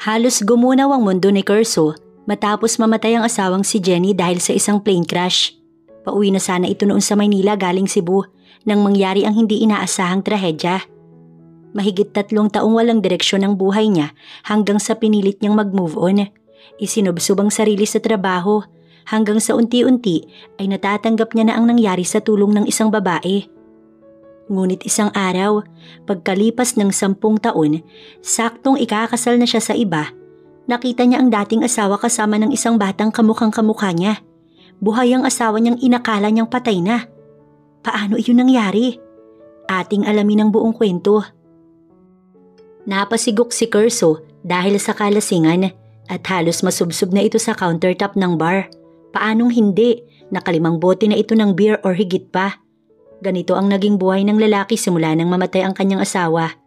Halos gumunaw ang mundo ni Curso matapos mamatay ang asawang si Jenny dahil sa isang plane crash. Pauwi na sana ito noon sa Maynila galing Cebu nang mangyari ang hindi inaasahang trahedya. Mahigit 3 taong walang direksyon ang buhay niya hanggang sa pinilit niyang mag-move on. Isinubsob ang sarili sa trabaho hanggang sa unti-unti ay natatanggap niya na ang nangyari sa tulong ng isang babae. Ngunit isang araw, pagkalipas ng 10 taon, saktong ikakasal na siya sa iba, nakita niya ang dating asawa kasama ng isang batang kamukhang-kamukha niya. Buhay ang asawa niyang inakala niyang patay na. Paano iyon nangyari? Ating alamin ang buong kwento. Napasigok si Curso dahil sa kalasingan at halos masubsob na ito sa countertop ng bar. Paanong hindi? Nakalimang bote na ito ng beer or higit pa. Ganito ang naging buhay ng lalaki simula nang mamatay ang kanyang asawa.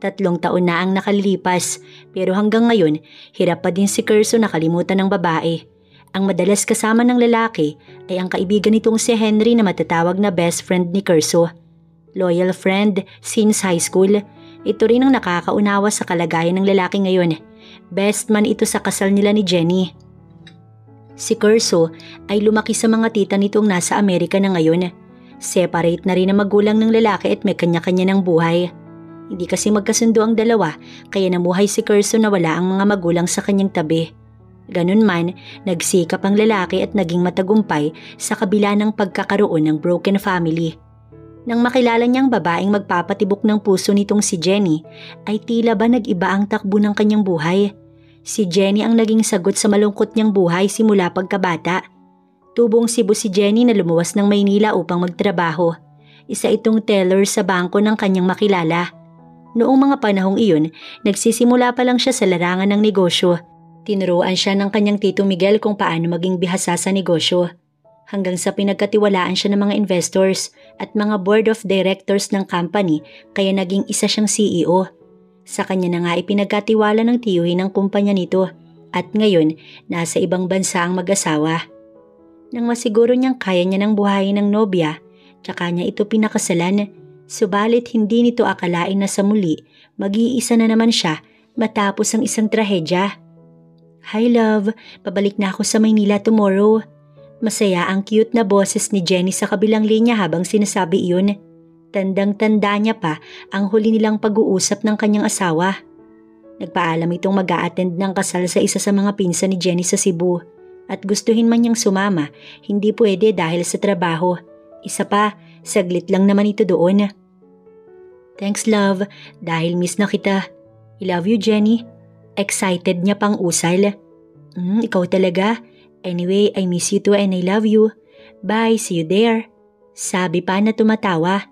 3 taon na ang nakalilipas pero hanggang ngayon hirap pa din si Curso nakalimutan ng babae. Ang madalas kasama ng lalaki ay ang kaibigan nitong si Henry na matatawag na best friend ni Curso. Loyal friend since high school. Ito rin ang nakakaunawa sa kalagayan ng lalaki ngayon. Best man ito sa kasal nila ni Jenny. Si Curso ay lumaki sa mga tita nitong nasa Amerika na ngayon. Separate na rin ang magulang ng lalaki at may kanya-kanya ng buhay. Hindi kasi magkasundo ang dalawa kaya namuhay si Curso na wala ang mga magulang sa kanyang tabi. Ganun man, nagsikap ang lalaki at naging matagumpay sa kabila ng pagkakaroon ng broken family. Nang makilala niyang babaeng magpapatibok ng puso nitong si Jenny, ay tila ba nag-iba ang takbo ng kanyang buhay. Si Jenny ang naging sagot sa malungkot niyang buhay simula pagkabata. Tubong Cebu si Jenny na lumuwas ng Maynila upang magtrabaho. Isa itong teller sa bangko ng kanyang makilala. Noong mga panahong iyon, nagsisimula pa lang siya sa larangan ng negosyo. Tinuruan siya ng kanyang tito Miguel kung paano maging bihasa sa negosyo. Hanggang sa pinagkatiwalaan siya ng mga investors at mga board of directors ng company kaya naging isa siyang CEO. Sa kanya na nga ipinagkatiwala ng tiyuhin ng kumpanya nito at ngayon nasa ibang bansa ang mag-asawa. Nang masiguro niyang kaya niya ng buhayin ng nobya, tsaka niya ito pinakasalan, subalit hindi nito akalain na sa muli mag-iisa na naman siya matapos ang isang trahedya. Hi love, pabalik na ako sa Maynila tomorrow. Masaya ang cute na boses ni Jenny sa kabilang linya habang sinasabi iyon. Tandang-tanda niya pa ang huli nilang pag-uusap ng kanyang asawa. Nagpaalam itong mag-a-attend ng kasal sa isa sa mga pinsan ni Jenny sa Cebu. At gustuhin man niyang sumama, hindi pwede dahil sa trabaho. Isa pa, saglit lang naman ito doon. Thanks love, dahil miss na kita. I love you Jenny. Excited niya pang usal. Ikaw talaga. Anyway, I miss you too and I love you. Bye, see you there. Sabi pa na tumatawa.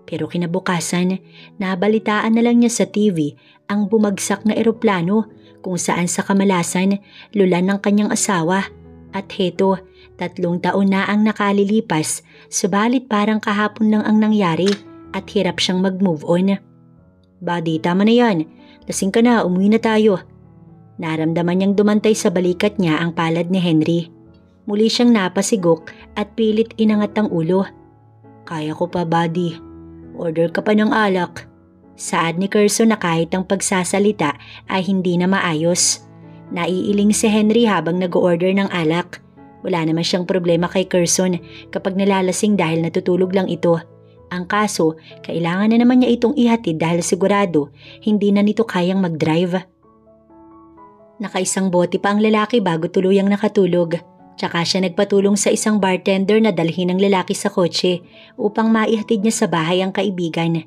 Pero kinabukasan, nabalitaan na lang niya sa TV ang bumagsak na eroplano kung saan sa kamalasan lulan ng kanyang asawa. At heto, 3 taon na ang nakalilipas, subalit parang kahapon lang ang nangyari at hirap siyang mag-move on. Buddy, tama na yan. Lasing ka na, umuwi na tayo. Naramdaman niyang dumantay sa balikat niya ang palad ni Henry. Muli siyang napasigok at pilit inangat ang ulo. Kaya ko pa, buddy. Order ka pa ng alak. Saad ni Curso na kahit ang pagsasalita ay hindi na maayos. Naiiling si Henry habang nag-order ng alak. Wala naman siyang problema kay Curson kapag nalalasing dahil natutulog lang ito. Ang kaso, kailangan na naman niya itong ihatid dahil sigurado hindi na nito kayang mag-drive. Nakaisang bote pa ang lalaki bago tuluyang nakatulog. Tsaka siya nagpatulong sa isang bartender na dalhin ang lalaki sa kotse upang maihatid niya sa bahay ang kaibigan.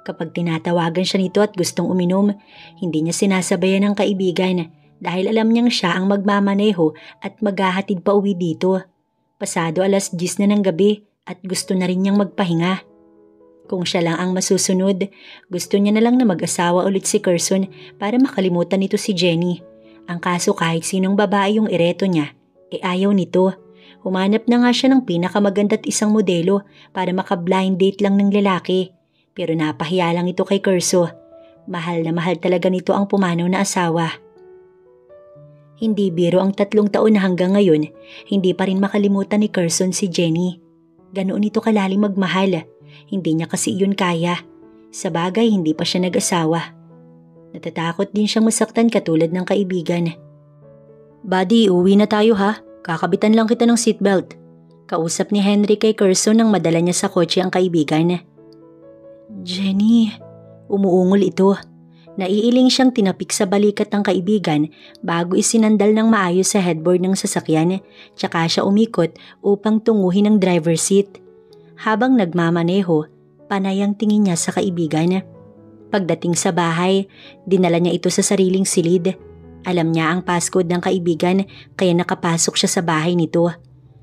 Kapag tinatawagan siya nito at gustong uminom, hindi niya sinasabayan ang kaibigan dahil alam niyang siya ang magmamaneho at maghahatid pa uwi dito. Pasado 10:00 na ng gabi at gusto na rin niyang magpahinga. Kung siya lang ang masusunod, gusto niya na lang na mag-asawa ulit si Curson para makalimutan nito si Jenny. Ang kaso kahit sinong babae yung ireto niya, ayaw nito. Humanap na nga siya ng pinakamaganda at isang modelo para maka-blind date lang ng lalaki. Pero napahiya lang ito kay Curso. Mahal na mahal talaga nito ang pumanaw na asawa. Hindi biro ang 3 taon na hanggang ngayon, hindi pa rin makalimutan ni Curson si Jenny. Ganoon ito kalalim magmahal. Hindi niya kasi iyon kaya. Sa bagay, hindi pa siya nag-asawa. Natatakot din siyang masaktan katulad ng kaibigan. Buddy, uwi na tayo ha. Kakabitan lang kita ng seatbelt. Kausap ni Henry kay Curso nang madala niya sa kotse ang kaibigan. Jenny, umuungol ito. Naiiling siyang tinapik sa balikat ng kaibigan bago isinandal ng maayos sa headboard ng sasakyan tsaka siya umikot upang tunguhin ang driver seat. Habang nagmamaneho, panay ang tingin niya sa kaibigan. Pagdating sa bahay, dinala niya ito sa sariling silid. Alam niya ang passcode ng kaibigan kaya nakapasok siya sa bahay nito.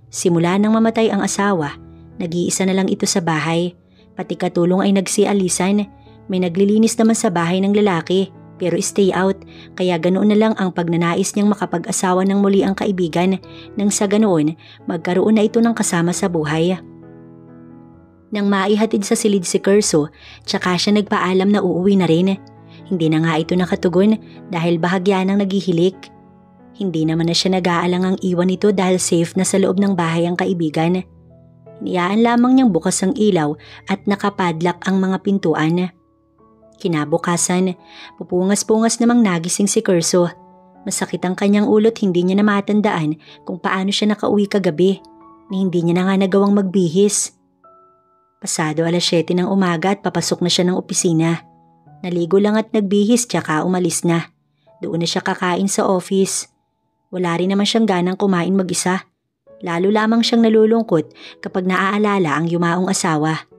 Simula nang mamatay ang asawa, nag-iisa na lang ito sa bahay. Pati katulong ay nagsialisan. May naglilinis naman sa bahay ng lalaki pero stay out kaya ganoon na lang ang pagnanais niyang makapag-asawa ng muli ang kaibigan nang sa ganoon magkaroon na ito ng kasama sa buhay. Nang maihatid sa silid si Curso, tsaka siya nagpaalam na uuwi na rin. Hindi na nga ito nakatugon dahil bahagya nang naghihilik. Hindi naman na siya nag-aalangang iwan ito dahil safe na sa loob ng bahay ang kaibigan. Hiniyaan lamang niyang bukas ang ilaw at nakapadlak ang mga pintuan. Kinabukasan, pupungas-pungas namang nagising si Curso. Masakit ang kanyang ulot, hindi niya na matandaan kung paano siya nakauwi kagabi, ni hindi niya na nga nagawang magbihis. Pasado 7:00 ng umaga at papasok na siya ng opisina. Naligo lang at nagbihis tsaka umalis na. Doon na siya kakain sa office. Wala rin naman siyang ganang kumain mag-isa. Lalo lamang siyang nalulungkot kapag naaalala ang yumaong asawa.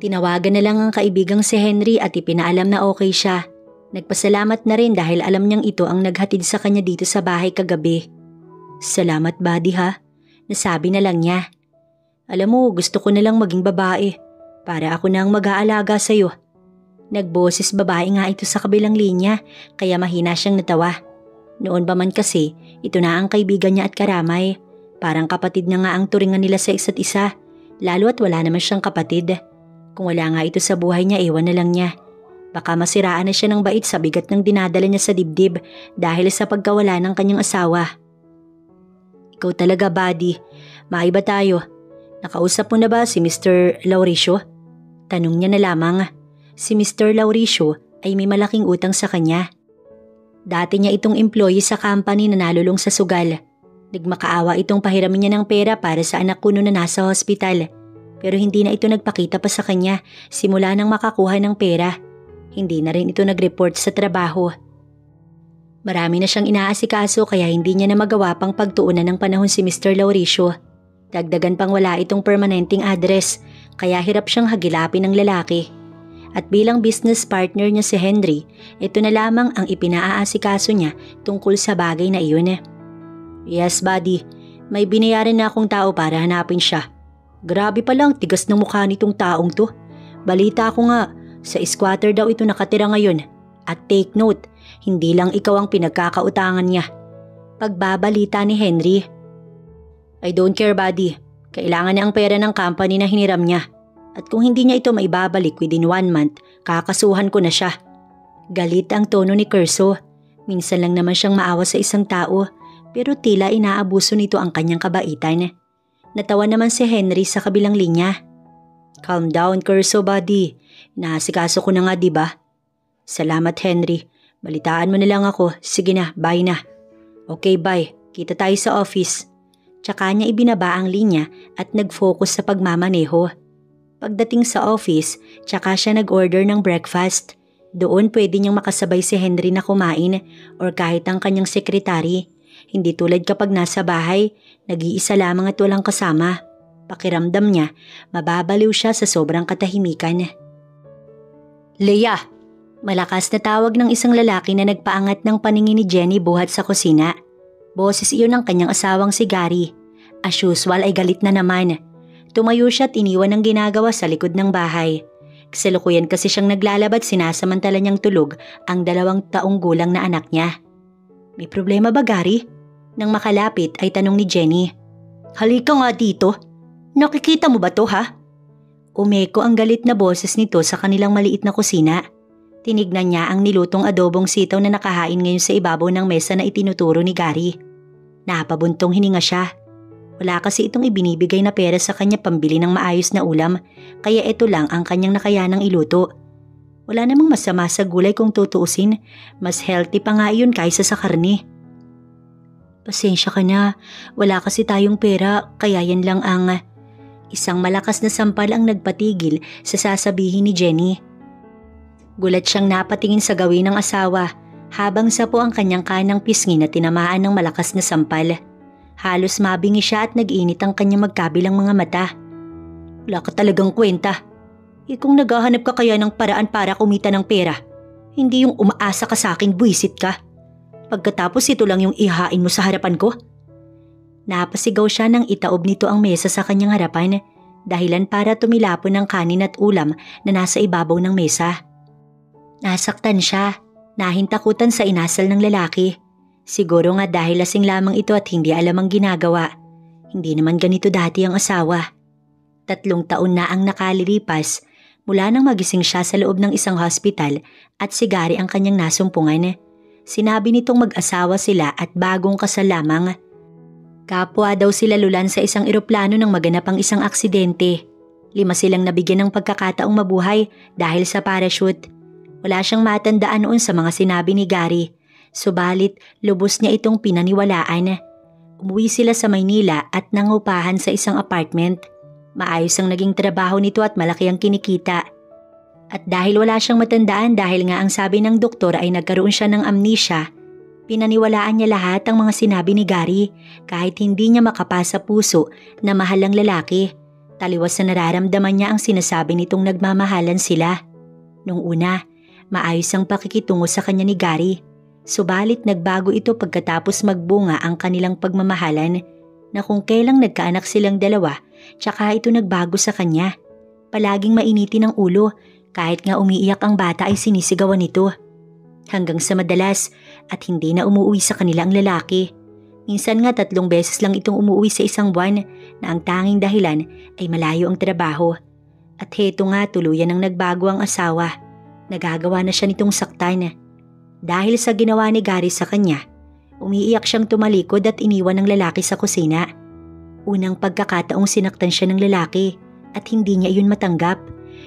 Tinawagan na lang ang kaibigang si Henry at ipinaalam na okay siya. Nagpasalamat na rin dahil alam niyang ito ang naghatid sa kanya dito sa bahay kagabi. Salamat buddy ha, nasabi na lang niya. Alam mo, gusto ko na lang maging babae para ako na ang mag-aalaga sa'yo. Nagboses babae nga ito sa kabilang linya kaya mahina siyang natawa. Noon pa man kasi, ito na ang kaibigan niya at karamay. Parang kapatid na nga ang turingan nila sa isa't isa, lalo at wala naman siyang kapatid. Kung wala nga ito sa buhay niya, iwan na lang niya. Baka masiraan na siya ng bait sa bigat ng dinadala niya sa dibdib dahil sa pagkawala ng kanyang asawa. Ikaw talaga buddy, maiba tayo. Nakausap mo na ba si Mr. Lauricio? Tanong niya na lamang. Si Mr. Lauricio ay may malaking utang sa kanya. Dati niya itong employee sa company na nalulong sa sugal. Nagmakaawa itong pahiramin niya ng pera para sa anak ko noon na nasa hospital. Pero hindi na ito nagpakita pa sa kanya simula nang makakuha ng pera. Hindi na rin ito nag-report sa trabaho. Marami na siyang inaasikaso kaya hindi niya na magawa pang pagtuunan ng panahon si Mr. Lauricio. Dagdagan pang wala itong permanenteng address kaya hirap siyang hagilapin ng lalaki. At bilang business partner niya si Henry, ito na lamang ang ipinaaasikaso niya tungkol sa bagay na iyon. Yes buddy, may binayaran na akong tao para hanapin siya. Grabe palang tigas ng mukha nitong taong to. Balita ko nga, sa squatter daw ito nakatira ngayon. At take note, hindi lang ikaw ang pinagkakautangan niya. Pagbabalita ni Henry. I don't care buddy, kailangan niya ang pera ng company na hiniram niya. At kung hindi niya ito maibabalik within 1 month, kakasuhan ko na siya. Galit ang tono ni Curso. Minsan lang naman siyang maawa sa isang tao, pero tila inaabuso nito ang kanyang kabaitan. Natawa naman si Henry sa kabilang linya. Calm down Curso buddy, inaasikaso ko na nga diba? Salamat Henry, balitaan mo na lang ako, sige na, bye na. Okay bye, kita tayo sa office. Tsaka niya ibinaba ang linya at nag-focus sa pagmamaneho. Pagdating sa office, tsaka siya nag-order ng breakfast. Doon pwede niyang makasabay si Henry na kumain or kahit ang kanyang sekretary. Hindi tulad kapag nasa bahay, nag-iisa lamang at walang kasama. Pakiramdam niya, mababaliw siya sa sobrang katahimikan. Leia! Malakas na tawag ng isang lalaki na nagpaangat ng paningin ni Jenny buhat sa kusina. Boses iyon ng kanyang asawang si Gary. As usual ay galit na naman. Tumayo siya at iniwan ang ginagawa sa likod ng bahay. Kasalukuyan kasi siyang naglalaba at sinasamantala niyang tulog ang 2 taong gulang na anak niya. May problema ba Gary? Nang makalapit ay tanong ni Jenny. Halika nga dito. Nakikita mo ba to ha? Umeko ang galit na boses nito sa kanilang maliit na kusina. Tinignan niya ang nilutong adobong sitaw na nakahain ngayon sa ibabaw ng mesa na itinuturo ni Gary. Napabuntong hininga siya. Wala kasi itong ibinibigay na pera sa kanya pambili ng maayos na ulam, kaya ito lang ang kanyang nakayanang iluto. Wala namang masama sa gulay kung tutuusin. Mas healthy pa nga yun kaysa sa karne. Pasensya ka na. Wala kasi tayong pera kaya yan lang ang... Isang malakas na sampal ang nagpatigil sa sasabihin ni Jenny. Gulat siyang napatingin sa gawin ng asawa habang sapo ang kanyang kanang pisngi na tinamaan ng malakas na sampal. Halos mabingi siya at nag-init ang kanyang magkabilang mga mata. Wala ka talagang kwenta. Kung naghahanap ka kaya ng paraan para kumita ng pera, hindi yung umaasa ka sa akin buwisit ka. Pagkatapos ito lang yung ihain mo sa harapan ko. Napasigaw siya nang itaob nito ang mesa sa kanyang harapan, dahilan para tumilapon ng kanin at ulam na nasa ibabaw ng mesa. Nasaktan siya, nahintakutan sa inasal ng lalaki. Siguro nga dahil lasing lamang ito at hindi alam ang ginagawa. Hindi naman ganito dati ang asawa. 3 taon na ang nakalilipas mula nang magising siya sa loob ng isang hospital at si Gary ang kanyang nasumpungan. Sinabi nitong mag-asawa sila at bagong kasal lamang. Kapwa daw sila lulan sa isang eroplano nang maganap ang isang aksidente. 5 silang nabigyan ng pagkakataong mabuhay dahil sa parachute. Wala siyang matandaan noon sa mga sinabi ni Gary. Subalit, lubos niya itong pinaniwalaan. Umuwi sila sa Maynila at nangupahan sa isang apartment. Maayos ang naging trabaho nito at malaki ang kinikita. At dahil wala siyang matandaan dahil nga ang sabi ng doktor ay nagkaroon siya ng amnesia, pinaniwalaan niya lahat ang mga sinabi ni Gary kahit hindi niya makapasa puso na mahal ang lalaki. Taliwas na nararamdaman niya ang sinasabi nitong nagmamahalan sila. Nung una, maayos ang pakikitungo sa kanya ni Gary. Subalit nagbago ito pagkatapos magbunga ang kanilang pagmamahalan na kung kailang nagkaanak silang dalawa, tsaka ito nagbago sa kanya. Palaging mainitin ang ulo, kahit nga umiiyak ang bata ay sinisigawan nito. Hanggang sa madalas at hindi na umuwi sa kanila ang lalaki. Minsan nga 3 beses lang itong umuwi sa isang buwan na ang tanging dahilan ay malayo ang trabaho. At heto nga tuluyan ang nagbago ang asawa. Nagagawa na siya nitong saktan. Dahil sa ginawa ni Gary sa kanya, umiiyak siyang tumalikod at iniwan ng lalaki sa kusina. Unang pagkakataong sinaktan siya ng lalaki at hindi niya iyon matanggap.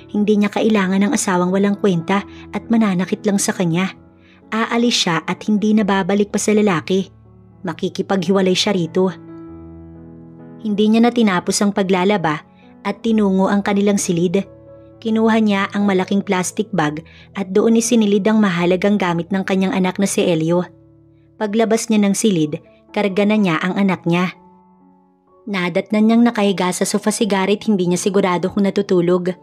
Hindi niya kailangan ng asawang walang kwenta at mananakit lang sa kanya. Aalis siya at hindi na babalik pa sa lalaki. Makikipaghiwalay siya rito. Hindi niya na tinapos ang paglalaba at tinungo ang kanilang silid. Kinuha niya ang malaking plastic bag at doon isinilid ang mahalagang gamit ng kanyang anak na si Elio. Paglabas niya ng silid, karga na niya ang anak niya. Nadatnan niyang nakahiga sa sofa si Gary at hindi niya sigurado kung natutulog.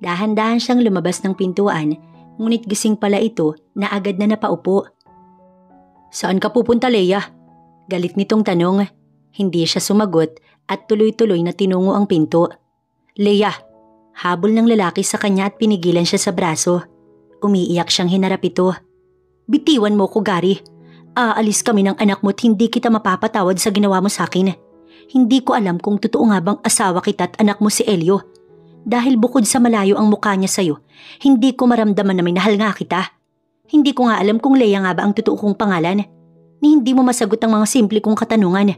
Dahan-dahan siyang lumabas ng pintuan, ngunit gising pala ito na agad na napaupo. "Saan ka pupunta, Leia?" Galit nitong tanong. Hindi siya sumagot at tuloy-tuloy na tinungo ang pinto. "Leia!" Habol ng lalaki sa kanya at pinigilan siya sa braso. Umiiyak siyang hinarap ito. "Bitiwan mo ko, Gary. Aalis kami ng anak mo at hindi kita mapapatawad sa ginawa mo sa akin. Hindi ko alam kung totoo nga bang asawa kita at anak mo si Elio. Dahil bukod sa malayo ang mukha niya sa'yo, hindi ko maramdaman na may mahal nga kita. Hindi ko nga alam kung Leia nga ba ang totoo kong pangalan. Ni hindi mo masagot ang mga simple kong katanungan.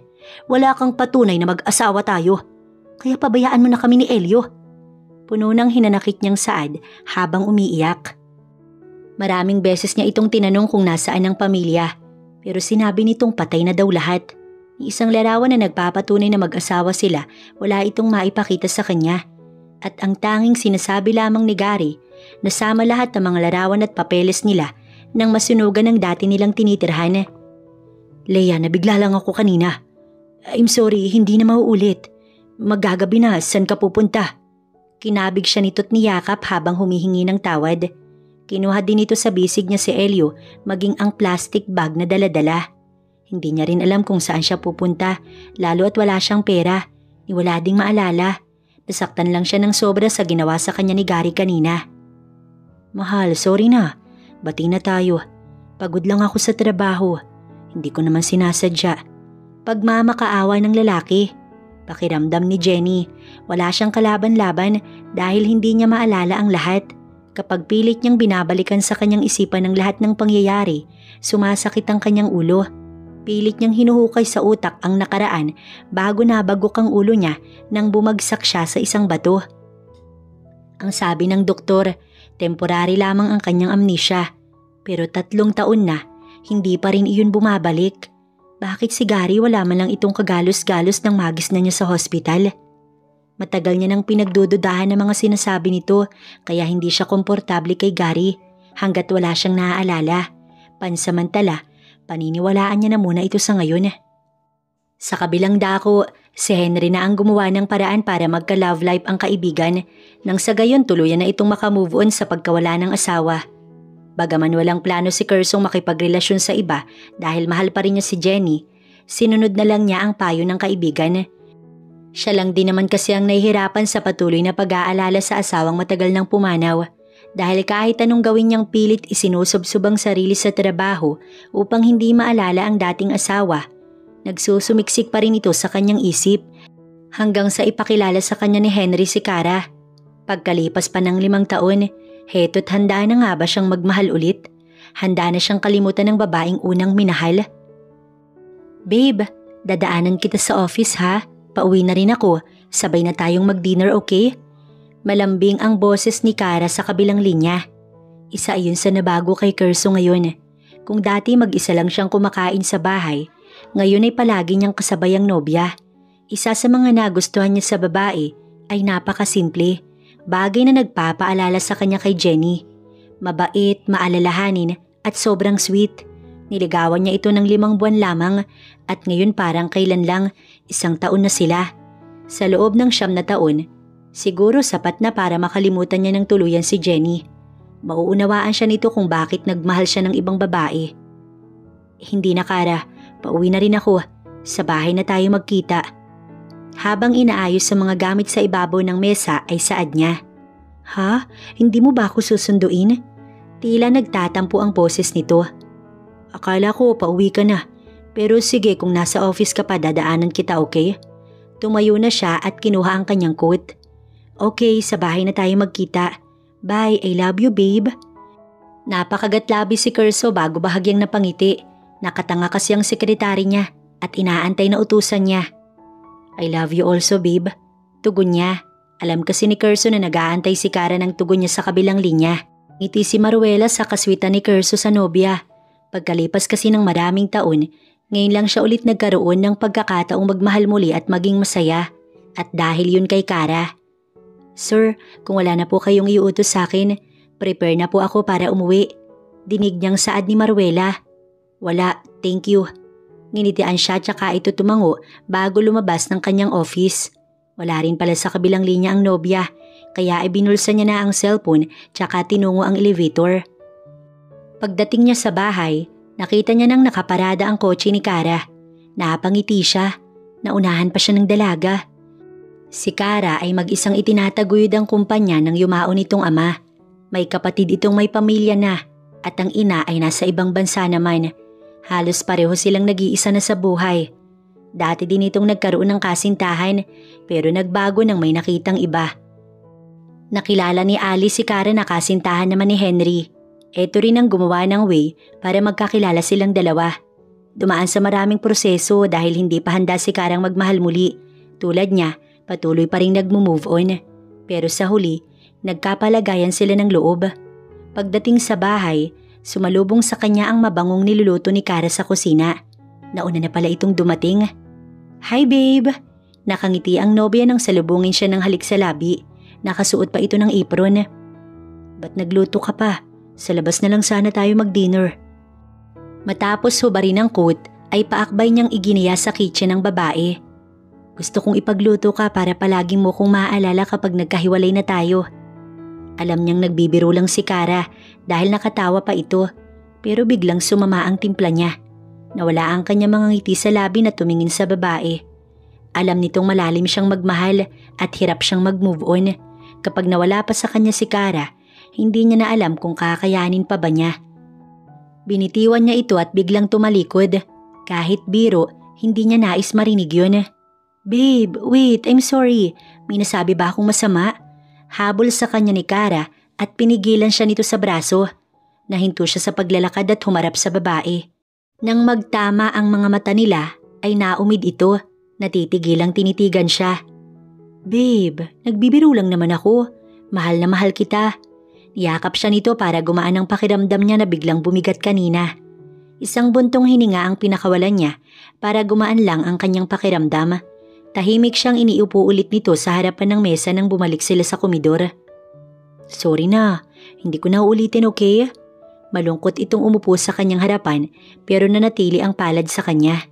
Wala kang patunay na mag-asawa tayo. Kaya pabayaan mo na kami ni Elio." Puno ng hinanakit niyang saad habang umiiyak. Maraming beses niya itong tinanong kung nasaan ang pamilya, pero sinabi nitong patay na daw lahat. Ni isang larawan na nagpapatunay na mag-asawa sila, wala itong maipakita sa kanya. At ang tanging sinasabi lamang ni Gary, nasama lahat ng mga larawan at papeles nila nang masunugan ng dati nilang tinitirhan. "Leia, nabigla lang ako kanina. I'm sorry, hindi na mauulit. Maggagabi na, saan ka pupunta?" Kinabig siya nito't niyakap habang humihingi ng tawad. Kinuha din ito sa bisig niya si Elio, maging ang plastic bag na dala-dala. Hindi niya rin alam kung saan siya pupunta, lalo at wala siyang pera. Wala ding maalala. Nasaktan lang siya ng sobra sa ginawa sa kanya ni Gary kanina. "Mahal, sorry na. Bati na tayo. Pagod lang ako sa trabaho. Hindi ko naman sinasadya." Pagmamakaawa ng lalaki. Pakiramdam ni Jenny, wala siyang kalaban-laban dahil hindi niya maalala ang lahat. Kapag pilit niyang binabalikan sa kanyang isipan ng lahat ng pangyayari, sumasakit ang kanyang ulo. Pilit niyang hinuhukay sa utak ang nakaraan bago nabagok ang ulo niya nang bumagsak siya sa isang bato. Ang sabi ng doktor, Temporary lamang ang kanyang amnesia. Pero 3 taon na, hindi pa rin iyon bumabalik. Bakit si Gary wala man lang itong kagalos-galos ng magis na niya sa hospital? Matagal niya nang pinagdududahan ng mga sinasabi nito kaya hindi siya komportable kay Gary hanggat wala siyang naaalala. Pansamantala, paniniwalaan niya na muna ito sa ngayon. Sa kabilang dako, si Henry na ang gumawa ng paraan para magka-love life ang kaibigan nang sa gayon tuluyan na itong makamove on sa pagkawala ng asawa. Bagaman walang plano si Kersong makipagrelasyon sa iba dahil mahal pa rin niya si Jenny, sinunod na lang niya ang payo ng kaibigan. Siya lang din naman kasi ang nahihirapan sa patuloy na pag-aalala sa asawang matagal nang pumanaw dahil kahit anong gawin niyang pilit isinusubsob ang sarili sa trabaho upang hindi maalala ang dating asawa. Nagsusumiksik pa rin ito sa kanyang isip hanggang sa ipakilala sa kanya ni Henry si Cara. Pagkalipas pa ng 5 taon, heto't handa na nga ba siyang magmahal ulit? Handa na siyang kalimutan ng babaeng unang minahal? Babe, dadaanan kita sa office ha? Pauwi na rin ako, sabay na tayong mag-dinner, okay? Malambing ang boses ni Cara sa kabilang linya. Isa ayun sa nabago kay Kerso ngayon. Kung dati mag-isa lang siyang kumakain sa bahay, ngayon ay palagi niyang kasabay ang nobya. Isa sa mga nagustuhan niya sa babae ay napakasimple, bagay na nagpapaalala sa kanya kay Jenny. Mabait, maalalahanin at sobrang sweet. Niligawan niya ito ng 5 buwan lamang at ngayon parang kailan lang 1 taon na sila. Sa loob ng 9 na taon, siguro sapat na para makalimutan niya ng tuluyan si Jenny. Mauunawaan siya nito kung bakit nagmahal siya ng ibang babae. Hindi na Cara, pauwi na rin ako. Sa bahay na tayo magkita. Habang inaayos sa mga gamit sa ibabaw ng mesa ay saad niya. Ha? Hindi mo ba ako susunduin? Tila nagtatampo ang boses nito. Akala ko pauwi ka na. Pero sige kung nasa office ka pa dadaanan kita, okay? Tumayo na siya at kinuha ang kanyang coat. Okay, sa bahay na tayo magkita. Bye, I love you babe. Napakagatlabi si Kerso bago bahagyang napangiti. Nakatanga kasi ang sekretary niya at inaantay na utusan niya. I love you also babe. Tugon niya. Alam kasi ni Kerso na nag-aantay si Cara ng tugon niya sa kabilang linya. Ngiti si Maruela sa kaswitan ni Kerso sa nobya. Pagkalipas kasi ng maraming taon, ngayon lang siya ulit nagkaroon ng pagkakataong magmahal muli at maging masaya. At dahil yun kay Cara. Sir, kung wala na po kayong iuutos sa akin, prepare na po ako para umuwi. Dinig niyang saad ni Maruela. Wala, thank you. Nginitian siya tsaka ito tumango bago lumabas ng kanyang office. Wala rin pala sa kabilang linya ang nobya, kaya ibinulsa niya na ang cellphone tsaka tinungo ang elevator. Pagdating niya sa bahay, nakita niya nang nakaparada ang kotse ni Cara. Napangiti siya. Naunahan pa siya ng dalaga. Si Cara ay mag-isang itinataguyod ang kumpanya ng yumaon nitong ama. May kapatid itong may pamilya na at ang ina ay nasa ibang bansa naman. Halos pareho silang nag-iisa na sa buhay. Dati din itong nagkaroon ng kasintahan pero nagbago nang may nakitang iba. Nakilala ni Ali si Cara na kasintahan naman ni Henry. Ito rin ang gumawa ng way para magkakilala silang dalawa. Dumaan sa maraming proseso dahil hindi pa handa si Carang magmahal muli. Tulad niya, patuloy pa rin nagmo-move on. Pero sa huli, nagkapalagayan sila ng loob. Pagdating sa bahay, sumalubong sa kanya ang mabangong niluluto ni Cara sa kusina. Nauna na pala itong dumating. Hi babe! Nakangiti ang nobya nang salubungin siya ng halik sa labi. Nakasuot pa ito ng apron. Ba't nagluto ka pa? Sa labas na lang sana tayo mag-dinner. Matapos hubarin ang coat, ay paakbay niyang iginiya sa kitchen ng babae. Gusto kong ipagluto ka para palaging mo kong maaalala kapag nagkahiwalay na tayo. Alam niyang nagbibiro lang si Cara dahil nakatawa pa ito, pero biglang sumama ang timpla niya. Nawala ang kanya mga ngiti sa labi na tumingin sa babae. Alam nitong malalim siyang magmahal at hirap siyang mag-move on. Kapag nawala pa sa kanya si Cara, hindi niya na alam kung kakayanin pa ba niya. Binitiwan niya ito at biglang tumalikod. Kahit biro, hindi niya nais marinig yun. Babe, wait, I'm sorry. May nasabi ba akong masama? Habol sa kanya ni Cara at pinigilan siya nito sa braso. Nahinto siya sa paglalakad at humarap sa babae. Nang magtama ang mga mata nila, ay naumid ito. Natitigilang tinitigan siya. Babe, nagbibiro lang naman ako. Mahal na mahal kita. Niyakap siya nito para gumaan ang pakiramdam niya na biglang bumigat kanina. Isang buntong hininga ang pinakawalan niya para gumaan lang ang kanyang pakiramdam. Tahimik siyang iniupo ulit nito sa harapan ng mesa nang bumalik sila sa komedor. Sorry na, hindi ko na uulitin, okay? Malungkot itong umupo sa kanyang harapan pero nanatili ang palad sa kanya.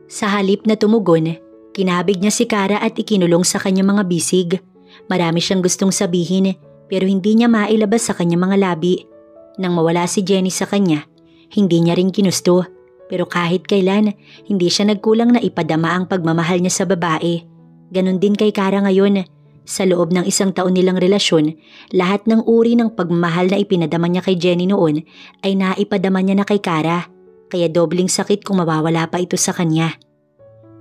Sa halip na tumugon, kinabig niya si Kara at ikinulong sa kanyang mga bisig. Marami siyang gustong sabihin pero hindi niya mailabas sa kanyang mga labi. Nang mawala si Jenny sa kanya, hindi niya rin kinusto. Pero kahit kailan, hindi siya nagkulang na ipadama ang pagmamahal niya sa babae. Ganon din kay Kara ngayon. Sa loob ng 1 taon nilang relasyon, lahat ng uri ng pagmamahal na ipinadama niya kay Jenny noon ay naipadama niya na kay Kara. Kaya dobling sakit kung mawawala pa ito sa kanya.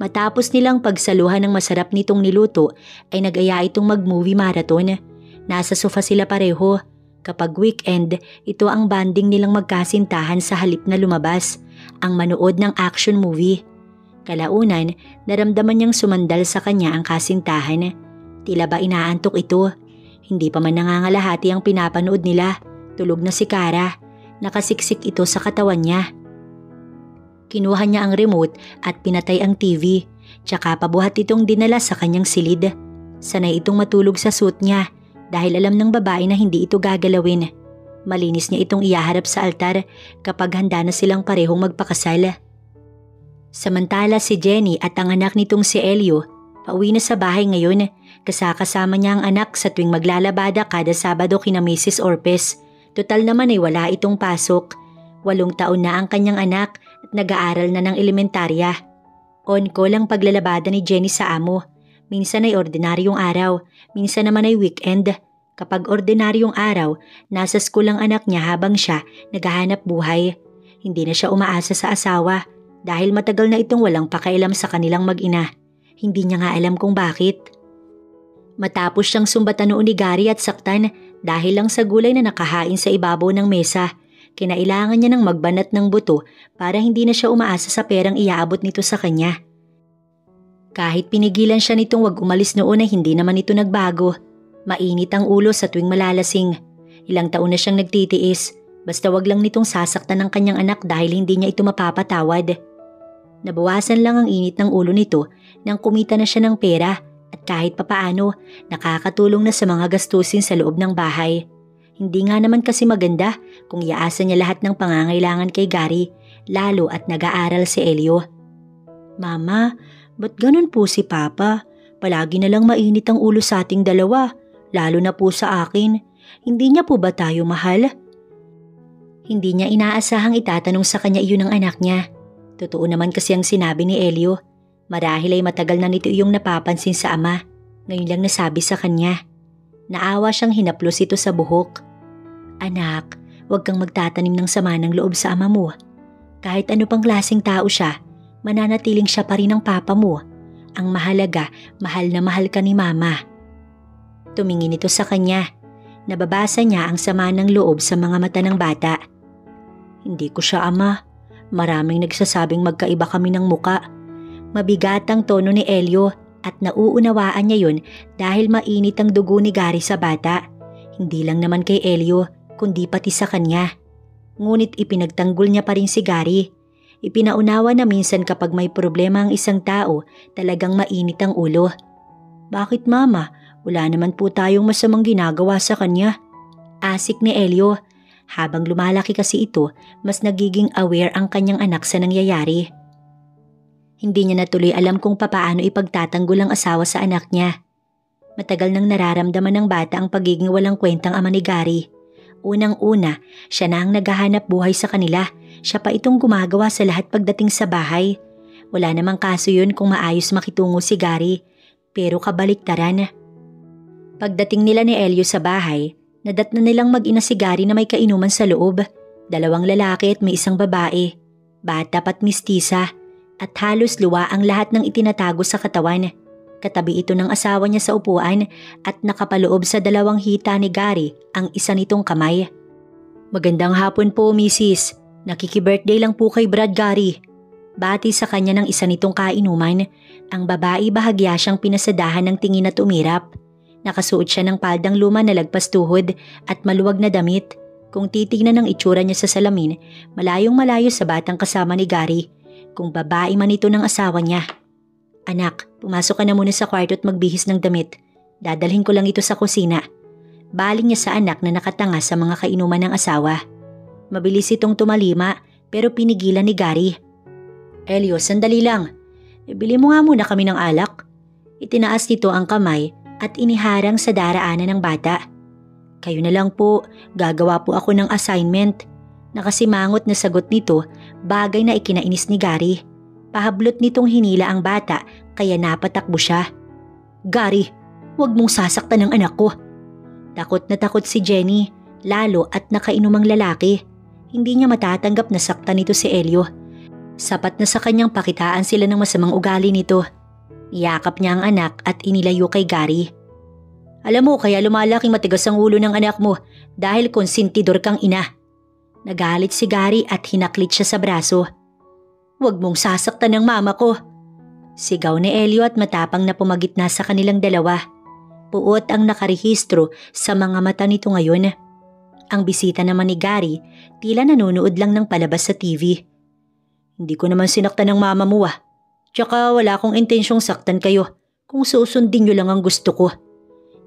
Matapos nilang pagsaluhan ng masarap nitong niluto, ay nag-aya itong mag-movie marathon. Nasa sofa sila pareho. Kapag weekend, ito ang banding nilang magkasintahan sa halip na lumabas, ang manood ng action movie. Kalaunan, naramdaman niyang sumandal sa kanya ang kasintahan. Tila ba inaantok ito? Hindi pa man nangangalahati ang pinapanood nila. Tulog na si Kara. Nakasiksik ito sa katawan niya. Kinuha niya ang remote at pinatay ang TV. Tsaka pabuhat itong dinala sa kanyang silid. Sanay itong matulog sa suit niya dahil alam ng babae na hindi ito gagalawin. Malinis niya itong iyaharap sa altar kapag handa na silang parehong magpakasal. Samantala si Jenny at ang anak nitong si Elio, pauwi na sa bahay ngayon. Kasama niya ang anak sa tuwing maglalabada kada Sabado kina Mrs. Orpes. Total naman ay wala itong pasok. 8 taon na ang kanyang anak at nag-aaral na ng elementarya. On-call ang paglalabada ni Jenny sa amo. Minsan ay ordinaryong araw, minsan naman ay weekend. Kapag ordinaryong araw, nasa school ang anak niya habang siya naghahanap buhay. Hindi na siya umaasa sa asawa dahil matagal na itong walang pakialam sa kanilang mag-ina. Hindi niya nga alam kung bakit. Matapos siyang sumbatan noon ni Gary at saktan dahil lang sa gulay na nakahain sa ibabaw ng mesa, kinailangan niya ng magbanat ng buto para hindi na siya umaasa sa perang iaabot nito sa kanya. Kahit pinigilan siya nitong wag umalis noon ay hindi naman ito nagbago. Mainit ang ulo sa tuwing malalasing. Ilang taon na siyang nagtitiis, basta wag lang nitong sasaktan ng kanyang anak dahil hindi niya ito mapapatawad. Nabawasan lang ang init ng ulo nito nang kumita na siya ng pera at kahit papaano nakakatulong na sa mga gastusin sa loob ng bahay. Hindi nga naman kasi maganda kung iaasa niya lahat ng pangangailangan kay Gary, lalo at nag-aaral si Elio. Mama, ba't ganun po si Papa? Palagi na lang mainit ang ulo sa ating dalawa, lalo na po sa akin. Hindi niya po ba tayo mahal? Hindi niya inaasahang itatanong sa kanya iyon ng anak niya. Totoo naman kasi ang sinabi ni Elio. Marahil ay matagal na nito iyong napapansin sa ama. Ngayon lang nasabi sa kanya. Naawa siyang hinaplos ito sa buhok. Anak, huwag kang magtatanim ng sama ng loob sa ama mo. Kahit ano pang klaseng tao siya, mananatiling siya pa rin ang papa mo. Ang mahalaga, mahal na mahal ka ni mama. Tumingin ito sa kanya. Nababasa niya ang sama ng loob sa mga mata ng bata. Hindi ko siya ama. Maraming nagsasabing magkaiba kami ng muka. Mabigat ang tono ni Elio at nauunawaan niya yun dahil mainit ang dugo ni Gary sa bata. Hindi lang naman kay Elio, kundi pati sa kanya. Ngunit ipinagtanggol niya pa rin si Gary. Ipinaunawa na minsan kapag may problema ang isang tao, talagang mainit ang ulo. Bakit mama? Wala naman po tayong masamang ginagawa sa kanya. Asik ni Elio. Habang lumalaki kasi ito, mas nagiging aware ang kanyang anak sa nangyayari. Hindi niya natuloy alam kung papaano ipagtatanggol ang asawa sa anak niya. Matagal nang nararamdaman ng bata ang pagiging walang kwentang ama ni Gary. Unang-una, siya na ang naghahanap buhay sa kanila. Siya pa itong gumagawa sa lahat pagdating sa bahay. Wala namang kaso yun kung maayos makitungo si Gary. Pero kabaliktaran. Pagdating nila ni Elio sa bahay, nadatna nilang mag-ina si Gary na may kainuman sa loob. 2 lalaki at may 1 babae. Bata pat mistisa. At halos luwa ang lahat ng itinatago sa katawan. Katabi ito ng asawa niya sa upuan at nakapaloob sa 2 hita ni Gary ang isa nitong kamay. Magandang hapon po, Mrs. Nakiki-birthday lang po kay Brad Gary. Bati sa kanya ng isa nitong kainuman. Ang babae bahagya siyang pinasadahan ng tingin at umirap. Nakasuot siya ng paldang luma na lagpas tuhod at maluwag na damit. Kung titignan ang itsura niya sa salamin, malayong malayo sa batang kasama ni Gary. Kung babae man ito ng asawa niya. Anak, pumasok ka na muna sa kwarto at magbihis ng damit. Dadalhin ko lang ito sa kusina. Baling niya sa anak na nakatanga sa mga kainuman ng asawa. Mabilis itong tumalima pero pinigilan ni Gary. Elio, sandali lang. Bili mo nga muna kami ng alak. Itinaas nito ang kamay at iniharang sa daraanan ng bata. Kayo na lang po, gagawa po ako ng assignment. Nakasimangot na sagot nito, bagay na ikinainis ni Gary. Pahablot nitong hinila ang bata kaya napatakbo siya. Gary, huwag mong sasaktan ang anak ko. Takot na takot si Jenny, lalo at nakainumang lalaki. Hindi niya matatanggap na saktan nito si Elio. Sapat na sa kanyang pakitaan sila ng masamang ugali nito. Iyakap niya ang anak at inilayo kay Gary. Alam mo, kaya lumalaking matigas ang ulo ng anak mo dahil konsentidor kang ina. Nagalit si Gary at hinaklit siya sa braso. Huwag mong sasaktan ng mama ko. Sigaw ni Elio at matapang na pumagitna sa kanilang dalawa. Puot ang nakarehistro sa mga mata nito ngayon. Ang bisita naman ni Gary, tila nanonood lang ng palabas sa TV. Hindi ko naman sinaktan ng mama mo ah. Tsaka wala akong intensyong saktan kayo kung susundin nyo lang ang gusto ko.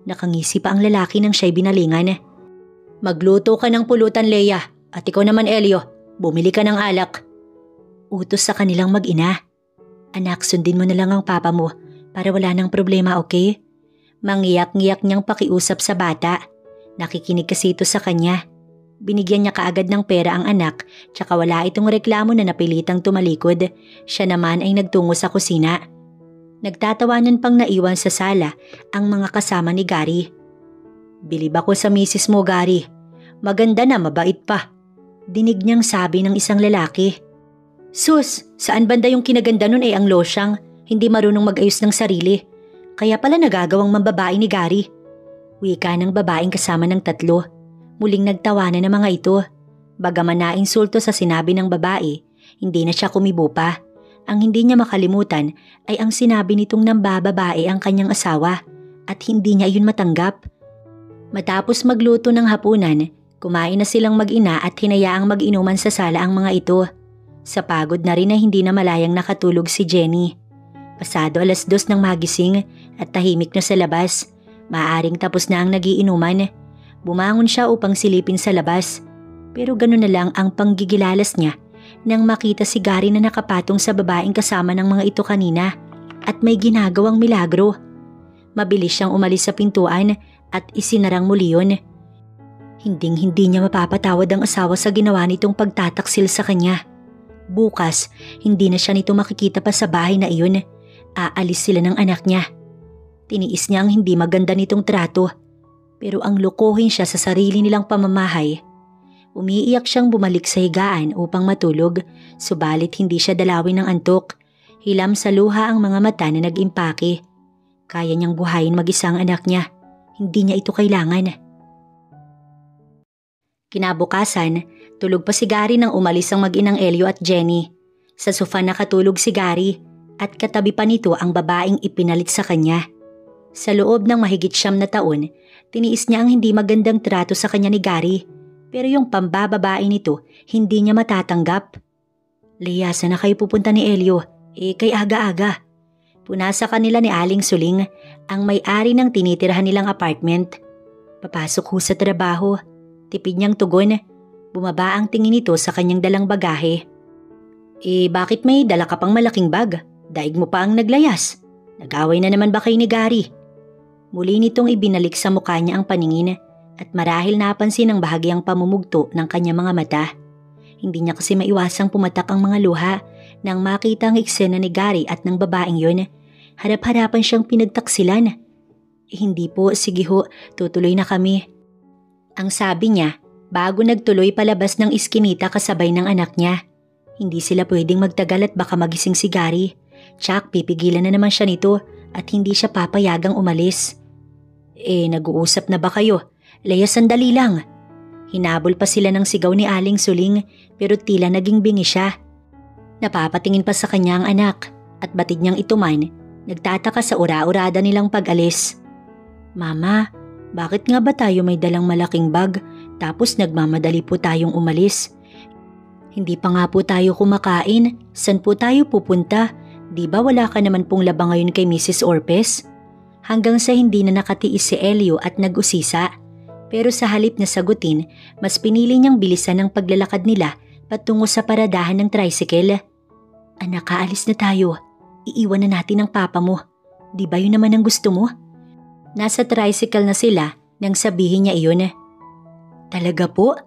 Nakangisi pa ang lalaki nang siya'y binalingan. Magluto ka ng pulutan, Leia, at ikaw naman, Elio, bumili ka ng alak. Utos sa kanilang mag-ina. Anak, sundin mo na lang ang papa mo para wala nang problema, okay? Mangiyak-ngiyak niyang pakiusap sa bata. Nakikinig kasi ito sa kanya. Binigyan niya kaagad ng pera ang anak, tsaka wala itong reklamo na napilitang tumalikod. Siya naman ay nagtungo sa kusina. Nagtatawanan pang naiwan sa sala ang mga kasama ni Gary. Bilib ako sa misis mo, Gary. Maganda na, mabait pa. Dinig niyang sabi ng isang lalaki. Sus, saan banda yung kinaganda nun ang losyang, hindi marunong mag-ayos ng sarili. Kaya pala nagagawang mambabae ni Gary. Wika ng babaeng kasama ng tatlo. Muling nagtawanan ng mga ito. Bagaman nainsulto sa sinabi ng babae, hindi na siya kumibo pa. Ang hindi niya makalimutan ay ang sinabi nitong nambababae ang kanyang asawa at hindi niya iyon matanggap. Matapos magluto ng hapunan, kumain na silang mag-ina at hinayaang mag-inuman sa sala ang mga ito. Sa pagod na rin na hindi na malayang nakatulog si Jenny. Pasado 2:00 ng magising at tahimik na sa labas. Maaring tapos na ang nagiinuman. Bumangon siya upang silipin sa labas. Pero gano'n na lang ang panggigilalas niya nang makita si Gary na nakapatong sa babaeng kasama ng mga ito kanina at may ginagawang milagro. Mabilis siyang umalis sa pintuan at isinarang muli yun. Hinding-hindi niya mapapatawad ang asawa sa ginawa nitong pagtataksil sa kanya. Bukas, hindi na siya nito makikita pa sa bahay na iyon. Aalis sila ng anak niya. Tiniis niya ang hindi maganda nitong trato. Pero ang lukuhin siya sa sarili nilang pamamahay. Umiiyak siyang bumalik sa higaan upang matulog, subalit hindi siya dalawin ng antok. Hilam sa luha ang mga mata na nag-impake. Kaya niyang buhayin mag-isa ang anak niya. Hindi niya ito kailangan. Kinabukasan, tulog pa si Gary nang umalis ang mag-inang Elio at Jenny. Sa sofa nakatulog si Gary at katabi pa nito ang babaeng ipinalit sa kanya. Sa loob ng mahigit 9 na taon, tiniis niya ang hindi magandang trato sa kanya ni Gary. Pero yung pambababae nito, hindi niya matatanggap. Leia, saan na kayo pupunta ni Elio? Kay aga-aga. Punasa kanila ni Aling Suling, ang may-ari ng tinitirhan nilang apartment. Papasok ho sa trabaho. Tipid niyang tugon. Bumaba ang tingin nito sa kanyang dalang bagahe. Bakit may dala ka pang malaking bag? Daig mo pa ang naglayas. Nag-away na naman ba kayo ni Gary? Muli nitong ibinalik sa mukha niya ang paningin at marahil napansin ang bahagyang pamumugto ng kanyang mga mata. Hindi niya kasi maiwasang pumatak ang mga luha nang makita ang eksena ni Gary at ng babaeng yun. Harap-harapan siyang pinagtaksilan. Hindi po, sige ho, tutuloy na kami. Ang sabi niya, bago nagtuloy palabas ng iskinita kasabay ng anak niya. Hindi sila pwedeng magtagal at baka magising si Gary. Tsak, pipigilan na naman siya nito at hindi siya papayagang umalis. Nag-uusap na ba kayo? Leia, sandali lang. Hinabol pa sila ng sigaw ni Aling Suling pero tila naging bingi siya. Napapatingin pa sa kanya ang anak at batid niyang ito man, nagtataka sa ura-urada nilang pag-alis. Mama, bakit nga ba tayo may dalang malaking bag tapos nagmamadali po tayong umalis? Hindi pa nga po tayo kumakain. San po tayo pupunta? Di ba wala ka naman pong laba ngayon kay Mrs. Orpes? Hanggang sa hindi na nakatiis si Elio at nag-usisa. Pero sa halip na sagutin, mas pinili niyang bilisan ang paglalakad nila patungo sa paradahan ng tricycle. Anak, aalis na tayo. Iiwan na natin ang papa mo. Di ba yun naman ang gusto mo? Nasa tricycle na sila nang sabihin niya iyon. Talaga po?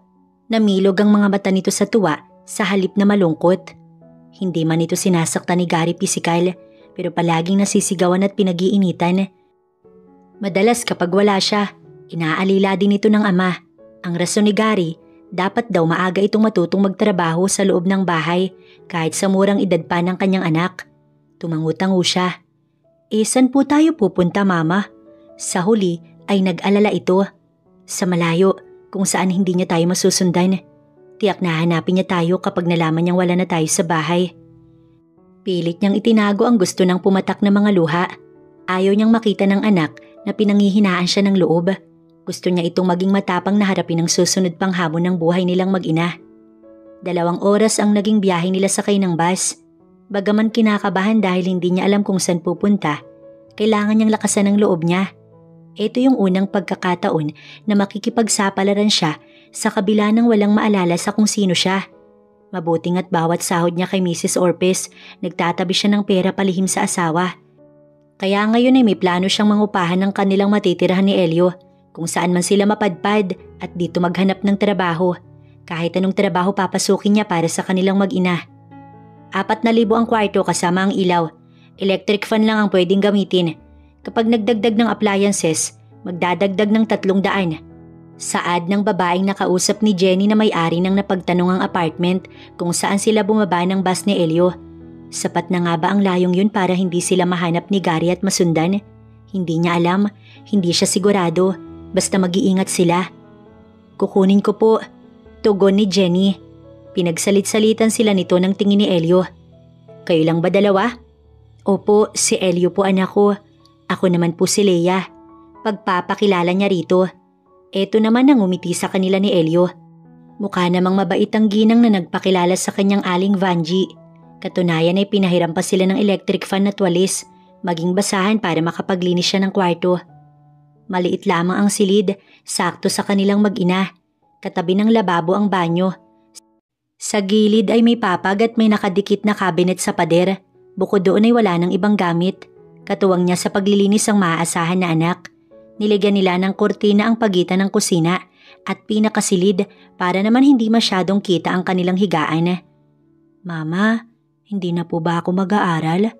Namilog ang mga mata nito sa tuwa sa halip na malungkot. Hindi man ito sinasaktan ni Gary pisikal pero palaging nasisigawan at pinag-iinitan. Madalas kapag wala siya, inaalila din ito ng ama. Ang rason ni Gary, dapat daw maaga itong matutong magtrabaho sa loob ng bahay kahit sa murang edad pa ng kanyang anak. Tumangutango siya. Saan po tayo pupunta, Mama? Sa huli ay nag-alala ito. Sa malayo kung saan hindi niya tayo masusundan. Tiyak na hanapin niya tayo kapag nalaman niyang wala na tayo sa bahay. Pilit niyang itinago ang gusto ng pumatak na mga luha. Ayaw niyang makita ng anak na pinanghihinaan siya ng loob. Gusto niya itong maging matapang na harapin ang susunod pang hamon ng buhay nilang mag-ina. 2 oras ang naging biyahe nila sakay ng bus. Bagaman kinakabahan dahil hindi niya alam kung saan pupunta, kailangan niyang lakasan ang loob niya. Ito yung unang pagkakataon na makikipagsapalaran siya sa kabila ng walang maalala sa kung sino siya. Mabuting at bawat sahod niya kay Mrs. Orpes, nagtatabi siya ng pera palihim sa asawa. Kaya ngayon ay may plano siyang mangupahan ng kanilang matitirahan ni Elio, kung saan man sila mapadpad at dito maghanap ng trabaho. Kahit anong trabaho papasukin niya para sa kanilang mag-ina. 4,000 ang kwarto kasama ang ilaw. Electric fan lang ang pwedeng gamitin. Kapag nagdagdag ng appliances, magdadagdag ng 300. Saad ng babaeng nakausap ni Jenny na may-ari ng napagtanungang apartment kung saan sila bumaba ng bus ni Elio. Sapat na nga ba ang layong yun para hindi sila mahanap ni Gary at masundan? Hindi niya alam, hindi siya sigurado, basta mag-iingat sila. Kukunin ko po, tugon ni Jenny. Pinagsalit-salitan sila nito ng tingin ni Elio. Kayo lang ba dalawa? Opo, si Elio po anak ko. Ako naman po si Leia. Pagpapakilala niya rito. Eto naman ang umiti sa kanila ni Elio. Mukha namang mabait ang ginang na nagpakilala sa kanyang aling Vanji. Katunayan ay pinahiram pa sila ng electric fan na tuwalis, maging basahan para makapaglinis siya ng kwarto. Maliit lamang ang silid, sakto sa kanilang mag-ina. Katabi ng lababo ang banyo. Sa gilid ay may papag at may nakadikit na cabinet sa pader. Bukod doon ay wala ng ibang gamit. Katuwang niya sa paglilinis ang maaasahan na anak. Niligyan nila ng kurtina ang pagitan ng kusina at pinakasilid para naman hindi masyadong kita ang kanilang higaan. Mama, hindi na po ba ako mag-aaral?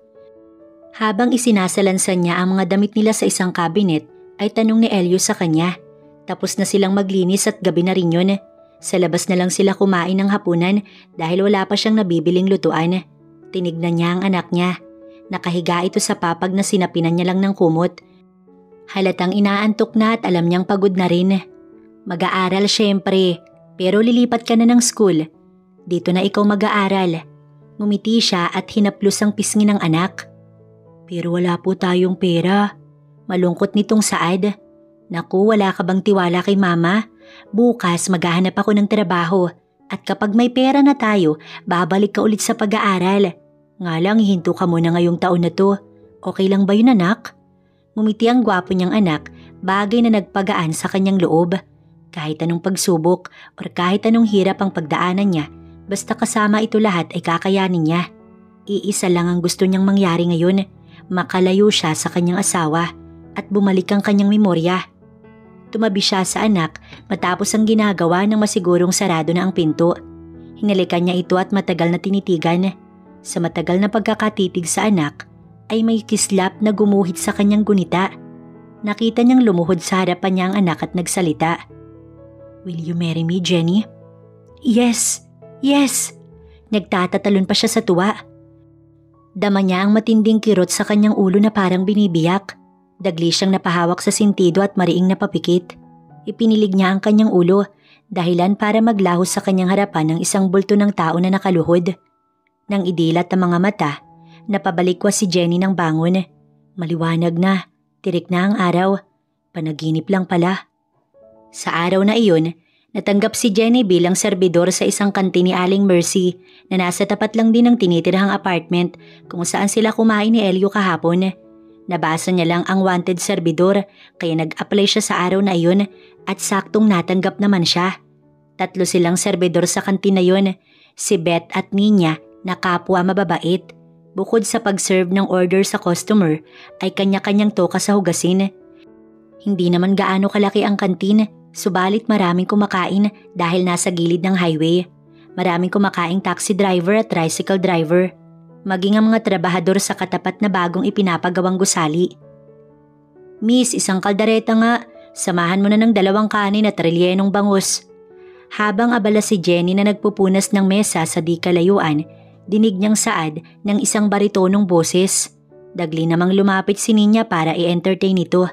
Habang isinasalansan niya ang mga damit nila sa isang cabinet, ay tanong ni Elio sa kanya. Tapos na silang maglinis at gabi na rin yun. Sa labas na lang sila kumain ng hapunan dahil wala pa siyang nabibiling lutuan. Tinignan niya ang anak niya. Nakahiga ito sa papag na sinapinan niya lang ng kumot. Halatang inaantok na at alam niyang pagod na rin. Mag-aaral syempre, pero lilipat ka na ng school. Dito na ikaw mag-aaral. Ngumiti siya at hinaplos ang pisngi ng anak. Pero wala po tayong pera. Malungkot nitong Saad. Naku, wala ka bang tiwala kay mama? Bukas maghahanap ako ng trabaho at kapag may pera na tayo, babalik ka ulit sa pag-aaral. Nga lang, hihinto ka muna ngayong taon na to. Okay lang ba yun, anak? Ngumiti ang gwapo niyang anak, bagay na nagpagaan sa kanyang loob. Kahit anong pagsubok o kahit anong hirap ang pagdaanan niya, basta kasama ito lahat ay kakayanin niya. Iisa lang ang gusto niyang mangyari ngayon, makalayo siya sa kanyang asawa at bumalik ang kanyang memorya. Tumabi siya sa anak matapos ang ginagawa ng masigurong sarado na ang pinto. Hinalikan niya ito at matagal na tinitigan. Sa matagal na pagkakatitig sa anak, ay may kislap na gumuhit sa kanyang gunita. Nakita niyang lumuhod sa harapan niya ang anak at nagsalita. Will you marry me, Jenny? Yes, yes. Nagtatatalon pa siya sa tuwa. Dama niya ang matinding kirot sa kanyang ulo na parang binibiyak. Dagli siyang napahawak sa sintido at mariing napapikit. Ipinilig niya ang kanyang ulo, dahilan para maglaho sa kanyang harapan ng isang bulto ng tao na nakaluhod. Nang idilat ang mga mata, napabalikwas si Jenny ng bangon. Maliwanag na, tirik na ang araw. Panaginip lang pala. Sa araw na iyon, natanggap si Jenny bilang serbidor sa isang kantin ni Aling Mercy na nasa tapat lang din ng tinitirhang apartment kung saan sila kumain ni Elio kahapon. Nabasa niya lang ang wanted serbidor kaya nag-apply siya sa araw na iyon at saktong natanggap naman siya. 3 silang serbidor sa kantin na yun, si Beth at Nina na kapwa mababait. Bukod sa pag-serve ng order sa customer ay kanya-kanyang toka sa hugasin. Hindi naman gaano kalaki ang kantin, subalit maraming kumakain dahil nasa gilid ng highway. Maraming kumakaing taxi driver at tricycle driver, maging ang mga trabahador sa katapat na bagong ipinapagawang gusali. Miss, isang kaldereta nga, samahan mo na ng 2 kanin at relyenong bangus. Habang abala si Jenny na nagpupunas ng mesa sa di kalayuan, dinig niyang saad ng isang baritonong boses. Dagli namang lumapit si Nina para i-entertain ito.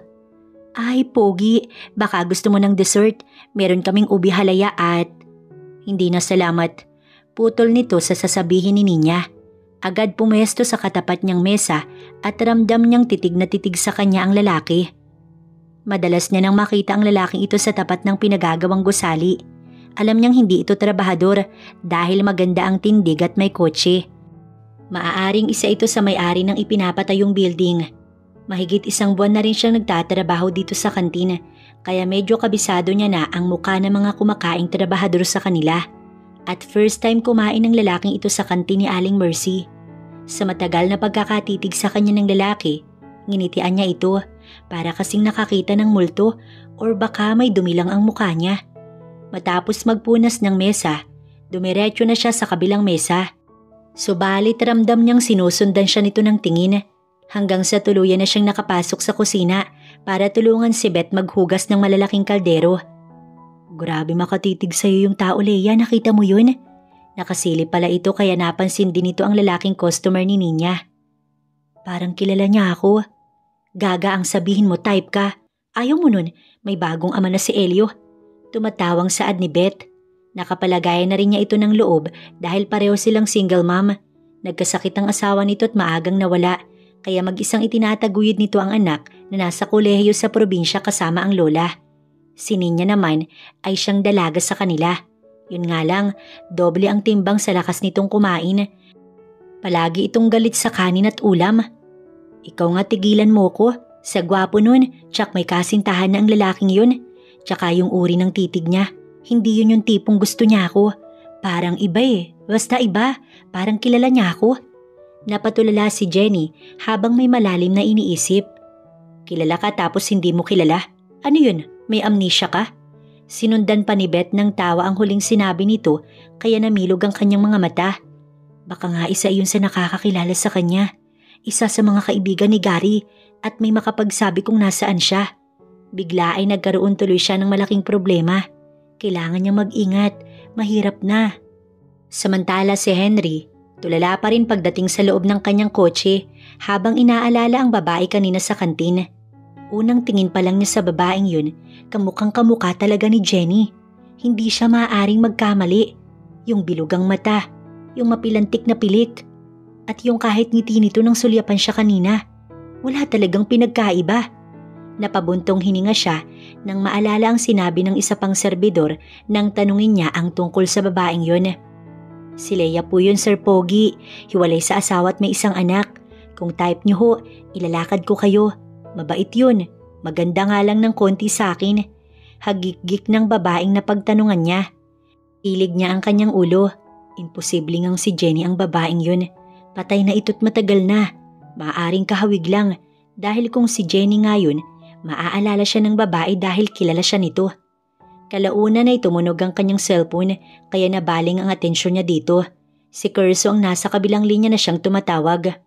Ay, Pogi, baka gusto mo ng dessert. Meron kaming ubi halaya at… Hindi na salamat. Putol nito sa sasabihin ni Nina. Agad pumesto sa katapat niyang mesa at ramdam niyang titig na titig sa kanya ang lalaki. Madalas niya nang makita ang lalaking ito sa tapat ng pinagagawang gusali. Alam niyang hindi ito trabahador dahil maganda ang tindig at may kotse. Maaaring isa ito sa may-ari ng ipinapatayong building. Mahigit 1 buwan na rin siyang nagtatrabaho dito sa kantina kaya medyo kabisado niya na ang mukha ng mga kumakaing trabahador sa kanila. At first time kumain ng lalaking ito sa kantin ni Aling Mercy. Sa matagal na pagkakatitig sa kanya ng lalaki, nginitian niya ito para kasing nakakita ng multo or baka may dumilang ang mukha niya. Matapos magpunas ng mesa, dumiretso na siya sa kabilang mesa. Subalit ramdam niyang sinusundan siya nito ng tingin hanggang sa tuluyan na siyang nakapasok sa kusina para tulungan si Beth maghugas ng malalaking kaldero. Grabe makatitig sa'yo yung tao, Leia, nakita mo yun? Nakasilip pala ito kaya napansin din ito ang lalaking customer ni Nina. Parang kilala niya ako. Gaga ang sabihin mo, type ka. Ayaw mo nun, may bagong ama na si Elio. Tumatawang saad ni Beth. Nakapalagayan na rin niya ito ng loob dahil pareho silang single mom. Nagkasakit ang asawa nito at maagang nawala, kaya mag-isang itinataguyod nito ang anak na nasa kolehiyo sa probinsya kasama ang lola. Si Nina naman ay siyang dalaga sa kanila. Yun nga lang, doble ang timbang sa lakas nitong kumain. Palagi itong galit sa kanin at ulam. Ikaw nga tigilan mo ko, sa gwapo nun, tsak may kasintahan na ang lalaking yun. Tsaka yung uri ng titig niya, hindi yun yung tipong gusto niya ako. Parang iba basta iba, parang kilala niya ako. Napatulala si Jenny habang may malalim na iniisip. Kilala ka tapos hindi mo kilala? Ano yun, may amnesia ka? Sinundan pa ni Beth ng tawa ang huling sinabi nito kaya namilog ang kanyang mga mata. Baka nga isa yun sa nakakakilala sa kanya. Isa sa mga kaibigan ni Gary at may makapagsabi kung nasaan siya. Bigla ay nagkaroon tuloy siya ng malaking problema. Kailangan niyang mag-ingat, mahirap na. Samantala si Henry, tulala pa rin pagdating sa loob ng kanyang kotse habang inaalala ang babae kanina sa kantin. Unang tingin pa lang niya sa babaeng yun, kamukhang kamukha talaga ni Jenny. Hindi siya maaaring magkamali. Yung bilugang mata, yung mapilantik na pilik, at yung kahit ngiti nito nang sulyapan siya kanina. Wala talagang pinagkaiba. Napabuntong hininga siya nang maalala ang sinabi ng isa pang serbidor nang tanungin niya ang tungkol sa babaeng yun. Si Leia po yun, Sir Pogi. Hiwalay sa asawa at may isang anak. Kung type niyo ho, ilalakad ko kayo. Mabait yun. Maganda nga lang ng konti sa akin. Hagik-gik ng babaeng napagtanungan niya. Ilig niya ang kanyang ulo. Imposible ngang si Jenny ang babaeng yun. Patay na ito't matagal na. Maaaring kahawig lang. Dahil kung si Jenny nga yun, maaalala siya ng babae dahil kilala siya nito. Kalaunan ay tumunog ang kanyang cellphone kaya nabaling ang atensyon niya dito. Si Curso ang nasa kabilang linya na siyang tumatawag.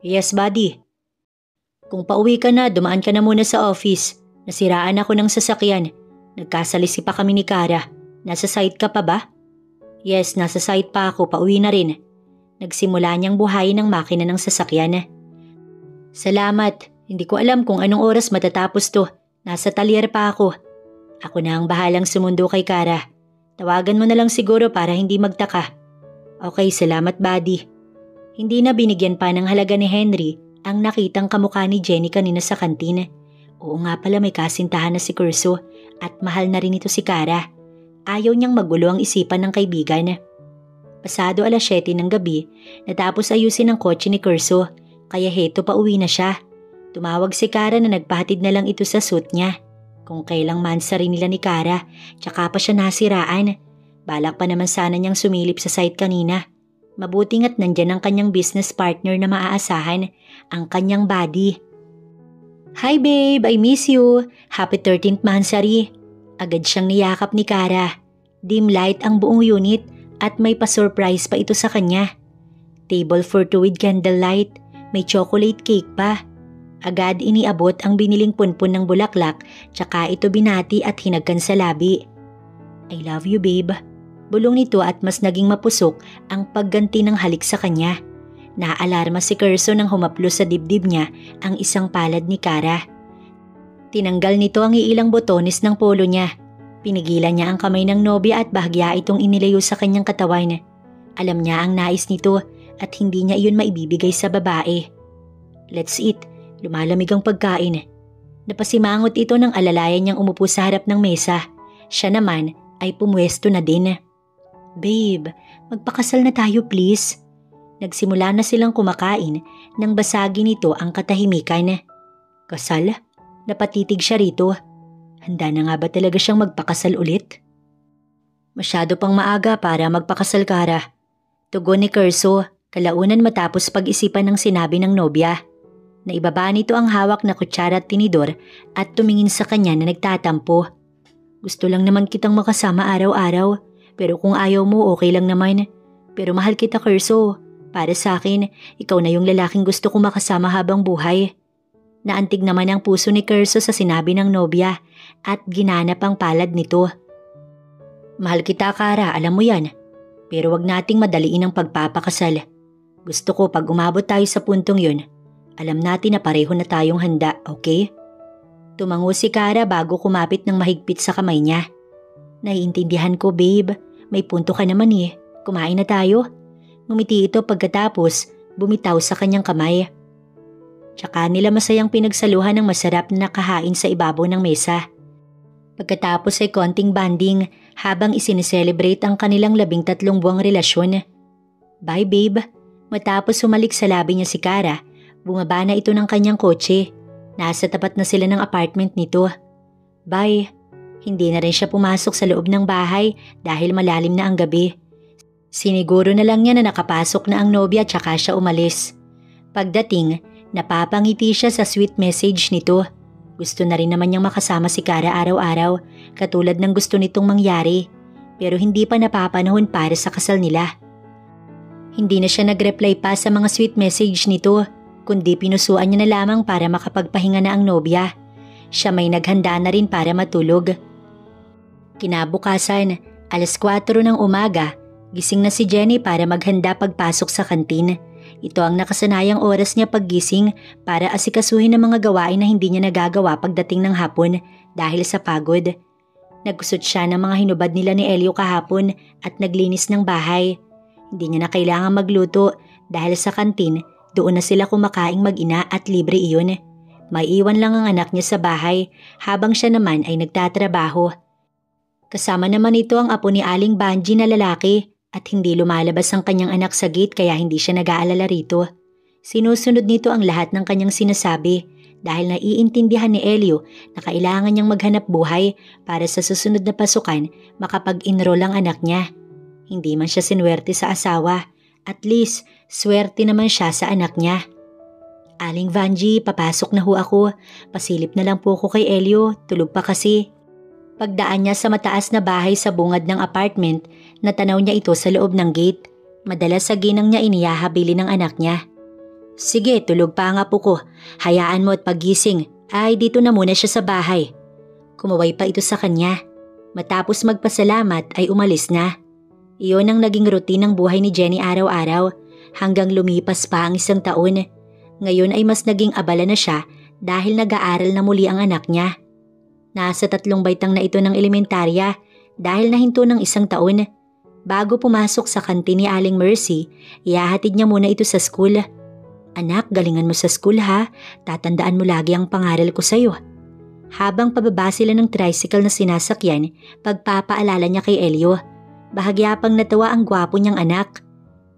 Yes, buddy. Kung pauwi ka na, dumaan ka na muna sa office. Nasiraan ako ng sasakyan. Nagkasalisi pa kami ni Kara. Nasa site ka pa ba? Yes, nasa site pa ako. Pauwi na rin. Nagsimula niyang buhayin ang makina ng sasakyan. Salamat. Hindi ko alam kung anong oras matatapos to. Nasa talyer pa ako. Ako na ang bahalang sumundo kay Kara. Tawagan mo na lang siguro para hindi magtaka. Okay, salamat buddy. Hindi na binigyan pa ng halaga ni Henry ang nakitang kamukha ni Jenny kanina sa kantin. Oo nga pala, may kasintahan na si Curso at mahal na rin ito si Kara. Ayaw niyang magulo ang isipan ng kaibigan. Pasado 7:00 ng gabi, natapos ayusin ang kotse ni Curso, kaya heto pa uwi na siya. Tumawag si Kara na nagpahatid na lang ito sa suit niya. Kung kailang mansa rin nila ni Kara, tsaka pa siya nasiraan. Balak pa naman sana niyang sumilip sa site kanina. Mabuti nga't nandyan ang kanyang business partner na maaasahan, ang kanyang buddy. Hi babe, I miss you. Happy 13th Mansari. Agad siyang niyakap ni Kara. Dim light ang buong unit at may pa-surprise pa ito sa kanya. Table for two with candlelight, may chocolate cake pa. Agad iniabot ang biniling punpun ng bulaklak tsaka ito binati at hinagkan sa labi. I love you babe. Bulong nito at mas naging mapusok ang pagganti ng halik sa kanya. Naalarma si Curso nang humaplos sa dibdib niya ang isang palad ni Kara. Tinanggal nito ang iilang botones ng polo niya. Pinigilan niya ang kamay ng nobya at bahagya itong inilayo sa kanyang katawan. Alam niya ang nais nito at hindi niya iyon maibibigay sa babae. Let's eat. Lumalamig ang pagkain. Napasimangot ito nang alalayan niyang umupo sa harap ng mesa. Siya naman ay pumwesto na din. Babe, magpakasal na tayo please. Nagsimula na silang kumakain nang basagin nito ang katahimikan. Kasal? Napatitig siya rito. Handa na nga ba talaga siyang magpakasal ulit? Masyado pang maaga para magpakasal, Kara. Tugon ni Curso, kalaunan matapos pag-isipan ng sinabi ng nobya. Naibaba nito ang hawak na kutsara at tinidor at tumingin sa kanya na nagtatampo. Gusto lang naman kitang makasama araw-araw, pero kung ayaw mo okay lang naman. Pero mahal kita, Curso. Para sa akin, ikaw na yung lalaking gusto ko makasama habang buhay. Naantig naman ang puso ni Curso sa sinabi ng nobya at ginanap ang palad nito. Mahal kita, Kara, alam mo yan. Pero wag nating madaliin ang pagpapakasal. Gusto ko pag umabot tayo sa puntong yun, alam natin na pareho na tayong handa, okay? Tumango si Kara bago kumapit ng mahigpit sa kamay niya. Naiintindihan ko, babe. May punto ka naman eh. Kumain na tayo. Ngumiti ito pagkatapos bumitaw sa kanyang kamay. Tsaka nila masayang pinagsaluhan ng masarap na nakahain sa ibabaw ng mesa. Pagkatapos ay konting banding habang isineselebrate ang kanilang 13 buwang relasyon. Bye babe. Matapos sumalik sa labi niya si Kara, bumaba na ito ng kanyang kotse. Nasa tapat na sila ng apartment nito. Bye. Hindi na rin siya pumasok sa loob ng bahay dahil malalim na ang gabi. Siniguro na lang niya na nakapasok na ang nobya tsaka siya umalis. Pagdating, napapangiti siya sa sweet message nito. Gusto na rin naman niyang makasama si Kara araw-araw, katulad ng gusto nitong mangyari. Pero hindi pa napapanahon para sa kasal nila. Hindi na siya nag-reply pa sa mga sweet message nito, kundi pinusuan niya na lamang para makapagpahinga na ang nobya. Siya may naghanda na rin para matulog. Kinabukasan, 4:00 ng umaga, gising na si Jenny para maghanda pagpasok sa kantin. Ito ang nakasanayang oras niya paggising para asikasuhin ang mga gawain na hindi niya nagagawa pagdating ng hapon dahil sa pagod. Nagkusot siya ng mga hinubad nila ni Elio kahapon at naglinis ng bahay. Hindi niya na kailangan magluto dahil sa kantin doon na sila kumakaing mag-ina at libre iyon. May iwan lang ang anak niya sa bahay habang siya naman ay nagtatrabaho. Kasama naman ito ang apo ni Aling Banji na lalaki at hindi lumalabas ang kanyang anak sa gate kaya hindi siya nag-aalala rito. Sinusunod nito ang lahat ng kanyang sinasabi dahil naiintindihan ni Elio na kailangan niyang maghanap buhay para sa susunod na pasukan makapag-enroll ang anak niya. Hindi man siya sinuwerte sa asawa, at least swerte naman siya sa anak niya. Aling Vanji, papasok na ho ako. Pasilip na lang po ko kay Elio, tulog pa kasi. Pagdaan niya sa mataas na bahay sa bungad ng apartment, natanaw niya ito sa loob ng gate. Madalas sa ginang niya inihahabilin ng anak niya. Sige, tulog pa nga po ko. Hayaan mo at paggising, ay dito na muna siya sa bahay. Kumaway pa ito sa kanya. Matapos magpasalamat ay umalis na. Iyon ang naging routine ng buhay ni Jenny araw-araw hanggang lumipas pa ang 1 taon. Ngayon ay mas naging abala na siya dahil nag-aaral na muli ang anak niya. Nasa 3 baitang na ito ng elementarya dahil nahinto ng 1 taon. Bago pumasok sa kantin ni Aling Mercy, ihahatid niya muna ito sa school. Anak, galingan mo sa school ha. Tatandaan mo lagi ang pangaral ko sa'yo. Habang pababa sila ng tricycle na sinasakyan, pagpapaalala niya kay Elio. Bahagya pang natawa ang gwapo niyang anak.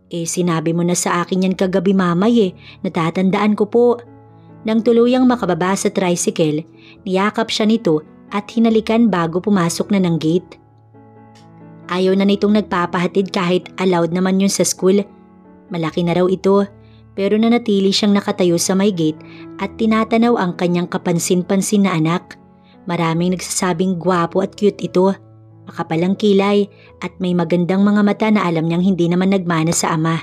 Sinabi mo na sa akin yan kagabi mamay natatandaan ko po. Nang tuluyang makababa sa tricycle, niyakap siya nito at hinalikan bago pumasok na ng gate. Ayaw na nitong nagpapahatid kahit allowed naman yun sa school. Malaki na raw ito, pero nanatili siyang nakatayo sa may gate at tinatanaw ang kanyang kapansin-pansin na anak. Maraming nagsasabing gwapo at cute ito. Makapalang kilay at may magandang mga mata na alam niyang hindi naman nagmana sa ama.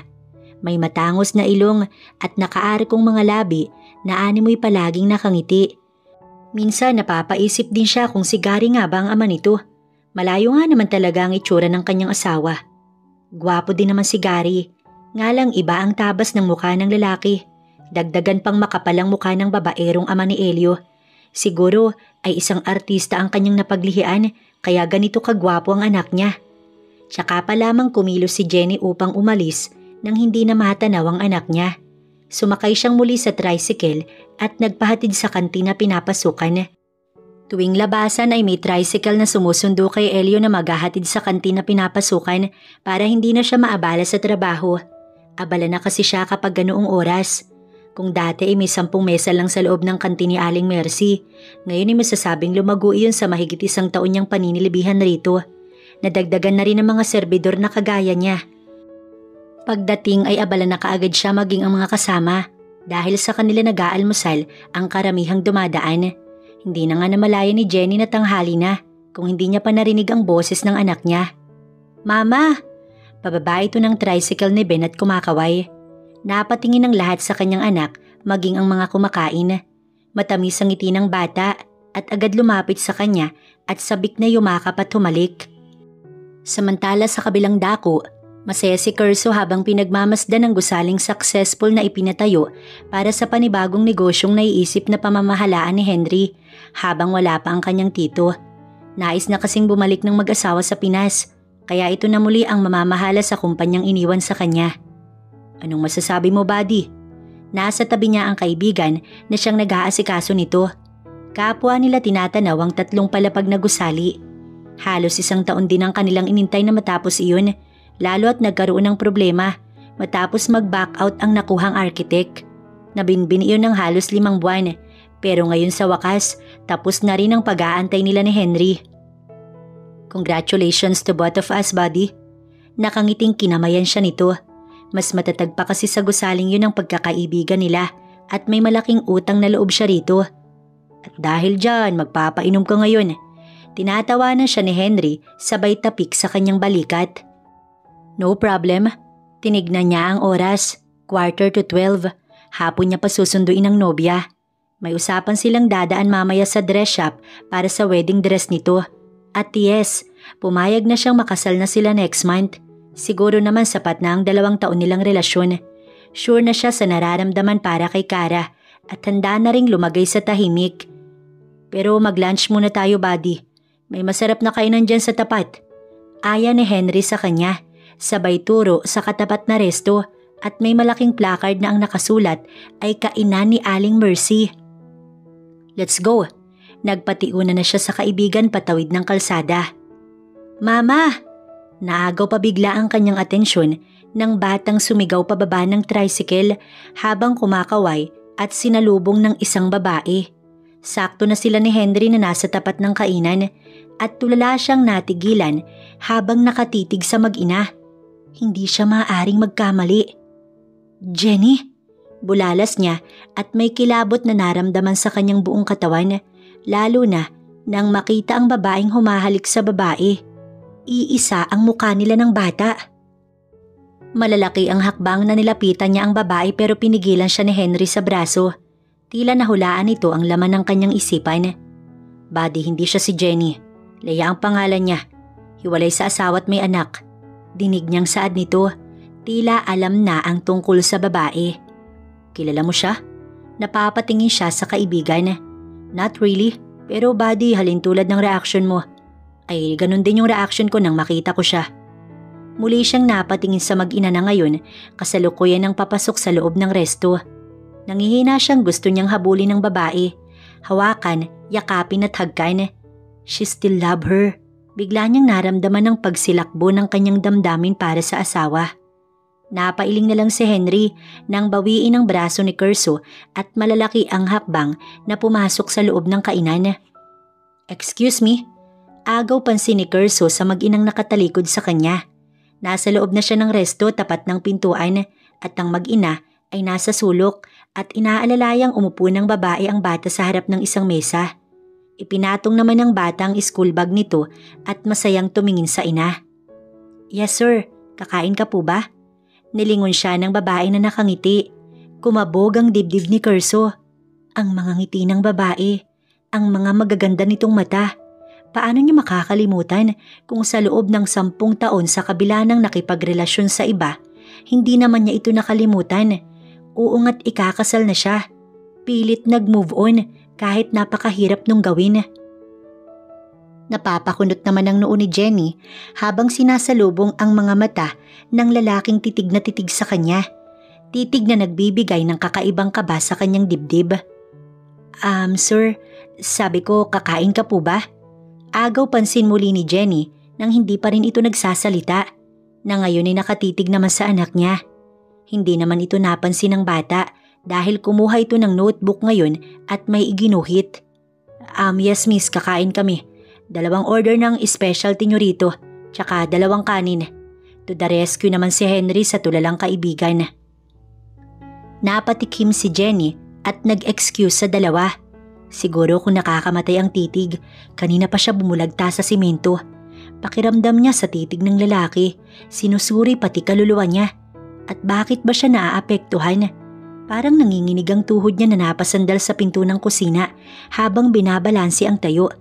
May matangos na ilong at nakaarkong mga labi na animoy palaging nakangiti. Minsan napapaisip din siya kung si Gary nga ba ang ama nito. Malayo nga naman talaga ang itsura ng kanyang asawa. Gwapo din naman si Gary. Nga lang iba ang tabas ng mukha ng lalaki. Dagdagan pang makapalang mukha ng babaerong ama ni Elio. Siguro ay isang artista ang kanyang napaglihian kaya ganito kagwapo ang anak niya. Tsaka pa lamang kumilos si Jenny upang umalis nang hindi na matanaw ang anak niya. Sumakay siyang muli sa tricycle at nagpahatid sa kantina pinapasukan. Tuwing labasan ay may tricycle na sumusundo kay Elio na maghahatid sa kantina pinapasukan para hindi na siya maabala sa trabaho. Abala na kasi siya kapag ganoong oras. Kung dati ay may 10 mesa lang sa loob ng kantin ni Aling Mercy, ngayon ay masasabing lumago iyon sa mahigit 1 taon niyang paninilibihan rito. Nadagdagan na rin ang mga serbidor na kagaya niya. Pagdating ay abala na kaagad siya maging ang mga kasama dahil sa kanila nag-aalmusal ang karamihang dumadaan. Hindi na nga namalaya ni Jenny na tanghali na kung hindi niya pa narinig ang boses ng anak niya. Mama! Pababa ito ng tricycle ni Ben at kumakaway. Napatingin ang lahat sa kanyang anak maging ang mga kumakain. Matamis ang ngiti ng bata at agad lumapit sa kanya at sabik na yumakap at humalik. Samantala sa kabilang dako, masaya si Curso habang pinagmamasdan ang gusaling successful na ipinatayo para sa panibagong negosyong naiisip na pamamahalaan ni Henry habang wala pa ang kanyang tito. Nais na kasing bumalik ng mag-asawa sa Pinas kaya ito na muli ang mamamahala sa kumpanyang iniwan sa kanya. Anong masasabi mo, buddy? Nasa tabi niya ang kaibigan na siyang nag-aasikaso nito. Kapwa nila tinatanaw ang 3 palapag na gusali. Halos 1 taon din ang kanilang inintay na matapos iyon, lalo at nagkaroon ng problema matapos mag-back out ang nakuhang architect. Nabinbin iyon ng halos 5 buwan, pero ngayon sa wakas, tapos na rin ang pag-aantay nila ni Henry. Congratulations to both of us, buddy. Nakangiting kinamayan siya nito. Mas matatag pa kasi sa gusaling yun ang pagkakaibigan nila at may malaking utang na loob siya rito. At dahil dyan, magpapainom ka ngayon. Tinatawanan siya ni Henry sabay tapik sa kanyang balikat. No problem. Tinignan niya ang oras, 11:45. Hapon niya pa susunduin ang nobya. May usapan silang dadaan mamaya sa dress shop para sa wedding dress nito. At yes, pumayag na siyang makasal na sila next month. Siguro naman sapat na ang 2 taon nilang relasyon. Sure na siya sa nararamdaman para kay Kara at handa na ring lumagay sa tahimik. Pero mag-lunch muna tayo, buddy. May masarap na kainan dyan sa tapat. Aya ni Henry sa kanya, sabay turo sa katapat na resto at may malaking placard na ang nakasulat ay kainan ni Aling Mercy. Let's go. Nagpatiuna na siya sa kaibigan patawid ng kalsada. Mama! Naagaw pa bigla ang kanyang atensyon ng batang sumigaw pababa ng tricycle habang kumakaway at sinalubong ng isang babae. Sakto na sila ni Henry na nasa tapat ng kainan at tulala siyang natigilan habang nakatitig sa mag-ina. Hindi siya maaaring magkamali. Jenny? Bulalas niya at may kilabot na naramdaman sa kanyang buong katawan, lalo na nang makita ang babaeng humahalik sa babae. Iisa ang mukha nila ng bata. Malalaki ang hakbang na nilapitan niya ang babae pero pinigilan siya ni Henry sa braso. Tila nahulaan ito ang laman ng kanyang isipan. Buddy, hindi siya si Jenny. Leia ang pangalan niya. Hiwalay sa asawa at may anak. Dinig niyang saad nito. Tila alam na ang tungkol sa babae. Kilala mo siya? Napapatingin siya sa kaibigan. Not really, pero buddy, halintulad ng reaction mo. Ay ganun din yung reaction ko nang makita ko siya. Muli siyang napatingin sa mag-ina na ngayon kasalukuyan ng papasok sa loob ng resto. Nangihina siyang gusto niyang habulin ng babae. Hawakan, yakapin at hagkan. She still loved her. Bigla niyang naramdaman ang pagsilakbo ng kanyang damdamin para sa asawa. Napailing na lang si Henry nang bawiin ang braso ni Curso at malalaki ang hakbang na pumasok sa loob ng kainan. "Excuse me?" Agaw pansin ni Curso sa mag-inang nakatalikod sa kanya. Nasa loob na siya ng resto tapat ng pintuan at ang mag-ina ay nasa sulok at inaalalayang umupo ng babae ang bata sa harap ng isang mesa. Ipinatong naman ng bata ang school bag nito at masayang tumingin sa ina. "Yes sir, kakain ka po ba?" Nilingon siya ng babae na nakangiti. Kumabog ang dibdib ni Curso. Ang mga ngiti ng babae, ang mga magaganda nitong mata. Paano niya makakalimutan kung sa loob ng 10 taon sa kabila ng nakipagrelasyon sa iba, hindi naman niya ito nakalimutan. Uungat ikakasal na siya. Pilit nag-move on kahit napakahirap nung gawin. Napapakunot naman ang noo ni Jenny habang sinasalubong ang mga mata ng lalaking titig na titig sa kanya. Titig na nagbibigay ng kakaibang kaba sa kanyang dibdib. Sir, sabi ko kakain ka po ba?" Agaw pansin muli ni Jenny nang hindi pa rin ito nagsasalita, na ngayon ay nakatitig naman sa anak niya. Hindi naman ito napansin ng bata dahil kumuha ito ng notebook ngayon at may iginuhit. Yes miss, kakain kami. 2 order ng specialty nyo rito, tsaka 2 kanin. To the rescue naman si Henry sa tulalang kaibigan. Napatikim si Jenny at nag-excuse sa 2. Siguro kung nakakamatay ang titig, kanina pa siya bumulagta sa simento. Pakiramdam niya sa titig ng lalaki, sinusuri pati kaluluwa niya. At bakit ba siya naaapektuhan? Parang nanginginig ang tuhod niya na napasandal sa pinto ng kusina habang binabalansi ang tayo.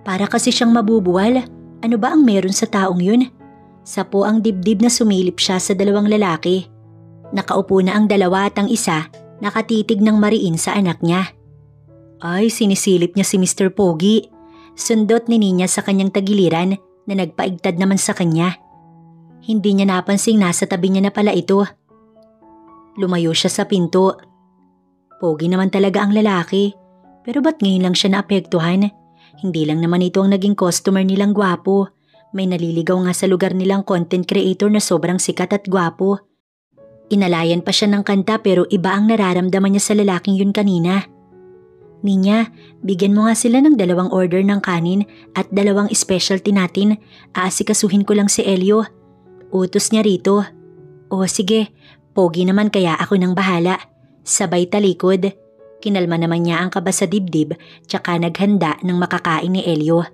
Para kasi siyang mabubuwal. Ano ba ang meron sa taong yun? Sapo ang dibdib na sumilip siya sa 2 lalaki. Nakaupo na ang 2 at ang isa nakatitig ng mariin sa anak niya. Ay, sinisilip niya si Mr. Pogi. Sundot ni Nina sa kanyang tagiliran na nagpaigtad naman sa kanya. Hindi niya napansing nasa tabi niya na pala ito. Lumayo siya sa pinto. Pogi naman talaga ang lalaki. Pero ba't ngayon lang siya naapektuhan? Hindi lang naman ito ang naging customer nilang gwapo. May naliligaw nga sa lugar nilang content creator na sobrang sikat at gwapo. Inalayan pa siya ng kanta pero iba ang nararamdaman niya sa lalaking yun kanina. Ninya, bigyan mo nga sila ng 2 order ng kanin at 2 specialty natin. Aasikasuhin ko lang si Elio. Utos niya rito. O sige, pogi naman kaya ako nang bahala. Sabay talikod. Kinalma naman niya ang kaba sa dibdib tsaka naghanda ng makakain ni Elio.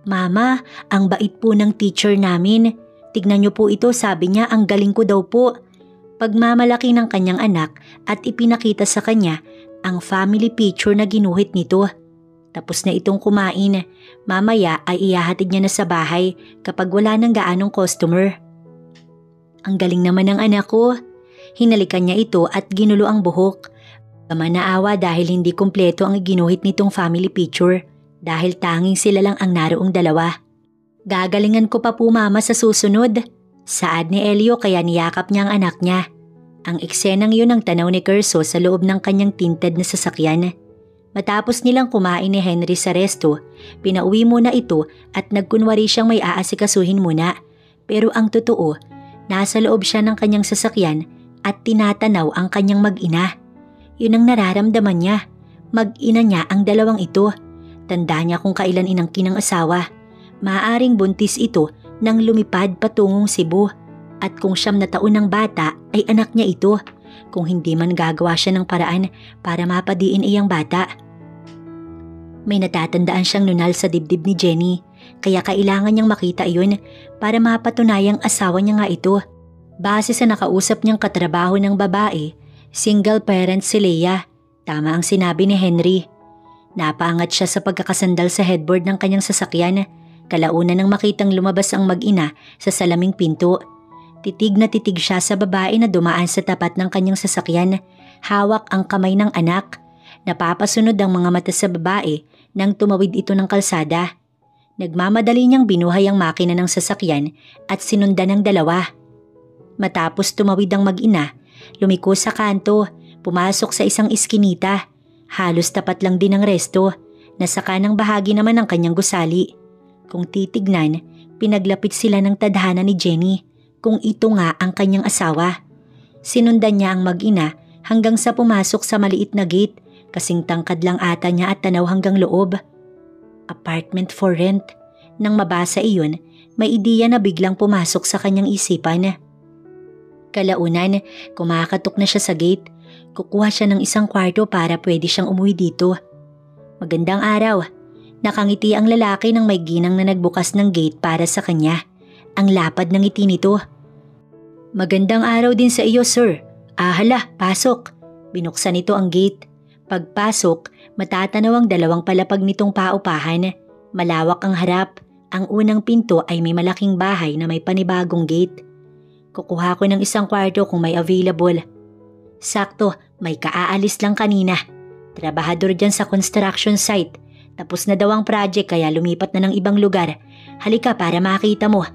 Mama, ang bait po ng teacher namin. Tignan niyo po ito, sabi niya ang galing ko daw po. Pagmamalaki ng kanyang anak at ipinakita sa kanya ang family picture na ginuhit nito. Tapos na itong kumain. Mamaya ay ihahatid niya na sa bahay kapag wala nang gaanong customer. Ang galing naman ng anak ko. Hinalikan niya ito at ginulo ang buhok. Naawa dahil hindi kumpleto ang ginuhit nitong family picture dahil tanging sila lang ang naroong 2. Gagalingan ko pa po mama sa susunod. Saad ni Elio kaya niyakap niya ang anak niya. Ang eksenang yun ang tanaw ni Curso sa loob ng kanyang tinted na sasakyan. Matapos nilang kumain ni Henry sa resto, pinauwi muna ito at nagkunwari siyang may aasikasuhin muna. Pero ang totoo, nasa loob siya ng kanyang sasakyan at tinatanaw ang kanyang mag-ina. Yun ang nararamdaman niya. Mag-ina niya ang 2 ito. Tanda niya kung kailan inangkin ng asawa. Maaaring buntis ito nang lumipad patungong Cebu. At kung 9 na taon ng bata ay anak niya ito. Kung hindi man gagawa siya ng paraan para mapadiin iyang bata. May natatandaan siyang nunal sa dibdib ni Jenny. Kaya kailangan niyang makita iyon para mapatunayang asawa niya nga ito. Base sa nakausap niyang katrabaho ng babae, single parent si Leia. Tama ang sinabi ni Henry. Napaangat siya sa pagkakasandal sa headboard ng kanyang sasakyan. Kalaunan nang makitang lumabas ang mag-ina sa salaming pinto. Titig na titig siya sa babae na dumaan sa tapat ng kanyang sasakyan. Hawak ang kamay ng anak. Napapasunod ang mga mata sa babae nang tumawid ito ng kalsada. Nagmamadali niyang binuhay ang makina ng sasakyan at sinundan ng 2. Matapos tumawid ang mag-ina, lumiko sa kanto, pumasok sa isang iskinita. Halos tapat lang din ang resto, nasa kanang bahagi naman ng kanyang gusali. Kung titignan, pinaglapit sila ng tadhana ni Jenny kung ito nga ang kanyang asawa. Sinundan niya ang mag-ina hanggang sa pumasok sa maliit na gate, kasing tangkad lang ata niya at tanaw hanggang loob. Apartment for rent. Nang mabasa iyon, may ideya na biglang pumasok sa kanyang isipan. Kalaunan, kumakatok na siya sa gate. Kukuha siya ng isang kwarto para pwede siyang umuwi dito. Magandang araw. Nakangiti ang lalaki nang may ginang na nagbukas ng gate para sa kanya. Ang lapad ng ngiti nito. Magandang araw din sa iyo, sir. Hala, pasok. Binuksan nito ang gate. Pagpasok, matatanaw ang dalawang palapag nitong paupahan. Malawak ang harap. Ang unang pinto ay may malaking bahay na may panibagong gate. Kukuha ko ng isang kwarto kung may available. Sakto, may kaaalis lang kanina. Trabahador dyan sa construction site. Tapos na daw ang project kaya lumipat na ng ibang lugar. Halika para makita mo.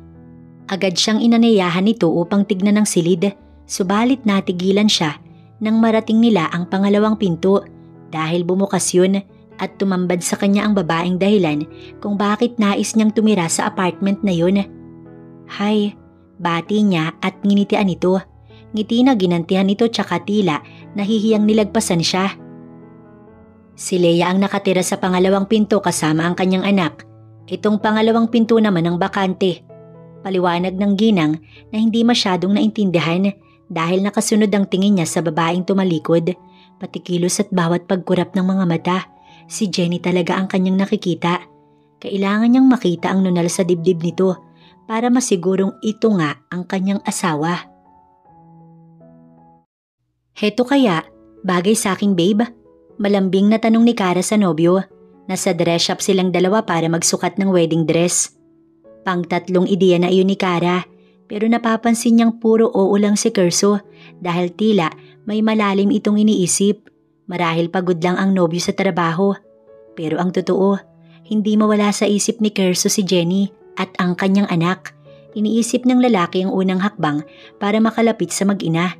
Agad siyang inanayahan nito upang tignan ng silid. Subalit natigilan siya nang marating nila ang pangalawang pinto dahil bumukas yun at tumambad sa kanya ang babaeng dahilan kung bakit nais niyang tumira sa apartment na yun. Hi, bati niya at nginitian ito. Ngiti na ginantihan nito tsaka tila nahihiyang nilagpasan siya. Si Leia ang nakatira sa pangalawang pinto kasama ang kanyang anak. Itong pangalawang pinto naman ang bakante. Paliwanag ng ginang na hindi masyadong naintindihan dahil nakasunod ang tingin niya sa babaeng tumalikod. Pati kilos at bawat pagkurap ng mga mata. Si Jenny talaga ang kanyang nakikita. Kailangan niyang makita ang nunal sa dibdib nito para masigurong ito nga ang kanyang asawa. Heto kaya, bagay sa aking babe? Malambing na tanong ni Kara sa nobyo. Nasa dress shop silang dalawa para magsukat ng wedding dress. Pangtatlong ideya na iyon ni Kara, pero napapansin niyang puro oo lang si Kerso dahil tila may malalim itong iniisip. Marahil pagod lang ang nobyo sa trabaho. Pero ang totoo, hindi mawala sa isip ni Kerso si Jenny at ang kanyang anak. Iniisip ng lalaki ang unang hakbang para makalapit sa mag-ina.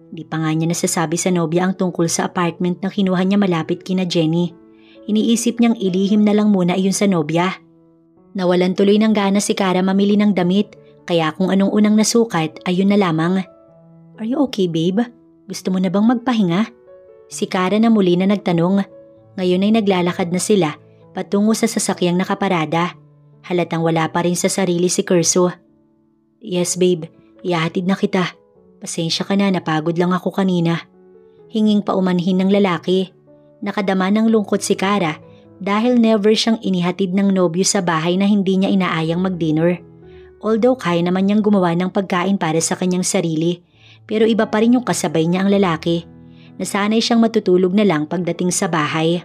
Di pa nga niya nasasabi sa nobya ang tungkol sa apartment na kinuha niya malapit kina Jenny. Iniisip niyang ilihim na lang muna iyon sa nobya. Nawalan tuloy ng gana si Kara mamili ng damit, kaya kung anong unang nasukat ayun na lamang. Are you okay, babe? Gusto mo na bang magpahinga? Si Kara na muli na nagtanong. Ngayon ay naglalakad na sila patungo sa sasakyang nakaparada. Halatang wala pa rin sa sarili si Kerso. Yes, babe. Ihahatid na kita. Pasensya ka na, napagod lang ako kanina. Hinging paumanhin ng lalaki. Nakadama ng lungkot si Kara dahil never siyang inihatid ng nobyo sa bahay na hindi niya inaayang mag-dinner. Although kaya naman niyang gumawa ng pagkain para sa kanyang sarili, pero iba pa rin yung kasabay niya ang lalaki. Nasanay siyang matutulog na lang pagdating sa bahay.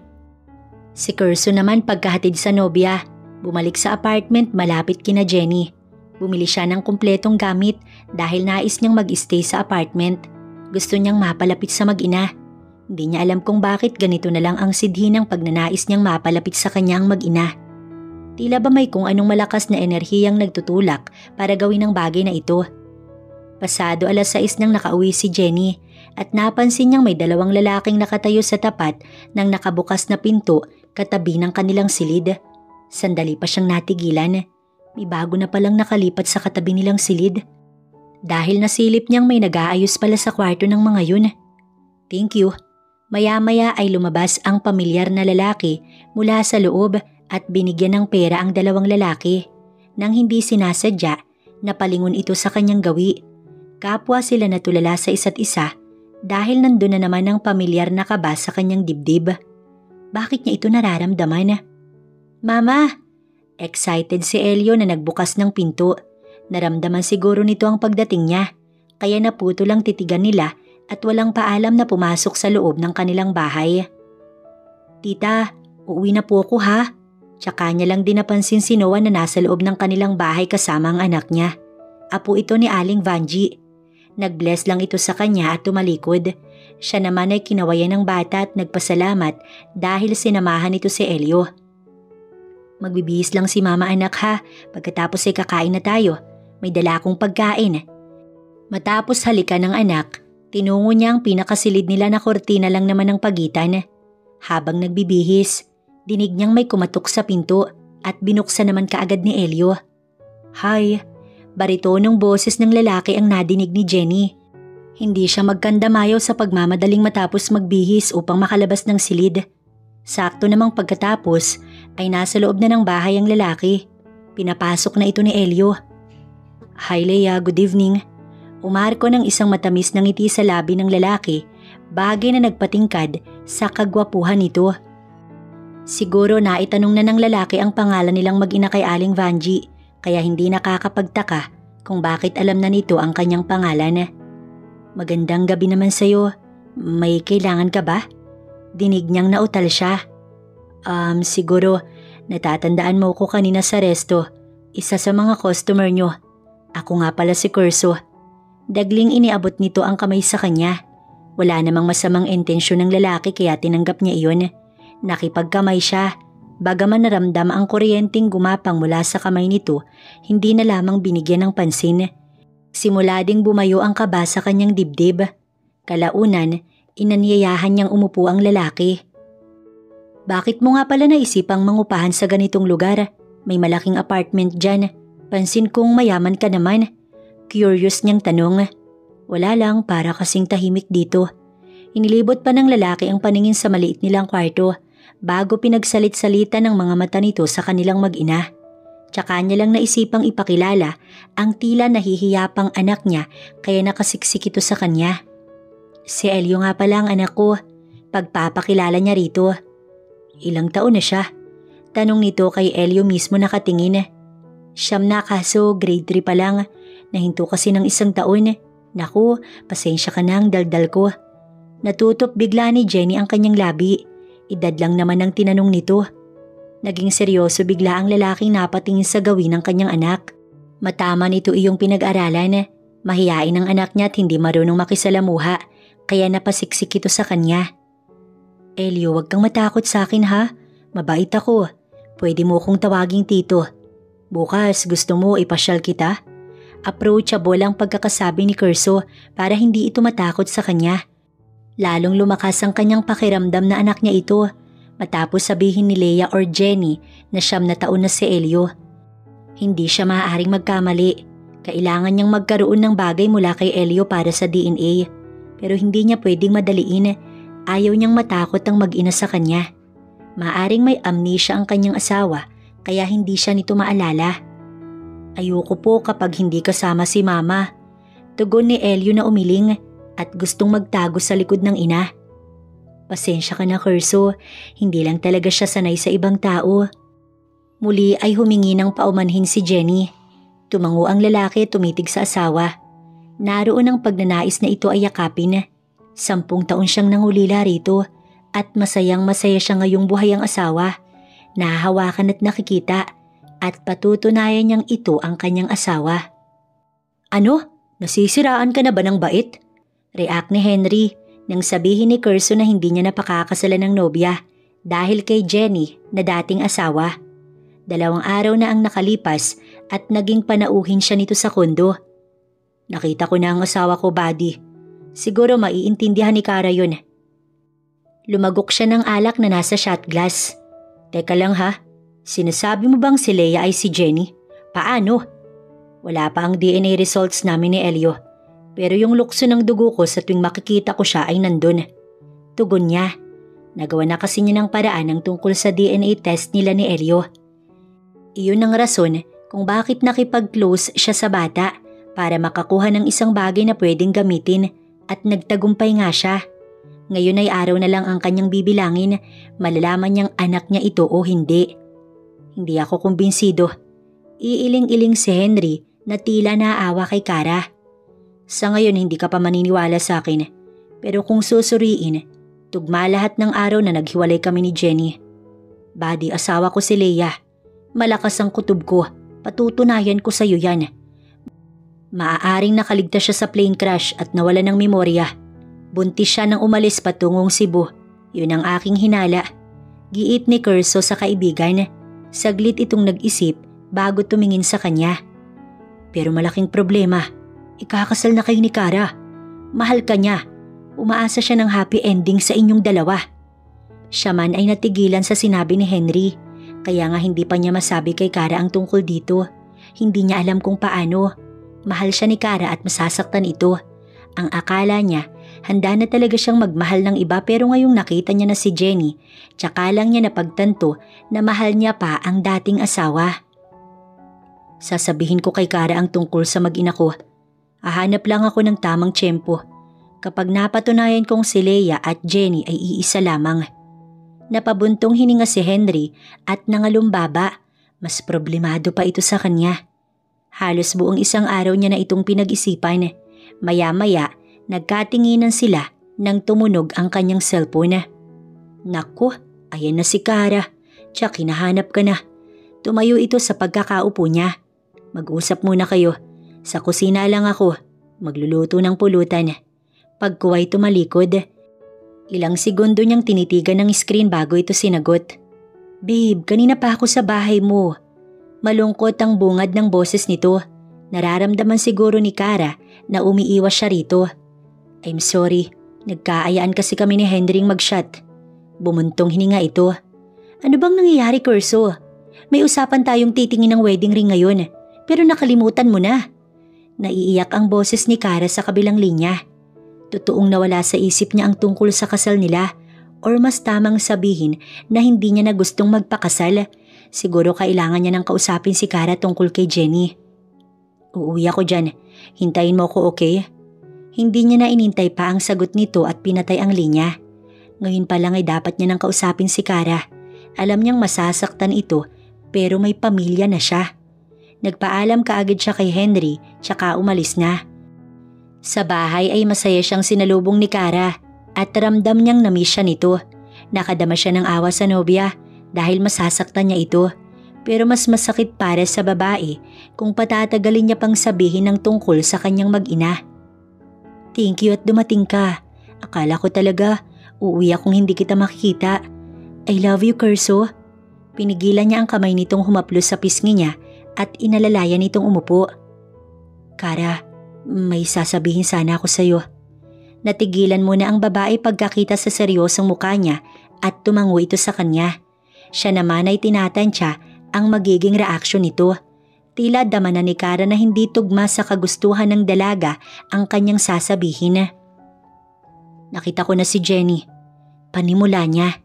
Si Kerso naman pagkahatid sa nobya, bumalik sa apartment malapit kina Jenny. Bumili siya ng kumpletong gamit dahil nais niyang mag-stay sa apartment. Gusto niyang mapalapit sa mag-ina. Hindi niya alam kung bakit ganito na lang ang sidhi ng pagnanais niyang mapalapit sa kanyang mag-ina. Tila ba may kung anong malakas na enerhiyang nagtutulak para gawin ang bagay na ito. Pasado 6:00 nang nakauwi si Jenny at napansin niyang may dalawang lalaking nakatayo sa tapat ng nakabukas na pinto katabi ng kanilang silid. Sandali pa siyang natigilan. May bago na palang nakalipat sa katabi nilang silid. Dahil nasilip niyang may nag-aayos pala sa kwarto ng mga yun. Thank you. Maya-maya ay lumabas ang pamilyar na lalaki mula sa loob at binigyan ng pera ang dalawang lalaki. Nang hindi sinasadya, napalingon ito sa kanyang gawi. Kapwa sila natulala sa isa't isa dahil nandun na naman ang pamilyar na kaba sa kanyang dibdib. Bakit niya ito nararamdaman? Mama! Excited si Elio na nagbukas ng pinto. Naramdaman siguro nito ang pagdating niya, kaya naputo lang titigan nila at walang paalam na pumasok sa loob ng kanilang bahay. Tita, uuwi na po ako ha. Tsaka niya lang din napansin si Noah na nasa loob ng kanilang bahay kasama ang anak niya. Apo ito ni Aling Vanji. Nag-bless lang ito sa kanya at tumalikod. Siya naman ay kinawayan ng bata at nagpasalamat dahil sinamahan ito si Elio. Magbibihis lang si mama anak ha, pagkatapos ay kakain na tayo. May dala akong pagkain. Matapos halikan ng anak, tinungo niya ang pinakasilid nila na kortina lang naman ng pagitan. Habang nagbibihis, dinig niyang may kumatok sa pinto at binuksan naman kaagad ni Elio. "Hi," baritonong boses ng lalaki ang nadinig ni Jenny. Hindi siya magkandamayaw sa pagmamadaling matapos magbihis upang makalabas ng silid. Sakto namang pagkatapos ay nasa loob na ng bahay ang lalaki. Pinapasok na ito ni Elio. "Hi Leia, good evening." Umarko ng isang matamis na ngiti sa labi ng lalaki, bagay na nagpatingkad sa kagwapuhan nito. Siguro naitanong na ng lalaki ang pangalan nilang mag-ina kay Aling Vanji, kaya hindi nakakapagtaka kung bakit alam na nito ang kanyang pangalan. "Magandang gabi naman sa'yo. May kailangan ka ba?" Dinig niyang nautal siya. Siguro natatandaan mo ko kanina sa resto. Isa sa mga customer nyo. Ako nga pala si Curso." Dagling iniabot nito ang kamay sa kanya. Wala namang masamang intensyon ng lalaki kaya tinanggap niya iyon. Nakipagkamay siya. Bagaman naramdam ang kuryenteng gumapang mula sa kamay nito, hindi na lamang binigyan ng pansin. Simula ding bumayo ang kaba sa kanyang dibdib. Kalaunan, inanyayahan niyang umupo ang lalaki. "Bakit mo nga pala naisipang mangupahan sa ganitong lugar? May malaking apartment dyan. Pansin kong mayaman ka naman." Curious niyang tanong. "Wala lang, para kasing tahimik dito." Inilibot pa ng lalaki ang paningin sa maliit nilang kwarto bago pinagsalit-salita ng mga mata nito sa kanilang mag-ina. Tsaka niya lang naisipang ipakilala ang tila nahihiyapang anak niya kaya nakasiksik ito sa kanya. "Si Elio nga pala ang anak ko. Pagpapakilala niya rito." "Ilang taon na siya?" Tanong nito kay Elio mismo nakatingin. "Siyam na, kaso grade 3 pa lang. Nahinto kasi ng 1 taon. Naku, pasensya ka na ang daldal ko." Natutop bigla ni Jenny ang kanyang labi. Edad lang naman ang tinanong nito. Naging seryoso bigla ang lalaking napatingin sa gawin ng kanyang anak. Matama nito iyong pinag-aralan. Mahiyain ang anak niya at hindi marunong makisalamuha, kaya napasiksik ito sa kanya. "Elio, wag kang matakot sa akin ha. Mabait ako. Pwede mo kong tawaging tito. Bukas gusto mo ipasyal kita?" Approachable ang pagkakasabi ni Curso para hindi ito matakot sa kanya. Lalong lumakas ang kanyang pakiramdam na anak niya ito matapos sabihin ni Leia or Jenny na 9 na taon na si Elio. Hindi siya maaaring magkamali. Kailangan niyang magkaroon ng bagay mula kay Elio para sa DNA. Pero hindi niya pwedeng madaliin. Ayaw niyang matakot ang mag-ina sa kanya. Maaaring may amnesia ang kanyang asawa kaya hindi siya nito maalala. "Ayoko po kapag hindi kasama si Mama." Tugon ni Elio na umiling at gustong magtago sa likod ng ina. "Pasensya ka na, Curso. Hindi lang talaga siya sanay sa ibang tao." Muli ay humingi ng paumanhin si Jenny. Tumango ang lalaki at tumitig sa asawa. Naroon ang pagnanais na ito ay yakapin. 10 taon siyang nangulila rito at masayang-masaya siya ngayong buhay ang asawa. Nahahawakan at nakikita at patutunayan niyang ito ang kanyang asawa. "Ano? Nasisiraan ka na ba ng bait?" React ni Henry nang sabihin ni Curso na hindi niya napakakasalan ng nobya dahil kay Jenny na dating asawa. 2 araw na ang nakalipas at naging panauhin siya nito sa kondo. "Nakita ko na ang asawa ko, buddy. Siguro maiintindihan ni Kara yun." Lumagok siya ng alak na nasa shot glass. "Teka lang ha. Sinasabi mo bang si Leia ay si Jenny? Paano?" "Wala pa ang DNA results namin ni Elio. Pero yung lukso ng dugo ko sa tuwing makikita ko siya ay nandun." Tugon niya. Nagawa na kasi niya ng paraan ang tungkol sa DNA test nila ni Elio. Iyon ang rason kung bakit nakipag-close siya sa bata para makakuha ng isang bagay na pwedeng gamitin at nagtagumpay nga siya. Ngayon ay araw na lang ang kanyang bibilangin, malalaman niyang anak niya ito o hindi. Hindi ako kumbinsido. Iiling-iling si Henry na tila naaawa kay Kara. "Sa ngayon hindi ka pa maniniwala sa akin, pero kung susuriin, tugma lahat ng araw na naghiwalay kami ni Jenny. Buddy, asawa ko si Leia. Malakas ang kutob ko, patutunayan ko sa iyo yan. Maaaring nakaligtas siya sa plane crash at nawala ng memorya. Buntis siya nang umalis patungong Cebu. Yun ang aking hinala." Giit ni Curso sa kaibigan. Saglit itong nag-isip bago tumingin sa kanya. "Pero malaking problema. Ikakasal na kayo ni Kara. Mahal ka niya. Umaasa siya ng happy ending sa inyong dalawa." Siya man ay natigilan sa sinabi ni Henry, kaya nga hindi pa niya masabi kay Kara ang tungkol dito. Hindi niya alam kung paano. Mahal siya ni Kara at masasaktan ito. Ang akala niya, handa na talaga siyang magmahal ng iba pero ngayong nakita niya na si Jenny, tsaka lang niya napagtanto na mahal niya pa ang dating asawa. Sasabihin ko kay Kara ang tungkol sa mag-ina ko. Hahanap lang ako ng tamang tiyempo. Kapag napatunayan kong si Leia at Jenny ay iisa lamang. Napabuntong hininga si Henry at nangalumbaba. Mas problemado pa ito sa kanya. Halos buong isang araw niya na itong pinag-isipan. Maya-maya, nagkatinginan sila nang tumunog ang kanyang cellphone. Naku, ayan na si Kara. Tiyak, hinahanap ka na. Tumayo ito sa pagkakaupo niya. Mag-usap muna kayo. Sa kusina lang ako. Magluluto ng pulutan. Pagkuway tumalikod. Ilang segundo niyang tinitigan ng screen bago ito sinagot. Babe, kanina pa ako sa bahay mo. Malungkot ang bungad ng boses nito. Nararamdaman siguro ni Kara na umiiwas siya rito. I'm sorry, nagkaayaan kasi kami ni Henry mag-shot. Bumuntong hininga ito. Ano bang nangyayari, Curso? May usapan tayong titingin ng wedding ring ngayon, pero nakalimutan mo na. Naiiyak ang boses ni Kara sa kabilang linya. Totoong nawala sa isip niya ang tungkol sa kasal nila, or mas tamang sabihin na hindi niya na gustong magpakasal. Siguro kailangan niya nang kausapin si Kara tungkol kay Jenny. Uuwi ako dyan. Hintayin mo ako, okay? Hindi niya na inintay pa ang sagot nito at pinatay ang linya. Ngayon pa lang ay dapat niya nang kausapin si Kara. Alam niyang masasaktan ito pero may pamilya na siya. Nagpaalam kaagad siya kay Henry tsaka umalis na. Sa bahay ay masaya siyang sinalubong ni Kara at ramdam niyang namiss siya nito. Nakadama siya ng awa sa nobya dahil masasaktan niya ito. Pero mas masakit para sa babae kung patatagalin niya pang sabihin ng tungkol sa kanyang mag-ina. Thank you at dumating ka. Akala ko talaga uuwi akong hindi kita makikita. I love you, Curso. Pinigilan niya ang kamay nitong humaplos sa pisngi niya at inalalayan nitong umupo. Kara, may sasabihin sana ako sa'yo. Natigilan muna ang babae pagkakita sa seryosong mukha niya at tumango ito sa kanya. Siya naman ay tinatansya ang magiging reaksyon nito. Tila dama na ni Kara na hindi tugma sa kagustuhan ng dalaga ang kanyang sasabihin. Nakita ko na si Jenny. Panimula niya.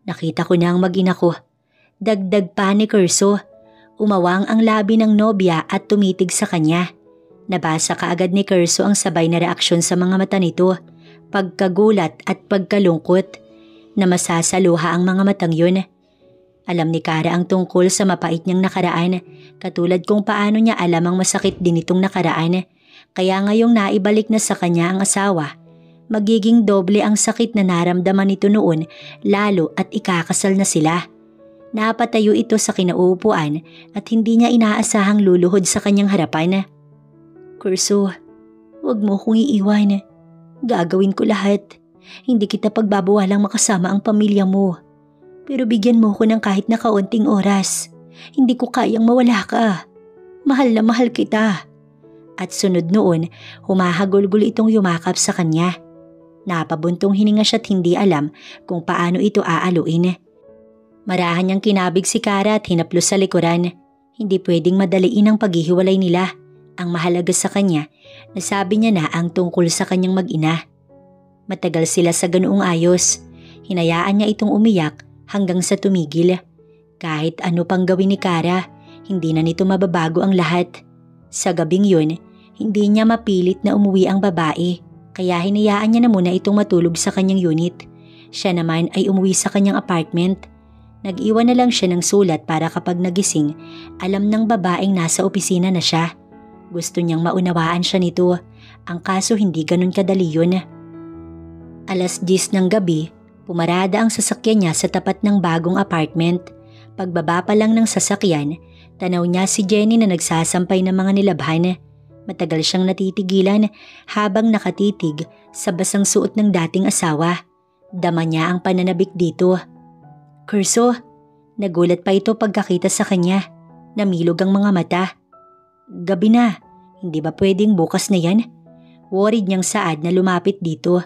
Nakita ko na ang mag-ina ko. Dagdag pa ni Curso. Umawang ang labi ng nobya at tumitig sa kanya. Nabasa kaagad ni Curso ang sabay na reaksyon sa mga mata nito. Pagkagulat at pagkalungkot. Na masasaluha ang mga matang yun. Alam ni Kara ang tungkol sa mapait niyang nakaraan, katulad kung paano niya alam ang masakit din itong nakaraan. Kaya ngayong naibalik na sa kanya ang asawa, magiging doble ang sakit na naramdaman nito noon lalo at ikakasal na sila. Napatayo ito sa kinauupuan at hindi niya inaasahang luluhod sa kanyang harapan. Curso, huwag mo kong iiwan. Gagawin ko lahat. Hindi kita pagbabawalang makasama ang pamilya mo. Pero bigyan mo ko ng kahit na kaunting oras. Hindi ko kayang mawala ka. Mahal na mahal kita. At sunod noon, humahagulgol itong yumakap sa kanya. Napabuntong hininga siya't hindi alam kung paano ito aaluin. Marahan niyang kinabig si Kara at hinaplos sa likuran. Hindi pwedeng madaliin ang paghihiwalay nila. Ang mahalaga sa kanya, nasabi niya na ang tungkol sa kanyang mag-ina. Matagal sila sa ganoong ayos. Hinayaan niya itong umiyak hanggang sa tumigil. Kahit ano pang gawin ni Kara, hindi na nito mababago ang lahat. Sa gabing yun, hindi niya mapilit na umuwi ang babae, kaya hinayaan niya na muna itong matulog sa kanyang unit. Siya naman ay umuwi sa kanyang apartment. Nag-iwan na lang siya ng sulat para kapag nagising, alam ng babaeng nasa opisina na siya. Gusto niyang maunawaan siya nito, ang kaso hindi ganun kadali yun. 10:00 ng gabi, pumarada ang sasakyan niya sa tapat ng bagong apartment. Pagbaba pa lang ng sasakyan, tanaw niya si Jenny na nagsasampay ng mga nilabhan. Matagal siyang natitigilan habang nakatitig sa basang suot ng dating asawa. Dama niya ang pananabik dito. Curso, nagulat pa ito pagkakita sa kanya. Namilog ang mga mata. Gabi na, hindi ba pwedeng bukas na yan? Worried niyang saad na lumapit dito.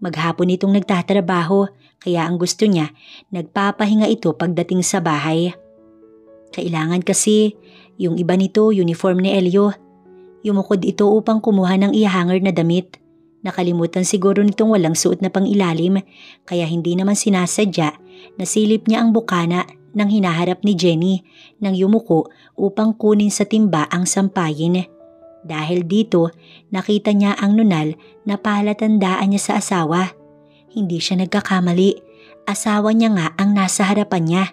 Maghapon itong nagtatrabaho kaya ang gusto niya, nagpapahinga ito pagdating sa bahay. Kailangan kasi yung iba nito uniform ni Elio. Yumukod ito upang kumuha ng ihanger na damit. Nakalimutan siguro nitong walang suot na pangilalim kaya hindi naman sinasadya na silip niya ang bukana nang hinaharap ni Jenny nang yumuko upang kunin sa timba ang sampayin. Dahil dito, nakita niya ang nunal na palatandaan niya sa asawa. Hindi siya nagkakamali. Asawa niya nga ang nasa harapan niya.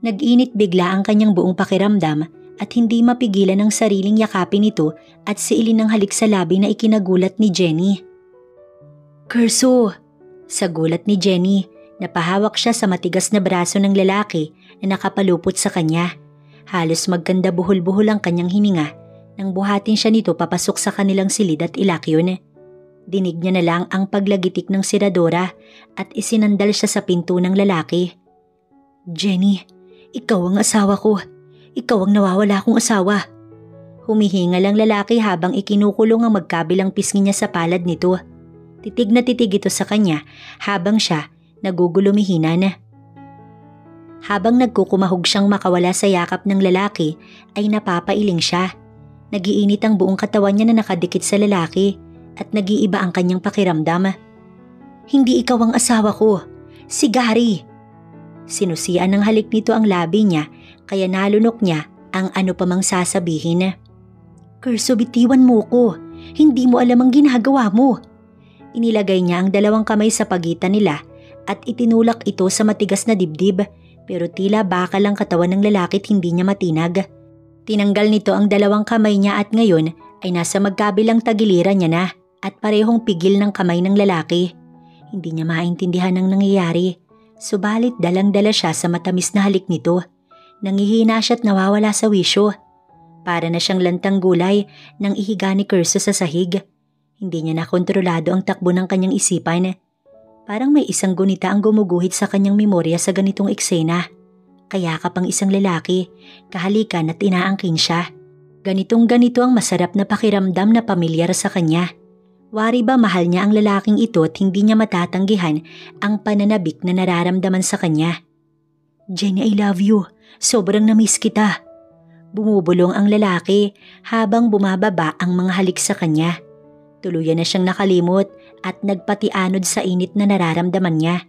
Nag-init bigla ang kanyang buong pakiramdam at hindi mapigilan ang sariling yakapin ito at siilin ng halik sa labi na ikinagulat ni Jenny. "Curso!" Sa gulat ni Jenny, napahawak siya sa matigas na braso ng lalaki na nakapalupot sa kanya. Halos magkanda buhol-buhol ang kanyang hininga nang buhatin siya nito papasok sa kanilang silid at ilakyon. Dinig niya na lang ang paglagitik ng siradora at isinandal siya sa pinto ng lalaki. "Jenny, ikaw ang asawa ko. Ikaw ang nawawala kong asawa." Humihingal ang lalaki habang ikinukulong ang magkabilang pisngi niya sa palad nito. Titig na titig ito sa kanya habang siya nagugulumihinan. Habang nagkukumahog siyang makawala sa yakap ng lalaki ay napapailing siya. Nagiinit ang buong katawan niya na nakadikit sa lalaki at nag-iiba ang kanyang pakiramdam. "Hindi ikaw ang asawa ko. Si Gary." Sinusian ng halik nito ang labi niya kaya nalunok niya ang ano pa mang sasabihin. "Curso, bitiwan mo ko. Hindi mo alam ang ginagawa mo." Inilagay niya ang dalawang kamay sa pagitan nila at itinulak ito sa matigas na dibdib pero tila bakal ang katawan ng lalaki at hindi niya matinag. Tinanggal nito ang dalawang kamay niya at ngayon ay nasa magkabilang tagiliran niya na at parehong pigil ng kamay ng lalaki. Hindi niya maintindihan ang nangyayari, subalit dalang-dala siya sa matamis na halik nito. Nangihina siya at nawawala sa wisyo. Para na siyang lantang gulay nang ihiga ni Curso sa sahig. Hindi niya nakontrolado ang takbo ng kanyang isipan. Parang may isang gunita ang gumuguhit sa kanyang memorya sa ganitong eksena. Kayakap ang isang lalaki, kahalikan at inaangkin siya. Ganitong-ganito ang masarap na pakiramdam na pamilyar sa kanya. Wari ba mahal niya ang lalaking ito at hindi niya matatanggihan ang pananabik na nararamdaman sa kanya. "Jenny, I love you. Sobrang namiss kita." Bumubulong ang lalaki habang bumababa ang mga halik sa kanya. Tuluyan na siyang nakalimot at nagpatianod sa init na nararamdaman niya.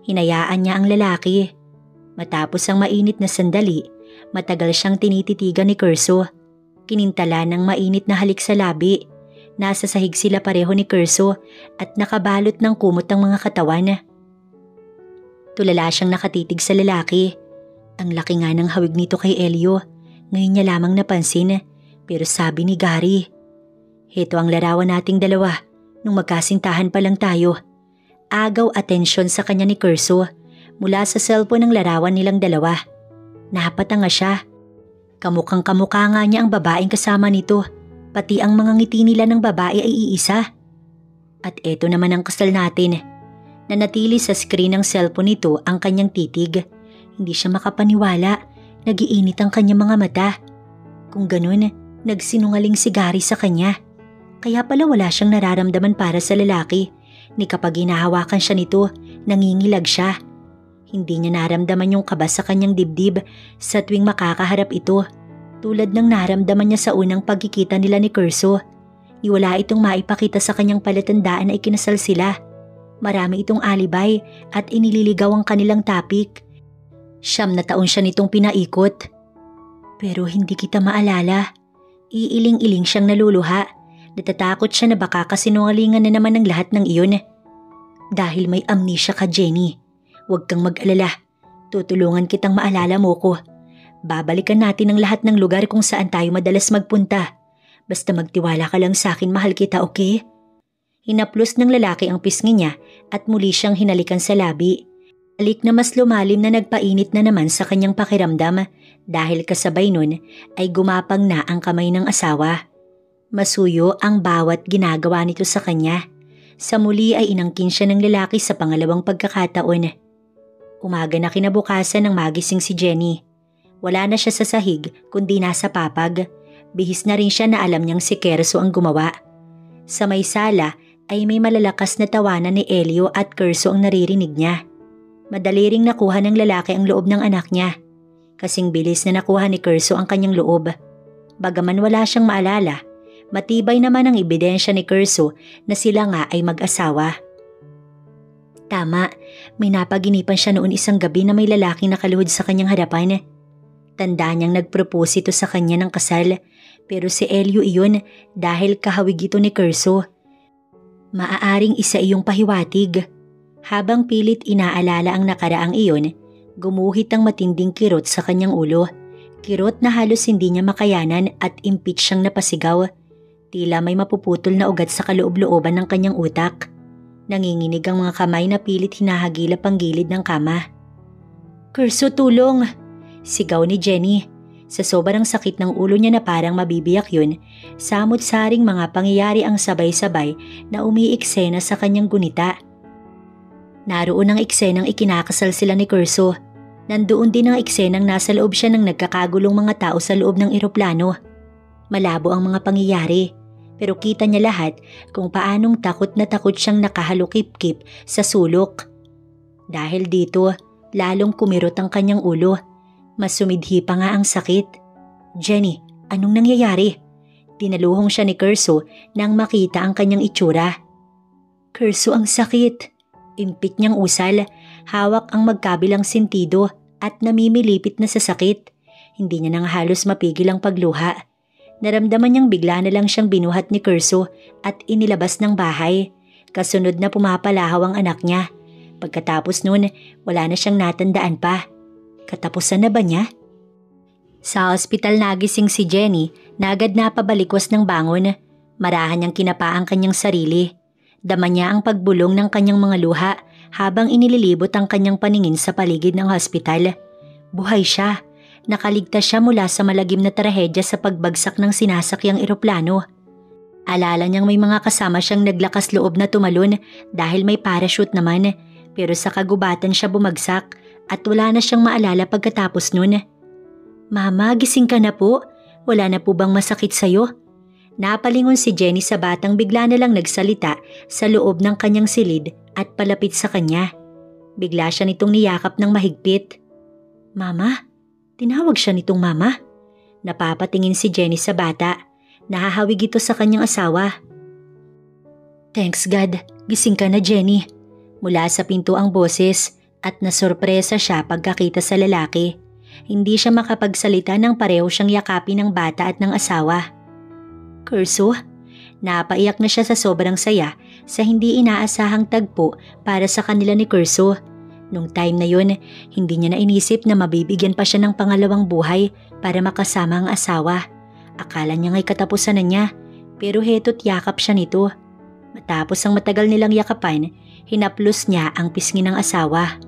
Hinayaan niya ang lalaki. Matapos ang mainit na sandali, matagal siyang tinititigan ni Curso. Kinintala ng mainit na halik sa labi. Nasa sahig sila pareho ni Curso at nakabalot ng kumot ang mga katawan. Tulala siyang nakatitig sa lalaki. Ang laki nga ng hawig nito kay Elio. Ngayon niya lamang napansin, pero sabi ni Gary, "Heto ang larawan nating dalawa nung magkasintahan pa lang tayo." Agaw atensyon sa kanya ni Curso mula sa cellphone ng larawan nilang dalawa. Napatanga siya. Kamukhang kamukha nga niya ang babaeng kasama nito, pati ang mga ngiti nila ng babae ay iisa. At eto naman ang kasal natin. Nanatili sa screen ng cellphone nito ang kanyang titig. Hindi siya makapaniwala. Nagiinit ang kanyang mga mata. Kung ganun, nagsinungaling si Gary sa kanya. Kaya pala wala siyang nararamdaman para sa lalaki. Ni kapag hinahawakan siya nito, nangingilag siya. Hindi niya naramdaman yung kaba sa kanyang dibdib sa tuwing makakaharap ito. Tulad ng naramdaman niya sa unang pagkikita nila ni Curso. Wala itong maipakita sa kanyang palatandaan na ikinasal sila. Marami itong alibay at inililigaw ang kanilang topic. 9 na taon siya nitong pinaikot. Pero hindi kita maalala. Iiling-iling siyang naluluha. Natatakot siya na baka kasinungalingan na naman ng lahat ng iyon. Dahil may amnesia ka, Jenny. Huwag kang mag-alala. Tutulungan kitang maalala mo ko. Babalikan natin ang lahat ng lugar kung saan tayo madalas magpunta. Basta magtiwala ka lang sa akin, mahal kita, okay? Hinaplos ng lalaki ang pisngi niya at muli siyang hinalikan sa labi. Halik na mas lumalim na nagpainit na naman sa kanyang pakiramdam dahil kasabay nun ay gumapang na ang kamay ng asawa. Masuyo ang bawat ginagawa nito sa kanya. Sa muli ay inangkin siya ng lalaki sa pangalawang pagkakataon. Umaga na kinabukasan ng magising si Jenny. Wala na siya sa sahig kundi nasa papag. Bihis na rin siya na alam niyang si Kerso ang gumawa. Sa may sala ay may malalakas na tawanan ni Elio at Curso ang naririnig niya. Madali ring nakuha ng lalaki ang loob ng anak niya. Kasing bilis na nakuha ni Curso ang kanyang loob. Bagaman wala siyang maalala, matibay naman ang ebidensya ni Curso na sila nga ay mag-asawa. Tama, may napaginipan siya noon isang gabi na may lalaking nakaluhod sa kanyang harapan. Tanda niyang nagpropose ito sa kanya ng kasal, pero si Elio iyon dahil kahawig ito ni Curso. Maaaring isa iyong pahiwatig. Habang pilit inaalala ang nakaraang iyon, gumuhit ang matinding kirot sa kanyang ulo. Kirot na halos hindi niya makayanan at impit siyang napasigaw. Tila may mapuputol na ugat sa kaloob-looban ng kanyang utak. Nanginginig ang mga kamay na pilit hinahagilap ang gilid ng kama. Curso, tulong! Sigaw ni Jenny. Sa sobrang sakit ng ulo niya na parang mabibiyak yun, samot-saring mga pangyayari ang sabay-sabay na umiiksena sa kanyang gunita. Naroon ang eksenang ikinakasal sila ni Curso. Nandoon din ang eksenang nasa loob siya ng nagkakagulong mga tao sa loob ng eroplano. Malabo ang mga pangyayari, pero kita niya lahat kung paanong takot na takot siyang nakahalukip-kip sa sulok. Dahil dito, lalong kumirot ang kanyang ulo. Mas sumidhi pa nga ang sakit. Jenny, anong nangyayari? Tinaluhong siya ni Curso nang makita ang kanyang itsura. Curso, ang sakit. Impit niyang usal, hawak ang magkabilang sentido at namimilipit na sa sakit. Hindi niya nang halos mapigil ang pagluha. Naramdaman niyang bigla na lang siyang binuhat ni Curso at inilabas ng bahay. Kasunod na pumapalahaw ang anak niya. Pagkatapos nun, wala na siyang natandaan pa. Katapusan na ba niya? Sa ospital nagising si Jenny na agad napabalikwas ng bangon. Marahan niyang kinapa ang kanyang sarili. Dama niya ang pagbulong ng kanyang mga luha habang inililibot ang kanyang paningin sa paligid ng hospital. Buhay siya. Nakaligtas siya mula sa malagim na trahedya sa pagbagsak ng sinasakyang eroplano. Alala niyang may mga kasama siyang naglakas loob na tumalon dahil may parachute naman, pero sa kagubatan siya bumagsak at wala na siyang maalala pagkatapos nun. Mama, gising ka na po? Wala na po bang masakit sa'yo? Napalingon si Jenny sa batang bigla na lang nagsalita sa loob ng kanyang silid at palapit sa kanya. Bigla siya nitong niyakap ng mahigpit. Mama? Tinawag siya nitong mama. Napapatingin si Jenny sa bata. Nahahawig ito sa kanyang asawa. Thanks God, gising ka na Jenny. Mula sa pinto ang boses at nasorpresa siya pagkakita sa lalaki. Hindi siya makapagsalita nang pareho siyang yakapin ng bata at ng asawa. Curso? Napaiyak na siya sa sobrang saya sa hindi inaasahang tagpo para sa kanila ni Curso. Nung time na yun, hindi niya na inisip na mabibigyan pa siya ng pangalawang buhay para makasama ang asawa. Akala niya nga'y katapusan na niya, pero heto't yakap siya nito. Matapos ang matagal nilang yakapan, hinaplos niya ang pisngi ng asawa.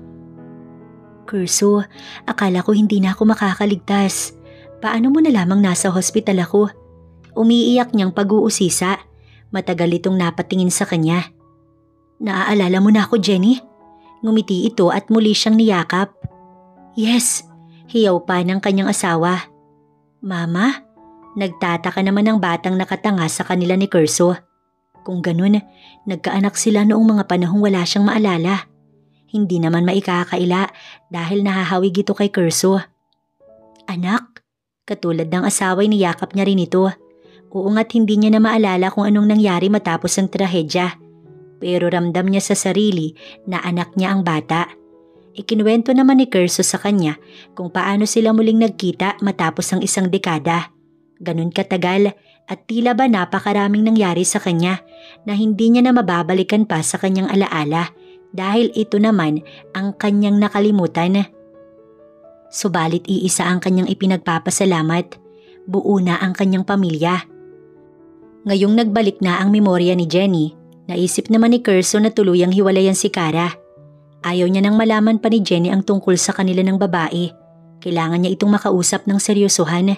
Curso, akala ko hindi na ako makakaligtas. Paano mo na lamang nasa hospital ako? Umiiyak niyang pag-uusisa. Matagal itong napatingin sa kanya. Naaalala mo na ako, Jenny? Ngumiti ito at muli siyang niyakap. Yes, hiyaw pa ng kanyang asawa. Mama? Nagtataka naman ang batang nakatanga sa kanila ni Curso. Kung ganun, nagkaanak sila noong mga panahong wala siyang maalala. Hindi naman maikakaila dahil nahahawig ito kay Curso. Anak? Katulad ng asawa'y niyakap niya rin ito. Oo nga't hindi niya na maalala kung anong nangyari matapos ang trahedya. Pero ramdam niya sa sarili na anak niya ang bata. Ikinuwento naman ni Curso sa kanya kung paano sila muling nagkita matapos ang isang dekada. Ganun katagal at tila ba napakaraming nangyari sa kanya na hindi niya na mababalikan pa sa kanyang alaala dahil ito naman ang kanyang nakalimutan. Subalit iisa ang kanyang ipinagpapasalamat. Buo na ang kanyang pamilya. Ngayong nagbalik na ang memorya ni Jenny, naisip naman ni Curso na tuluyang hiwalayan si Cara. Ayaw niya nang malaman pa ni Jenny ang tungkol sa kanila ng babae. Kailangan niya itong makausap ng seryosohan.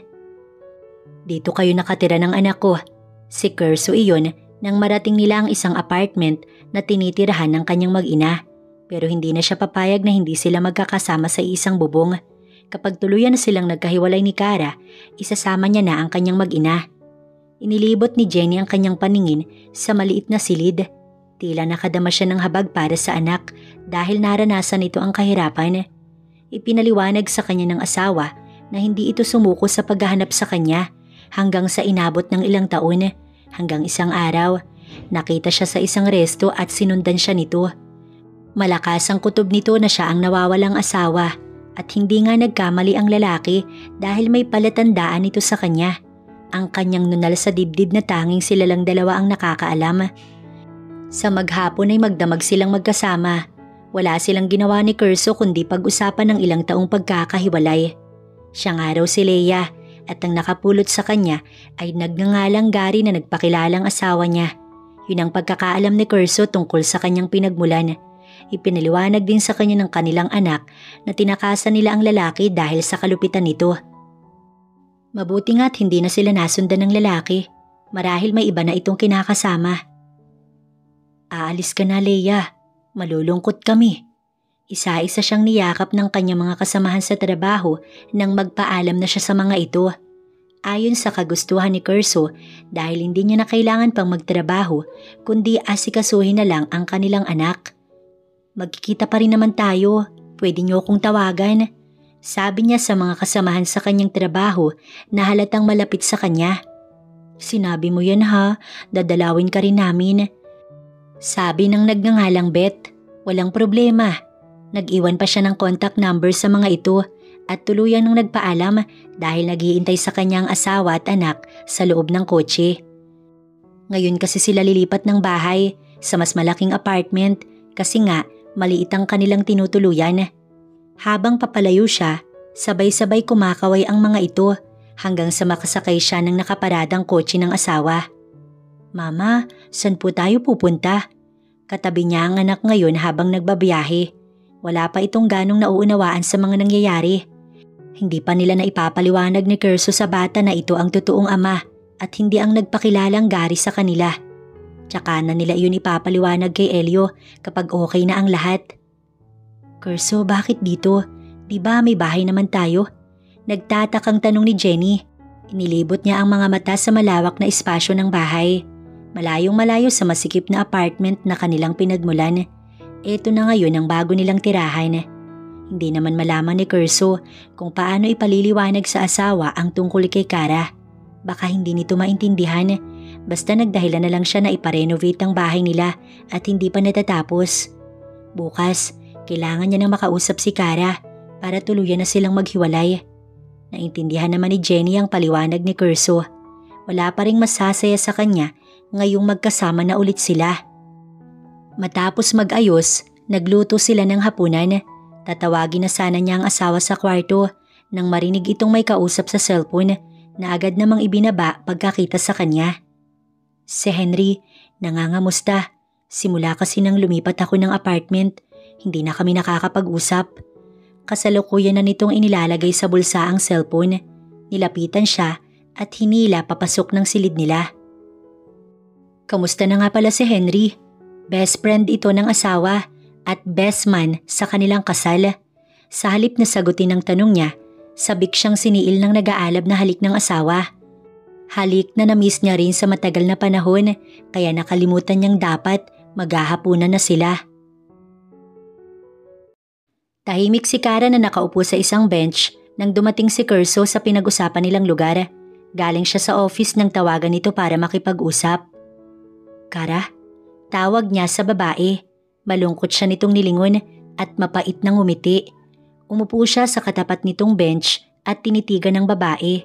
Dito kayo nakatira ng anak ko. Si Curso iyon nang marating nila ang isang apartment na tinitirahan ng kanyang mag-ina. Pero hindi na siya papayag na hindi sila magkakasama sa isang bubong. Kapag tuluyan na silang nagkahiwalay ni Cara, isasama niya na ang kanyang mag-ina. Inilibot ni Jenny ang kanyang paningin sa maliit na silid. Tila nakadama siya ng habag para sa anak dahil naranasan nito ang kahirapan. Ipinaliwanag sa kanya ng asawa na hindi ito sumuko sa paghahanap sa kanya hanggang sa inabot ng ilang taon. Hanggang isang araw, nakita siya sa isang resto at sinundan siya nito. Malakas ang kutob nito na siya ang nawawalang asawa at hindi nga nagkamali ang lalaki dahil may palatandaan ito sa kanya. Ang kanyang nunal sa dibdib na tanging sila lang dalawa ang nakakaalam. Sa maghapon ay magdamag silang magkasama. Wala silang ginawa ni Curso kundi pag-usapan ng ilang taong pagkakahiwalay. Siya nga raw si Leia at ang nakapulot sa kanya ay nagngangalang Gary na nagpakilalang asawa niya. Yun ang pagkakaalam ni Curso tungkol sa kanyang pinagmulan. Ipinaliwanag din sa kanya ng kanilang anak na tinakasan nila ang lalaki dahil sa kalupitan nito. Mabuti nga't hindi na sila nasundan ng lalaki. Marahil may iba na itong kinakasama. Aalis ka na, Leia. Malulungkot kami. Isa-isa siyang niyakap ng kanyang mga kasamahan sa trabaho nang magpaalam na siya sa mga ito. Ayon sa kagustuhan ni Curso dahil hindi niya na kailangan pang magtrabaho kundi asikasuhin na lang ang kanilang anak. Magkikita pa rin naman tayo. Pwede niyo akong tawagan. Sabi niya sa mga kasamahan sa kanyang trabaho na halatang malapit sa kanya. Sinabi mo yan ha, dadalawin ka rin namin. Sabi ng nagngangalang Beth, walang problema. Nag-iwan pa siya ng contact number sa mga ito at tuluyan nang nagpaalam dahil naghihintay sa kanyang asawa at anak sa loob ng kotse. Ngayon kasi sila lilipat ng bahay sa mas malaking apartment kasi nga maliit ang kanilang tinutuluyan. Habang papalayo siya, sabay-sabay kumakaway ang mga ito hanggang sa makasakay siya ng nakaparadang kotse ng asawa. Mama, saan po tayo pupunta? Katabi niya ang anak ngayon habang nagbabiyahe. Wala pa itong ganong nauunawaan sa mga nangyayari. Hindi pa nila na ipapaliwanag ni Curso sa bata na ito ang totoong ama at hindi ang nagpakilalang Gary sa kanila. Tsaka na nila iyon ipapaliwanag kay Elio kapag okay na ang lahat. Curso, bakit dito? Diba may bahay naman tayo? Nagtatakang tanong ni Jenny. Inilibot niya ang mga mata sa malawak na espasyo ng bahay. Malayong malayo sa masikip na apartment na kanilang pinagmulan. Ito na ngayon ang bago nilang tirahan. Hindi naman malaman ni Curso kung paano ipaliliwanag sa asawa ang tungkol kay Kara. Baka hindi nito maintindihan. Basta nagdahilan na lang siya na iparenovate ang bahay nila at hindi pa natatapos. Bukas, kailangan niya nang makausap si Kara para tuluyan na silang maghiwalay. Naintindihan naman ni Jenny ang paliwanag ni Curso. Wala pa ring masasaya sa kanya ngayong magkasama na ulit sila. Matapos mag-ayos, nagluto sila ng hapunan. Tatawagin na sana niya ang asawa sa kwarto nang marinig itong may kausap sa cellphone na agad namang ibinaba pagkakita sa kanya. Si Henry, nangangamusta. Simula kasi nang lumipat ako ng apartment, hindi na kami nakakapag-usap. Kasalukuyan na nitong inilalagay sa bulsa ang cellphone. Nilapitan siya at hinila papasok ng silid nila. Kamusta na nga pala si Henry? Best friend ito ng asawa at best man sa kanilang kasal. Sa halip na sagutin ang tanong niya, sabik siyang siniil ng nag-aalab na halik ng asawa. Halik na na-miss niya rin sa matagal na panahon kaya nakalimutan niyang dapat maghahapunan na sila. Tahimik si Kara na nakaupo sa isang bench nang dumating si Curso sa pinag-usapan nilang lugar. Galing siya sa office nang tawagan nito para makipag-usap. Kara? Tawag niya sa babae. Malungkot siya nitong nilingon at mapait nang umiti. Umupo siya sa katapat nitong bench at tinitigan ng babae.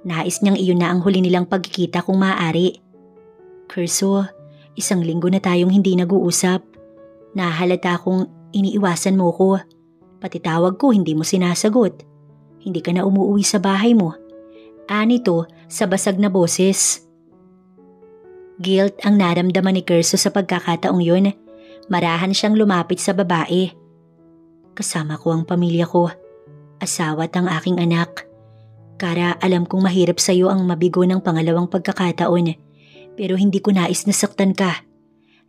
Nais niyang iyon na ang huli nilang pagkikita kung maaari. Curso, 1 linggo na tayong hindi nag-uusap. Nahalata kong iniiwasan mo ko. Pati tawag ko hindi mo sinasagot. Hindi ka na umuwi sa bahay mo. Anito sa basag na boses. Guilt ang naramdaman ni Curso sa pagkakataong yun. Marahan siyang lumapit sa babae. Kasama ko ang pamilya ko. Asawa at ang aking anak. Kara, alam kong mahirap sa'yo ang mabigo ng pangalawang pagkakataon. Pero hindi ko nais na saktan ka.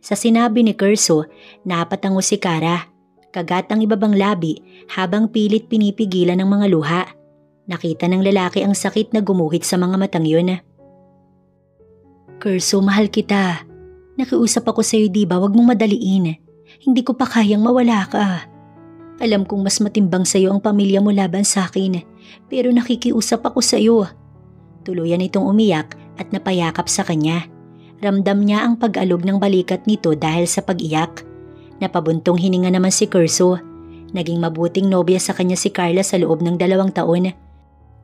Sa sinabi ni Curso, napatango si Kara. Kagat ang ibabang labi habang pilit pinipigilan ng mga luha. Nakita ng lalaki ang sakit na gumuhit sa mga matang yun. Curso, mahal kita. Nakiusap ako sa'yo, diba? Huwag mong madaliin. Hindi ko pa kayang mawala ka. Alam kong mas matimbang sa'yo ang pamilya mo laban sa'kin, pero nakikiusap ako sa'yo. Tuluyan itong umiyak at napayakap sa kanya. Ramdam niya ang pag-alog ng balikat nito dahil sa pag-iyak. Napabuntong hininga naman si Curso. Naging mabuting nobya sa kanya si Carla sa loob ng 2 taon.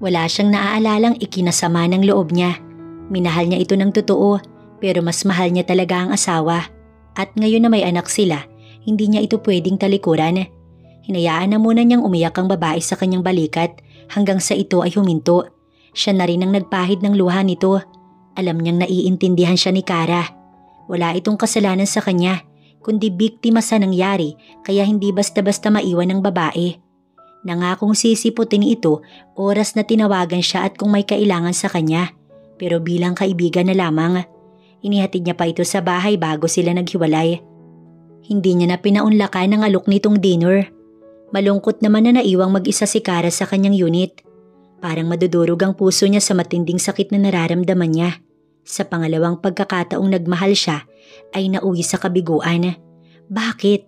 Wala siyang naaalalang ikinasama ng loob niya. Minahal niya ito ng totoo, pero mas mahal niya talaga ang asawa. At ngayon na may anak sila, hindi niya ito pwedeng talikuran. Hinayaan na muna niyang umiyak ang babae sa kanyang balikat hanggang sa ito ay huminto. Siya na rin ang nagpahid ng luha nito. Alam niyang naiintindihan siya ni Cara. Wala itong kasalanan sa kanya, kundi biktima sa nangyari kaya hindi basta-basta maiwan ng babae. Nangakong sisiputin ito oras na tinawagan siya at kung may kailangan sa kanya. Pero bilang kaibigan na lamang, inihatid niya pa ito sa bahay bago sila naghiwalay. Hindi niya na pinaunlakan ang alok nitong dinner. Malungkot naman na naiwang mag-isa si Cara sa kanyang unit. Parang madudurog ang puso niya sa matinding sakit na nararamdaman niya. Sa pangalawang pagkakataong nagmahal siya ay nauwi sa kabiguan. Bakit?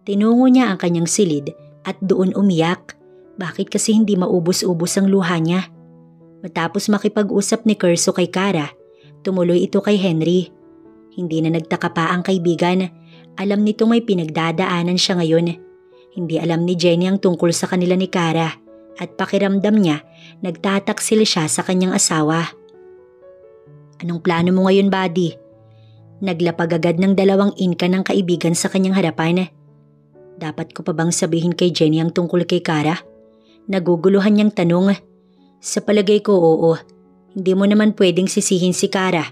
Tinungo niya ang kanyang silid at doon umiyak. Bakit kasi hindi maubos-ubos ang luha niya? Matapos makipag-usap ni Curso kay Cara, tumuloy ito kay Henry. Hindi na nagtaka pa ang kaibigan. Alam nito may pinagdadaanan siya ngayon. Hindi alam ni Jenny ang tungkol sa kanila ni Cara at pakiramdam niya nagtataksil siya sa kanyang asawa. Anong plano mo ngayon, buddy? Naglapag agad ng 2 inka ng kaibigan sa kanyang harapan. Dapat ko pa bang sabihin kay Jenny ang tungkol kay Cara? Naguguluhan niyang tanong. Sa palagay ko, oo. Hindi mo naman pwedeng sisihin si Cara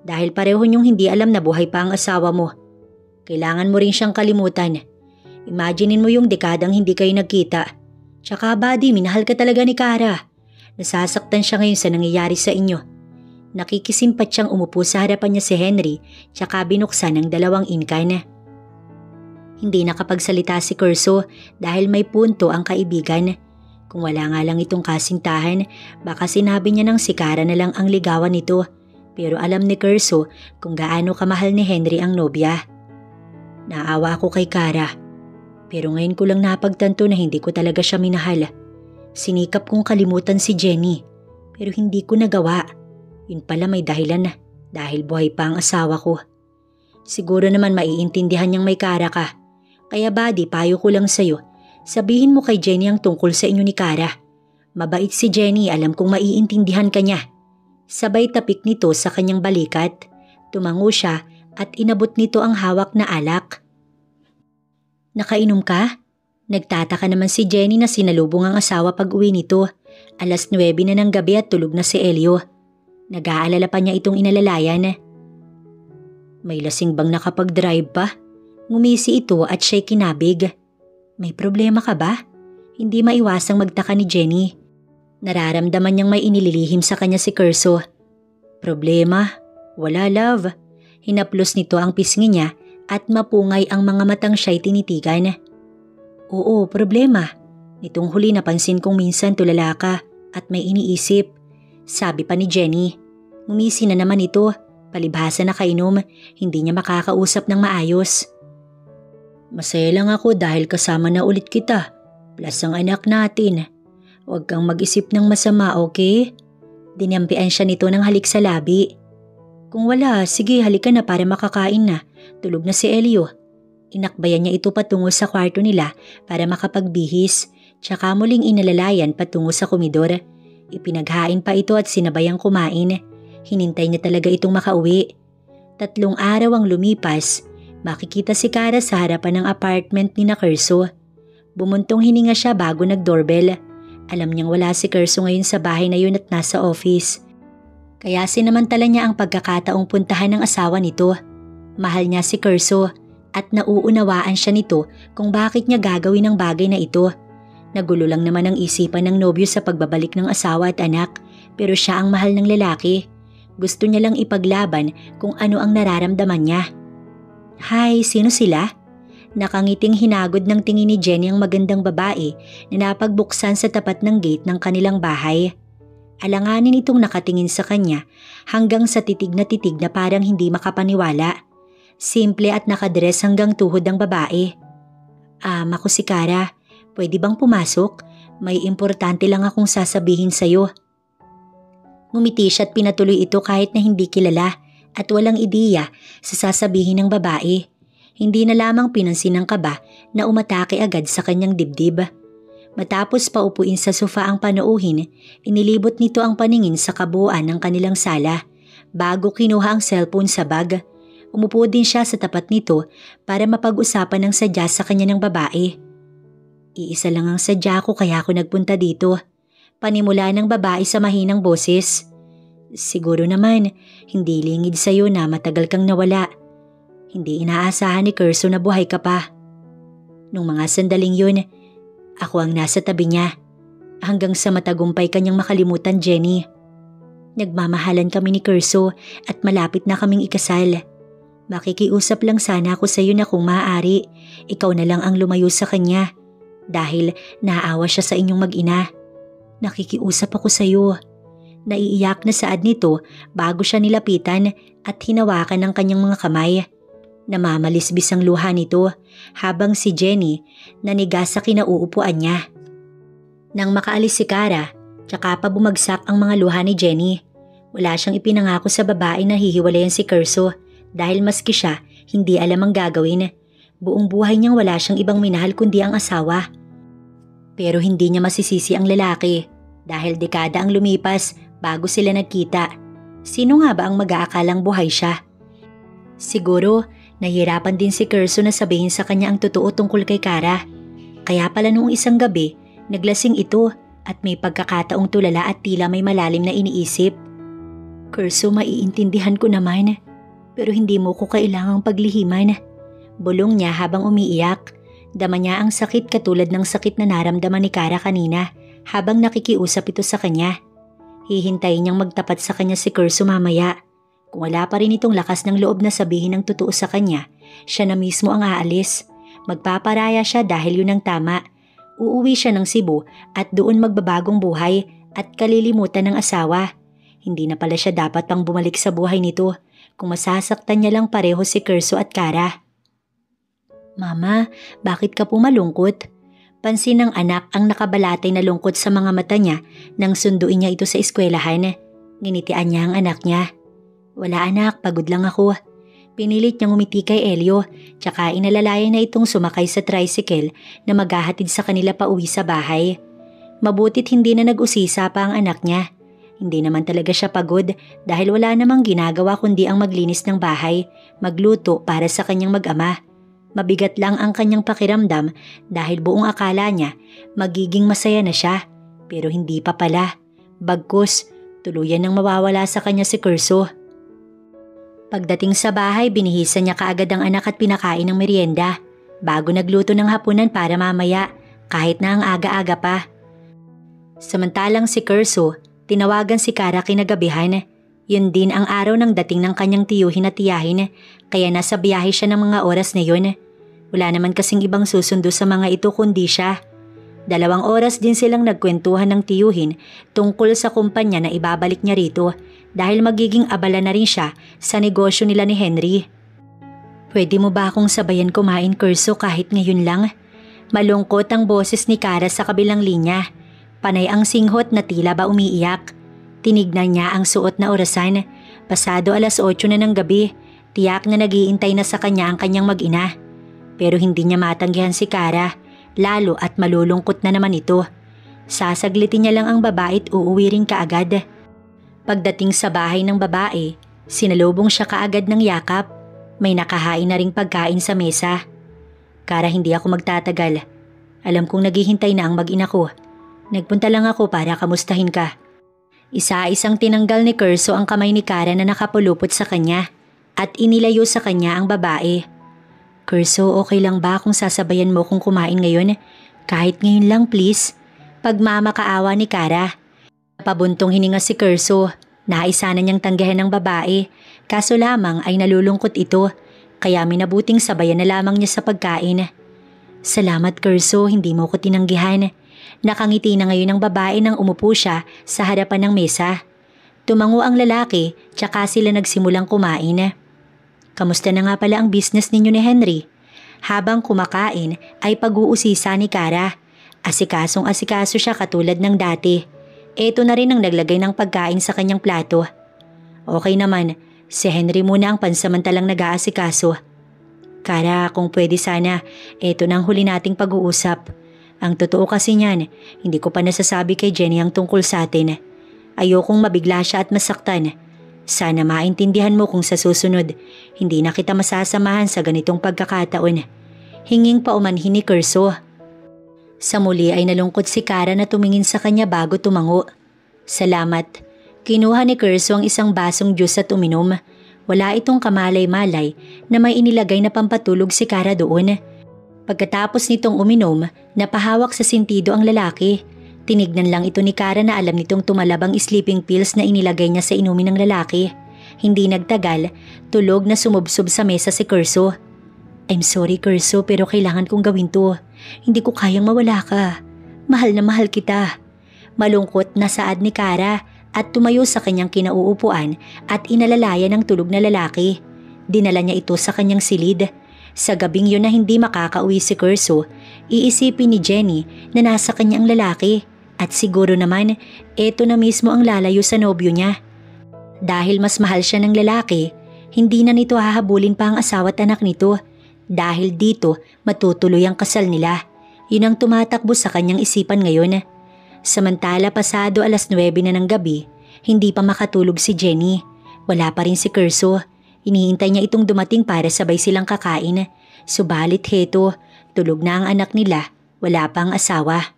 dahil pareho niyong hindi alam na buhay pa ang asawa mo. Kailangan mo rin siyang kalimutan. Imaginin mo yung dekadang hindi kayo nagkita. Tsaka buddy, minahal ka talaga ni Cara. Nasasaktan siya ngayon sa nangyayari sa inyo. Nakikisimpat siyang umupo sa harapan niya si Henry tsaka binuksan ng 2 inkan. Hindi nakapagsalita si Curso dahil may punto ang kaibigan. Kung wala nga lang itong kasintahan, baka sinabi niya ng si Cara na lang ang ligawan nito. Pero alam ni Curso kung gaano kamahal ni Henry ang nobya. Naawa ako kay Cara. Pero ngayon ko lang napagtanto na hindi ko talaga siya minahal. Sinikap kong kalimutan si Jenny, pero hindi ko nagawa. Yun pala may dahilan na, dahil buhay pa ang asawa ko. Siguro naman maiintindihan niyang may Cara ka. Kaya buddy, payo ko lang sa'yo. Sabihin mo kay Jenny ang tungkol sa inyo ni Cara. Mabait si Jenny, alam kong maiintindihan ka niya. Sabay tapik nito sa kanyang balikat. Tumango siya at inabot nito ang hawak na alak. Nakainom ka? Nagtataka naman si Jenny na sinalubong ang asawa pag uwi nito. 9:00 na ng gabi at tulog na si Elio. Nag-aalala pa niya itong inalalayan. May lasing bang nakapag-drive pa? Ngumisi ito at siya'y kinabig. May problema ka ba? Hindi maiwasang magtaka ni Jenny. Nararamdaman niyang may inililihim sa kanya si Curso. Problema? Wala, love. Hinaplos nito ang pisngi niya at mapungay ang mga matang siya'y tinitigan. Oo, problema. Nitong huli napansin kong minsan tulala ka at may iniisip. Sabi pa ni Jenny. Ngumisi na naman ito. Palibhasa na kainom, hindi niya makakausap ng maayos. Masaya lang ako dahil kasama na ulit kita. Plus ang anak natin. Huwag kang mag-isip ng masama, okay? Dinampian siya nito ng halik sa labi. Kung wala, sige halika na para makakain na. Tulog na si Elio. Inakbayan niya ito patungo sa kwarto nila para makapagbihis. Tsaka muling inalalayan patungo sa komedor. Ipinaghain pa ito at sinabayang kumain. Hinintay niya talaga itong makauwi. 3 araw ang lumipas. Makikita si Cara sa harapan ng apartment ni na Curso. Bumuntong hininga siya bago nag-doorbell. Alam niyang wala si Curso ngayon sa bahay na yun at nasa office. Kaya sinamantala niya ang pagkakataong puntahan ng asawa nito. Mahal niya si Curso at nauunawaan siya nito kung bakit niya gagawin ang bagay na ito. Nagulo lang naman ang isipan ng nobyo sa pagbabalik ng asawa at anak, pero siya ang mahal ng lalaki. Gusto niya lang ipaglaban kung ano ang nararamdaman niya. Hi, sino sila? Nakangiting hinagod ng tingin ni Jenny ang magandang babae na napagbuksan sa tapat ng gate ng kanilang bahay. Alanganin itong nakatingin sa kanya hanggang sa titig na parang hindi makapaniwala. Simple at nakadress hanggang tuhod ang babae. Ako si Kara. Pwede bang pumasok? May importante lang akong sasabihin sa'yo. Ngumiti siya at pinatuloy ito kahit na hindi kilala at walang ideya sa sasabihin ng babae. Hindi na lamang pinansin ng kaba na umatake agad sa kanyang dibdib. Matapos paupuin sa sofa ang panauhin, inilibot nito ang paningin sa kabuuan ng kanilang sala bago kinuha ang cellphone sa bag. Umupo din siya sa tapat nito para mapag-usapan ng sadya sa kanya ng babae. Iisa lang ang sadya ko kaya ako nagpunta dito. Panimula ng babae sa mahinang boses. Siguro naman, hindi lingid sa'yo na matagal kang nawala. Hindi inaasahan ni Curso na buhay ka pa. Nung mga sandaling yun, ako ang nasa tabi niya. Hanggang sa matagumpay kanyang makalimutan, Jenny. Nagmamahalan kami ni Curso at malapit na kaming ikasal. Makikiusap lang sana ako sa'yo na kung maaari, ikaw na lang ang lumayo sa kanya. Dahil naawa siya sa inyong mag-ina. Nakikiusap ako sa iyo. Naiiyak na saad nito bago siya nilapitan at hinawakan ng kanyang mga kamay. Namamalisbis ang luha nito habang si Jenny nanigas sa kinauupuan niya. Nang makaalis si Kara, tsaka pa bumagsak ang mga luha ni Jenny. Wala siyang ipinangako sa babae na hihiwalayan si Curso dahil maski siya hindi alam ang gagawin. Buong buhay niyang wala siyang ibang minahal kundi ang asawa. Pero hindi niya masisisi ang lalaki dahil dekada ang lumipas bago sila nagkita. Sino nga ba ang mag-aakalang buhay siya? Siguro, nahirapan din si Curso na sabihin sa kanya ang totoo tungkol kay Kara. Kaya pala noong isang gabi, naglasing ito at may pagkakataong tulala at tila may malalim na iniisip. Curso, maiintindihan ko naman, pero hindi mo ko kailangang paglihiman. Bulong niya habang umiiyak. Dama niya ang sakit katulad ng sakit na naramdaman ni Kara kanina habang nakikiusap ito sa kanya. Hihintayin niyang magtapat sa kanya si Curso mamaya. Kung wala pa rin itong lakas ng loob na sabihin ng totoo sa kanya, siya na mismo ang aalis. Magpaparaya siya dahil yun ang tama. Uuwi siya ng Cebu at doon magbabagong buhay at kalilimutan ng asawa. Hindi na pala siya dapat pang bumalik sa buhay nito kung masasaktan niya lang pareho si Curso at Kara. Mama, bakit ka po malungkot? Pansin ng anak ang nakabalatay na lungkot sa mga mata niya nang sunduin niya ito sa eskwelahan. Nginitian niya ang anak niya. Wala anak, pagod lang ako. Pinilit niyang umiti kay Elio, tsaka inalalayan na itong sumakay sa tricycle na maghahatid sa kanila pa uwi sa bahay. Mabutit hindi na nag-usisa pa ang anak niya. Hindi naman talaga siya pagod dahil wala namang ginagawa kundi ang maglinis ng bahay, magluto para sa kanyang mag-ama. Mabigat lang ang kanyang pakiramdam dahil buong akala niya magiging masaya na siya, pero hindi pa pala. Bagkus, tuluyan nang mawawala sa kanya si Curso. Pagdating sa bahay, binihisan niya kaagad ang anak at pinakain ng merienda bago nagluto ng hapunan para mamaya kahit na ang aga-aga pa. Samantalang si Curso, tinawagan si Kara kinagabihan. Yun din ang araw ng dating ng kanyang tiyuhin at tiyahin kaya nasa biyahe siya ng mga oras na yun. Wala naman kasing ibang susundo sa mga ito kundi siya. 2 oras din silang nagkwentuhan ng tiyuhin tungkol sa kumpanya na ibabalik niya rito dahil magiging abala na rin siya sa negosyo nila ni Henry. Pwede mo ba akong sabayan kumain, Curso, kahit ngayon lang? Malungkot ang boses ni Kara sa kabilang linya. Panay ang singhot na tila ba umiiyak. Tinignan niya ang suot na orasan. Pasado 8:00 na ng gabi. Tiyak na nag-iintay na sa kanya ang kanyang mag-ina. Pero hindi niya matanggihan si Kara, lalo at malulungkot na naman ito. Sasaglitin niya lang ang babae at uuwi rin kaagad. Pagdating sa bahay ng babae, sinalubong siya kaagad ng yakap. May nakahain na ring pagkain sa mesa. Kara, hindi ako magtatagal. Alam kong naghihintay na ang mag-ina ko. Nagpunta lang ako para kamustahin ka. Isa-isang tinanggal ni Curso ang kamay ni Kara na nakapulupot sa kanya at inilayo sa kanya ang babae. Curso, okay lang ba kung sasabayan mo kung kumain ngayon? Kahit ngayon lang, please. Pagmamakaawa ni Kara. Pabuntong hininga si Curso. Naisa na niyang tanggihan ng babae. Kaso lamang ay nalulungkot ito. Kaya minabuting sabayan na lamang niya sa pagkain. Salamat, Curso, hindi mo ko tinanggihan. Nakangiti na ngayon ang babae nang umupo siya sa harapan ng mesa. Tumango ang lalaki, tsaka sila nagsimulang kumain. Kamusta na nga pala ang business ninyo ni Henry? Habang kumakain ay pag-uusisa ni Kara. Asikasong-asikaso siya katulad ng dati. Eto na rin ang naglagay ng pagkain sa kanyang plato. Okay naman, si Henry muna ang pansamantalang nag-aasikaso. Kara, kung pwede sana, eto na ang huli nating pag-uusap. Ang totoo kasi niyan, hindi ko pa nasasabi kay Jenny ang tungkol sa atin. Ayokong mabigla siya at masaktan. Sana maintindihan mo kung sa susunod, hindi na kita masasamahan sa ganitong pagkakataon. Hinging paumanhin ni Curso. Sa muli ay nalungkot si Kara na tumingin sa kanya bago tumango. Salamat. Kinuha ni Curso ang isang basong juice at uminom. Wala itong kamalay-malay na may inilagay na pampatulog si Kara doon. Pagkatapos nitong uminom, napahawak sa sintido ang lalaki. Tinignan lang ito ni Kara na alam nitong tumalabang sleeping pills na inilagay niya sa inumin ng lalaki. Hindi nagtagal, tulog na sumubsob sa mesa si Curso. I'm sorry Curso, pero kailangan kong gawin to. Hindi ko kayang mawala ka. Mahal na mahal kita. Malungkot na saad ni Kara at tumayo sa kanyang kinauupuan at inalalayan ng tulog na lalaki. Dinala niya ito sa kanyang silid. Sa gabing yun na hindi makakauwi si Curso, iisipin ni Jenny na nasa kanya ang lalaki. At siguro naman, eto na mismo ang lalayo sa nobyo niya. Dahil mas mahal siya ng lalaki, hindi na nito hahabulin pa ang asawa at anak nito. Dahil dito, matutuloy ang kasal nila. Yun ang tumatakbo sa kanyang isipan ngayon. Samantala pasado 9:00 na ng gabi, hindi pa makatulog si Jenny. Wala pa rin si Curso. Hinihintay niya itong dumating para sabay silang kakain. Subalit heto, tulog na ang anak nila, wala pa ang asawa.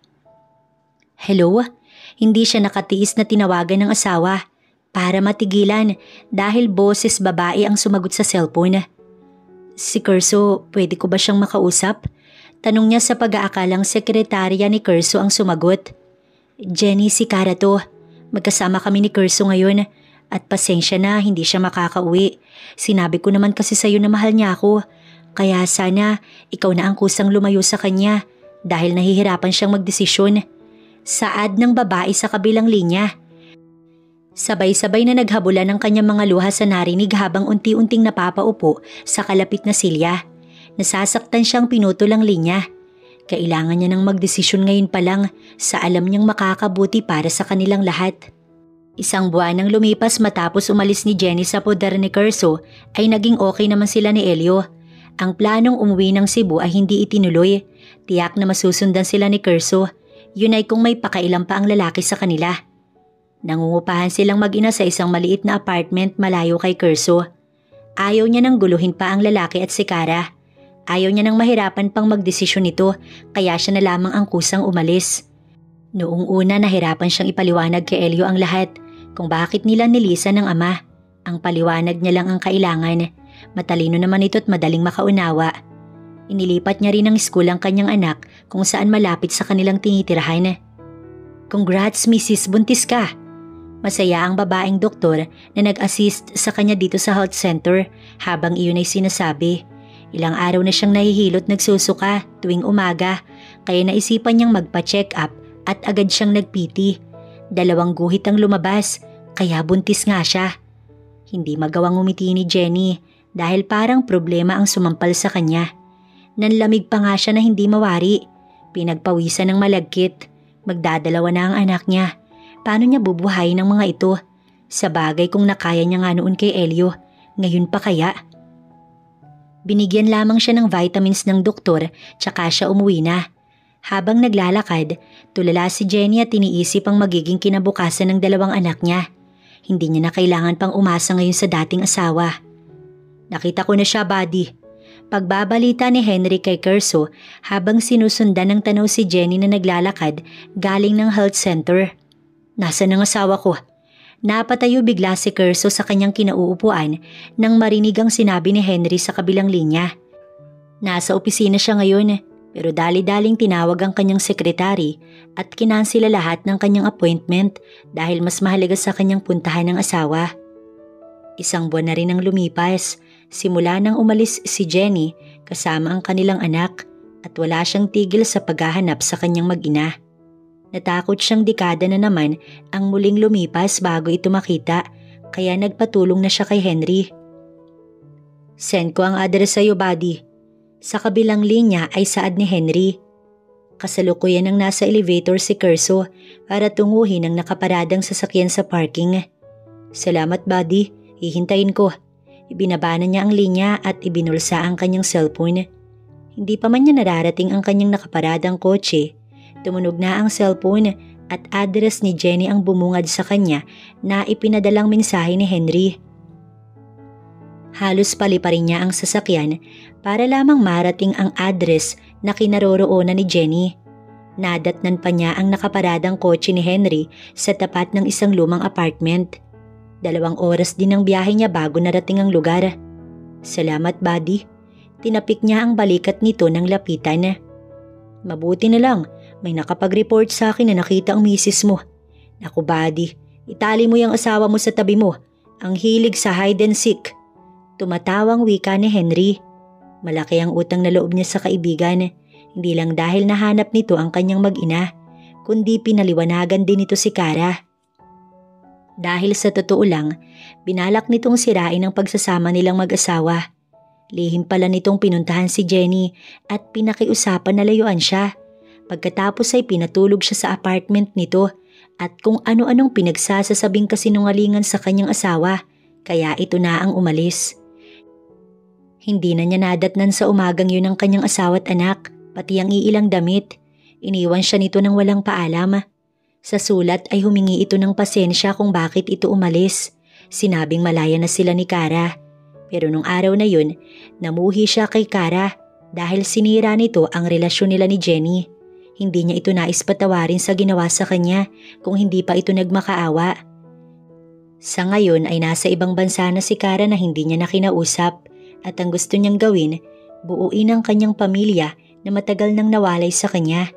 Hello? Hindi siya nakatiis na tinawagan ng asawa para matigilan dahil boses babae ang sumagot sa cellphone. Si Curso, pwede ko ba siyang makausap? Tanong niya sa pag-aakalang sekretarya ni Curso ang sumagot. Jenny, si Kara to. Magkasama kami ni Curso ngayon at pasensya na hindi siya makakauwi. Sinabi ko naman kasi sa'yo na mahal niya ako. Kaya sana ikaw na ang kusang lumayo sa kanya dahil nahihirapan siyang magdesisyon. Saad ng babae sa kabilang linya. Sabay-sabay na naghabulan ng kanyang mga luha sa narinig habang unti-unting napapaupo sa kalapit na silya. Nasasaktan siyang pinutol ang linya. Kailangan niya ng magdesisyon ngayon pa lang sa alam niyang makakabuti para sa kanilang lahat. Isang buwan nang lumipas matapos umalis ni Jenny sa poder ni Curso ay naging okay naman sila ni Elio. Ang planong umuwi ng Cebu ay hindi itinuloy. Tiyak na masusundan sila ni Curso. Yun ay kung may pakailan pa ang lalaki sa kanila. Nangungupahan silang mag-ina sa isang maliit na apartment malayo kay Curso. Ayaw niya nang guluhin pa ang lalaki at si Kara. Ayaw niya nang mahirapan pang magdesisyon nito kaya siya na lamang ang kusang umalis. Noong una nahirapan siyang ipaliwanag kay Elio ang lahat kung bakit nila nilisan ng ama. Ang paliwanag niya lang ang kailangan. Matalino naman ito at madaling makaunawa. Inilipat niya rin ng school ang kanyang anak kung saan malapit sa kanilang tinitirahan. Congrats Mrs. Buntis ka! Masaya ang babaeng doktor na nag-assist sa kanya dito sa health center habang iyon ay sinasabi. Ilang araw na siyang nahihilot nagsusuka tuwing umaga kaya naisipan niyang magpa-check up at agad siyang nag-PT. 2 guhit ang lumabas kaya buntis nga siya. Hindi magawang umiti ni Jenny dahil parang problema ang sumampal sa kanya. Nanlamig pa nga siya na hindi mawari. Pinagpawisan ng malagkit. Magdadalawa na ang anak niya. Paano niya bubuhayin ng mga ito? Sa bagay kung nakaya niya nga noon kay Elio, ngayon pa kaya? Binigyan lamang siya ng vitamins ng doktor tsaka siya umuwi na. Habang naglalakad, tulala si Jenny at iniisip ang magiging kinabukasan ng 2 anak niya. Hindi niya na kailangan pang umasa ngayon sa dating asawa. Nakita ko na siya, buddy. Pagbabalita ni Henry kay Curso habang sinusundan ng tanaw si Jenny na naglalakad galing ng health center. Nasaan ang asawa ko? Napatayo bigla si Curso sa kanyang kinauupuan nang marinig ang sinabi ni Henry sa kabilang linya. Nasa opisina siya ngayon pero dali-daling tinawag ang kanyang sekretary at kinansila lahat ng kanyang appointment dahil mas mahalaga sa kanyang puntahan ng asawa. 1 buwan na rin ang lumipas. Simula nang umalis si Jenny kasama ang kanilang anak at wala siyang tigil sa paghahanap sa kanyang mag-ina. Natakot siyang dekada na naman ang muling lumipas bago ito makita kaya nagpatulong na siya kay Henry. Send ko ang address sa'yo, buddy. Sa kabilang linya ay saad ni Henry. Kasalukuyan ang nasa elevator si Curso para tunguhin ang nakaparadang sasakyan sa parking. Salamat, buddy. Hihintayin ko. Ibinaba na niya ang linya at ibinulsa ang kanyang cellphone. Hindi pa man niya nararating ang kanyang nakaparadang kotse. Tumunog na ang cellphone at address ni Jenny ang bumungad sa kanya na ipinadalang mensahe ni Henry. Halos paliparin niya ang sasakyan para lamang marating ang address na kinaroroonan ni Jenny. Nadatnan pa niya ang nakaparadang kotse ni Henry sa tapat ng isang lumang apartment. 2 oras din ang biyahe niya bago narating ang lugar. Salamat, buddy. Tinapik niya ang balikat nito ng lapitan. Mabuti na lang, may nakapag-report sa akin na nakita ang misis mo. Naku, buddy, itali mo yung asawa mo sa tabi mo. Ang hilig sa hide and seek. Tumatawang wika ni Henry. Malaki ang utang na loob niya sa kaibigan. Hindi lang dahil nahanap nito ang kanyang mag-ina, kundi pinaliwanagan din ito si Kara. Dahil sa totoo lang, binalak nitong sirain ang pagsasama nilang mag-asawa. Lihim pala nitong pinuntahan si Jenny at pinakiusapan na layuan siya. Pagkatapos ay pinatulog siya sa apartment nito at kung ano-anong pinagsasasabing kasinungalingan sa kanyang asawa, kaya ito na ang umalis. Hindi na niya nadatnan sa umagang yun ang kanyang asawa at anak, pati ang iilang damit. Iniwan siya nito ng walang paalam. Sa sulat ay humingi ito ng pasensya kung bakit ito umalis. Sinabing malaya na sila ni Kara. Pero nung araw na yun, namuhi siya kay Kara dahil sinira nito ang relasyon nila ni Jenny. Hindi niya ito nais patawarin sa ginawa sa kanya kung hindi pa ito nagmakaawa. Sa ngayon ay nasa ibang bansa na si Kara na hindi niya nakinausap. At ang gusto niyang gawin, buuin ang kanyang pamilya na matagal nang nawalay sa kanya.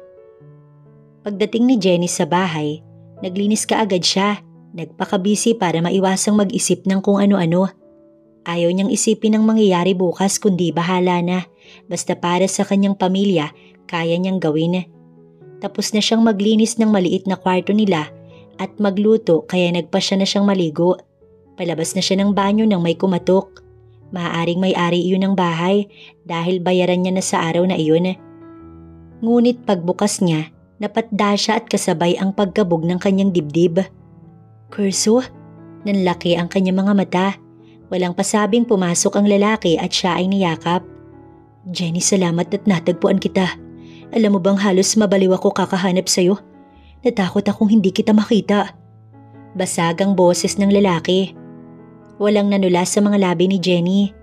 Pagdating ni Jenny sa bahay, naglinis kaagad siya. Nagpakabisi para maiwasang mag-isip ng kung ano-ano. Ayaw niyang isipin ang mangyayari bukas kundi bahala na. Basta para sa kanyang pamilya, kaya niyang gawin. Tapos na siyang maglinis ng maliit na kwarto nila at magluto kaya nagpa siya na siyang maligo. Palabas na siya ng banyo nang may kumatok. Maaaring may-ari iyon ng bahay dahil bayaran niya na sa araw na iyon. Ngunit pagbukas niya, napatda siya at kasabay ang pagkabog ng kanyang dibdib. Curso, nanlaki ang kanyang mga mata. Walang pasabing pumasok ang lalaki at siya ay niyakap. Jenny, salamat at natagpuan kita. Alam mo bang halos mabaliw ako kakahanap sa'yo? Natakot akong hindi kita makita. Basag ang boses ng lalaki. Walang nanulas sa mga labi ni Jenny.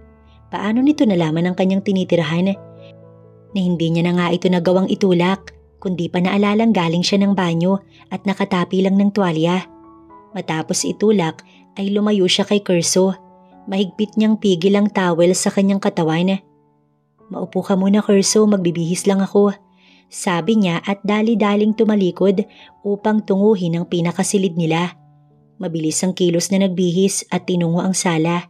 Paano nito nalaman ang kanyang tinitirahan? Na hindi niya na nga ito nagawang itulak, kundi pa naalalang galing siya ng banyo at nakatapi lang ng tuwalya. Matapos itulak ay lumayo siya kay Curso. Mahigpit niyang pigil ang towel sa kanyang katawan. Maupo ka muna, Curso, magbibihis lang ako. Sabi niya at dali-daling tumalikod upang tunguhin ang pinakasilid nila. Mabilis ang kilos na nagbihis at tinungo ang sala.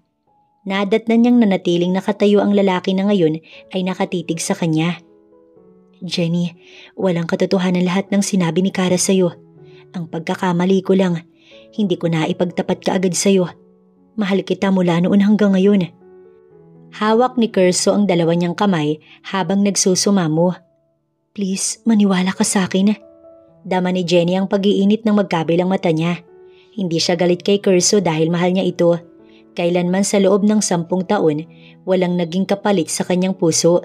Nadatnan niyang nanatiling nakatayo ang lalaki na ngayon ay nakatitig sa kanya. Jenny, walang katotohanan lahat ng sinabi ni Kara sa'yo. Ang pagkakamali ko lang, hindi ko na ipagtapat kaagad sa'yo. Mahal kita mula noon hanggang ngayon. Hawak ni Curso ang dalawa niyang kamay habang nagsusumamo. Please, maniwala ka sa akin. Dama ni Jenny ang pag-iinit ng magkabilang mata niya. Hindi siya galit kay Curso dahil mahal niya ito. Kailanman sa loob ng 10 taon, walang naging kapalit sa kanyang puso.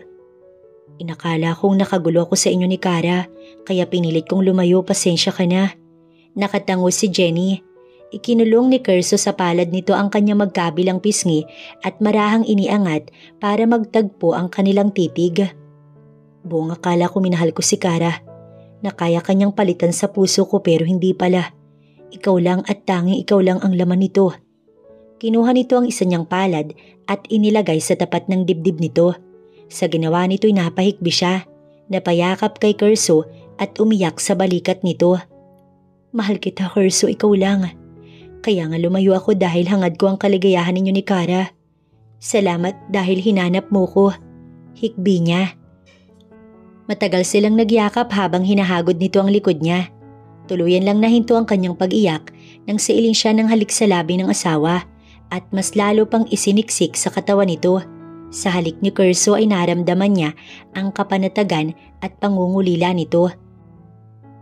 Inakala kong nakagulo ako sa inyo ni Kara, kaya pinilit kong lumayo, pasensya ka na. Nakatango si Jenny. Ikinulong ni Curso sa palad nito ang kanyang magkabilang pisngi at marahang iniangat para magtagpo ang kanilang titig. Buong akala ko minahal ko si Kara, na kaya kanyang palitan sa puso ko pero hindi pala. Ikaw lang at tanging ikaw lang ang laman nito. Kinuha nito ang isa niyang palad at inilagay sa tapat ng dibdib nito. Sa ginawa nito'y napahikbi siya, napayakap kay Curso at umiyak sa balikat nito. Mahal kita, Curso, ikaw lang. Kaya nga lumayo ako dahil hangad ko ang kaligayahan ninyo ni Kara. Salamat dahil hinanap mo ko. Hikbi niya. Matagal silang nagyakap habang hinahagod nito ang likod niya. Tuluyan lang nahinto ang kanyang pag-iyak nang sailing siya ng halik sa labi ng asawa at mas lalo pang isiniksik sa katawan nito. Sa halik ni Curso ay naramdaman niya ang kapanatagan at pangungulila nito.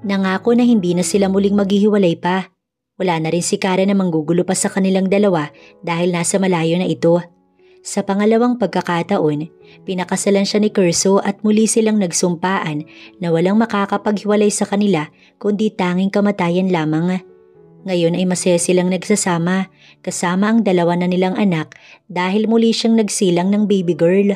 Nangako na hindi na sila muling maghihiwalay pa. Wala na rin si Kara na manggugulo pa sa kanilang dalawa dahil nasa malayo na ito. Sa pangalawang pagkakataon, pinakasalan siya ni Curso at muli silang nagsumpaan na walang makakapaghiwalay sa kanila kundi tanging kamatayan lamang. Ngayon ay masaya silang nagsasama kasama ang dalawa na nilang anak dahil muli siyang nagsilang ng baby girl.